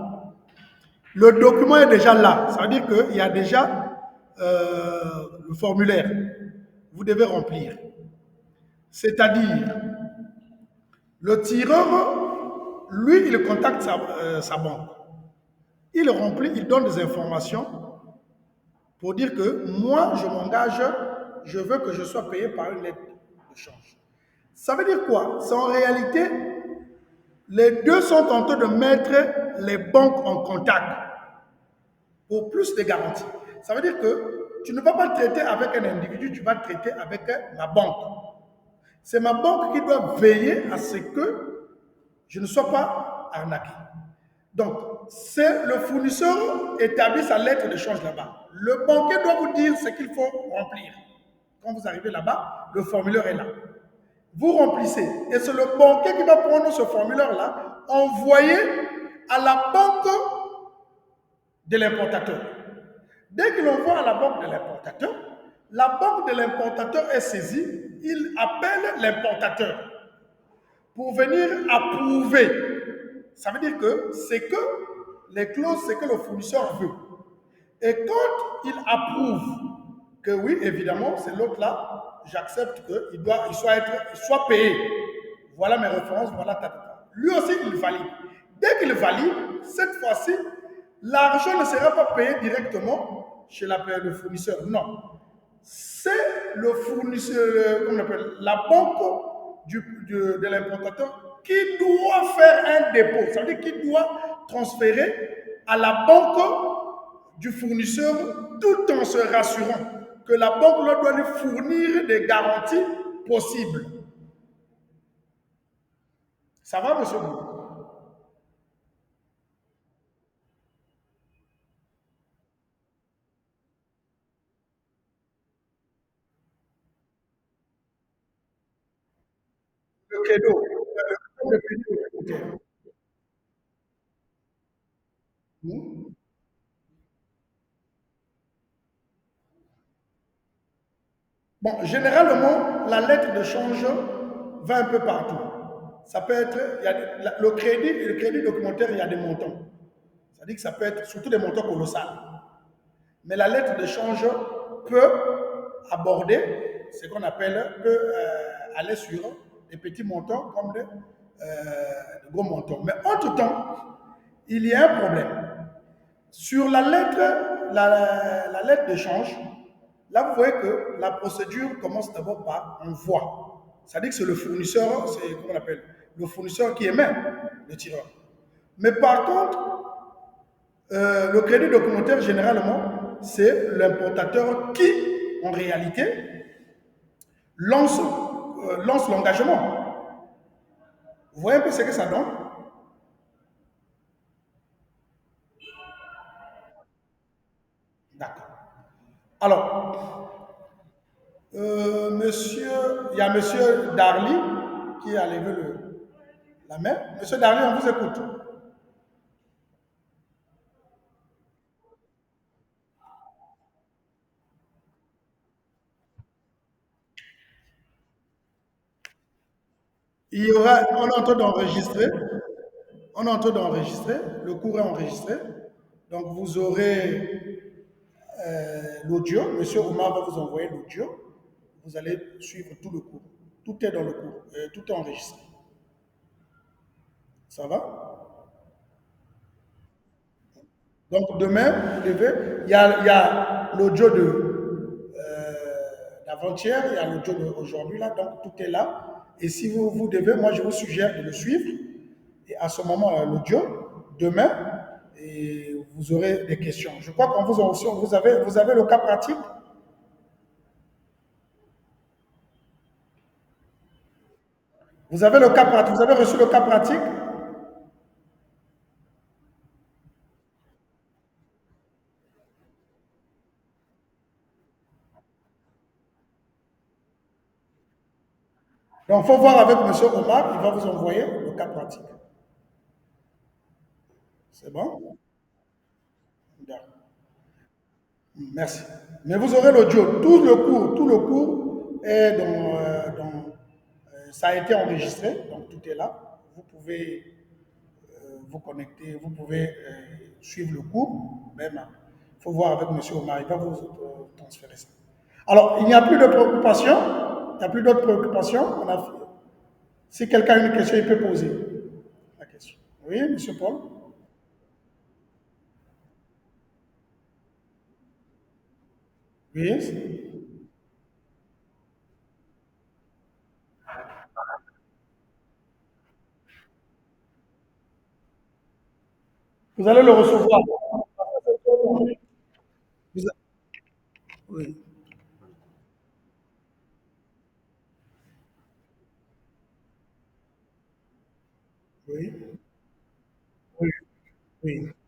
le document est déjà là. Ça veut dire qu'il y a déjà le formulaire. Vous devez remplir. C'est-à-dire, le tireur, lui, il contacte sa banque. Il remplit, il donne des informations pour dire que moi, je m'engage, je veux que je sois payé par une lettre de change. Ça veut dire quoi? C'est en réalité, les deux sont en train de mettre les banques en contact pour plus de garanties. Ça veut dire que tu ne vas pas traiter avec un individu, tu vas traiter avec ma banque. C'est ma banque qui doit veiller à ce que je ne sois pas arnaqué. Donc, c'est le fournisseur établit sa lettre de change là-bas. Le banquier doit vous dire ce qu'il faut remplir. Quand vous arrivez là-bas, le formulaire est là. Vous remplissez. Et c'est le banquier qui va prendre ce formulaire-là, envoyer à la banque de l'importateur. Dès qu'il envoie à la banque de l'importateur, la banque de l'importateur est saisie, il appelle l'importateur pour venir approuver. Ça veut dire que c'est que les clauses, c'est que le fournisseur veut. Et quand il approuve que oui, évidemment, c'est l'autre là, j'accepte il soit payé. Voilà mes références, voilà ta. Lui aussi, il valide. Dès qu'il valide, cette fois-ci, l'argent ne sera pas payé directement chez le fournisseur. Non. C'est le fournisseur, comment on appelle, la banque de l'importateur qui doit faire un dépôt. Ça veut dire qu'il doit transférer à la banque du fournisseur tout en se rassurant que la banque leur doit lui fournir des garanties possibles. Ça va, monsieur Bou? Le credo. Le credo. Hmm? Bon, généralement, la lettre de change va un peu partout. ça peut être, le crédit documentaire, il y a des montants. C'est-à-dire que ça peut être surtout des montants colossaux. Mais la lettre de change peut aborder ce qu'on appelle, peut aller sur des petits montants comme de gros montants. Mais entre-temps, il y a un problème. Sur la lettre d'échange, là, vous voyez que la procédure commence d'abord par envoi. C'est-à-dire que c'est le fournisseur, c'est comment on appelle, le fournisseur qui émet le tireur. Mais par contre, le crédit documentaire, généralement, c'est l'importateur qui, en réalité, lance l'engagement. Vous voyez un peu ce que ça donne? D'accord. Alors, il y a monsieur Darly qui a levé la main. Monsieur Darly, on vous écoute. Il y aura, on est en train d'enregistrer, on est en train d'enregistrer, le cours est enregistré. Donc vous aurez l'audio, monsieur Omar va vous envoyer l'audio. Vous allez suivre tout le cours. Tout est dans le cours, tout est enregistré. Ça va? Donc demain, vous devez, il y a l'audio d'avant-hier, il y a l'audio d'aujourd'hui, là, donc tout est là. Et si vous devez, moi je vous suggère de le suivre. Et à ce moment-là, l'audio, demain, et vous aurez des questions. Je crois qu'on vous a aussi, vous avez le cas pratique. Vous avez le cas pratique, vous avez reçu le cas pratique. Donc, il faut voir avec M. Omar, il va vous envoyer le cas pratique. C'est bon? D'accord. Merci. Mais vous aurez l'audio. Tout le cours est ça a été enregistré, donc tout est là. Vous pouvez vous connecter, vous pouvez suivre le cours. Même, il faut voir avec M. Omar, il va vous transférer ça. Alors, il n'y a plus de préoccupation. Il n'y a plus d'autres préoccupations. Si quelqu'un a une question, il peut poser la question. Oui, M. Paul? Oui. Vous allez le recevoir. Vous Oui, oui, oui, oui.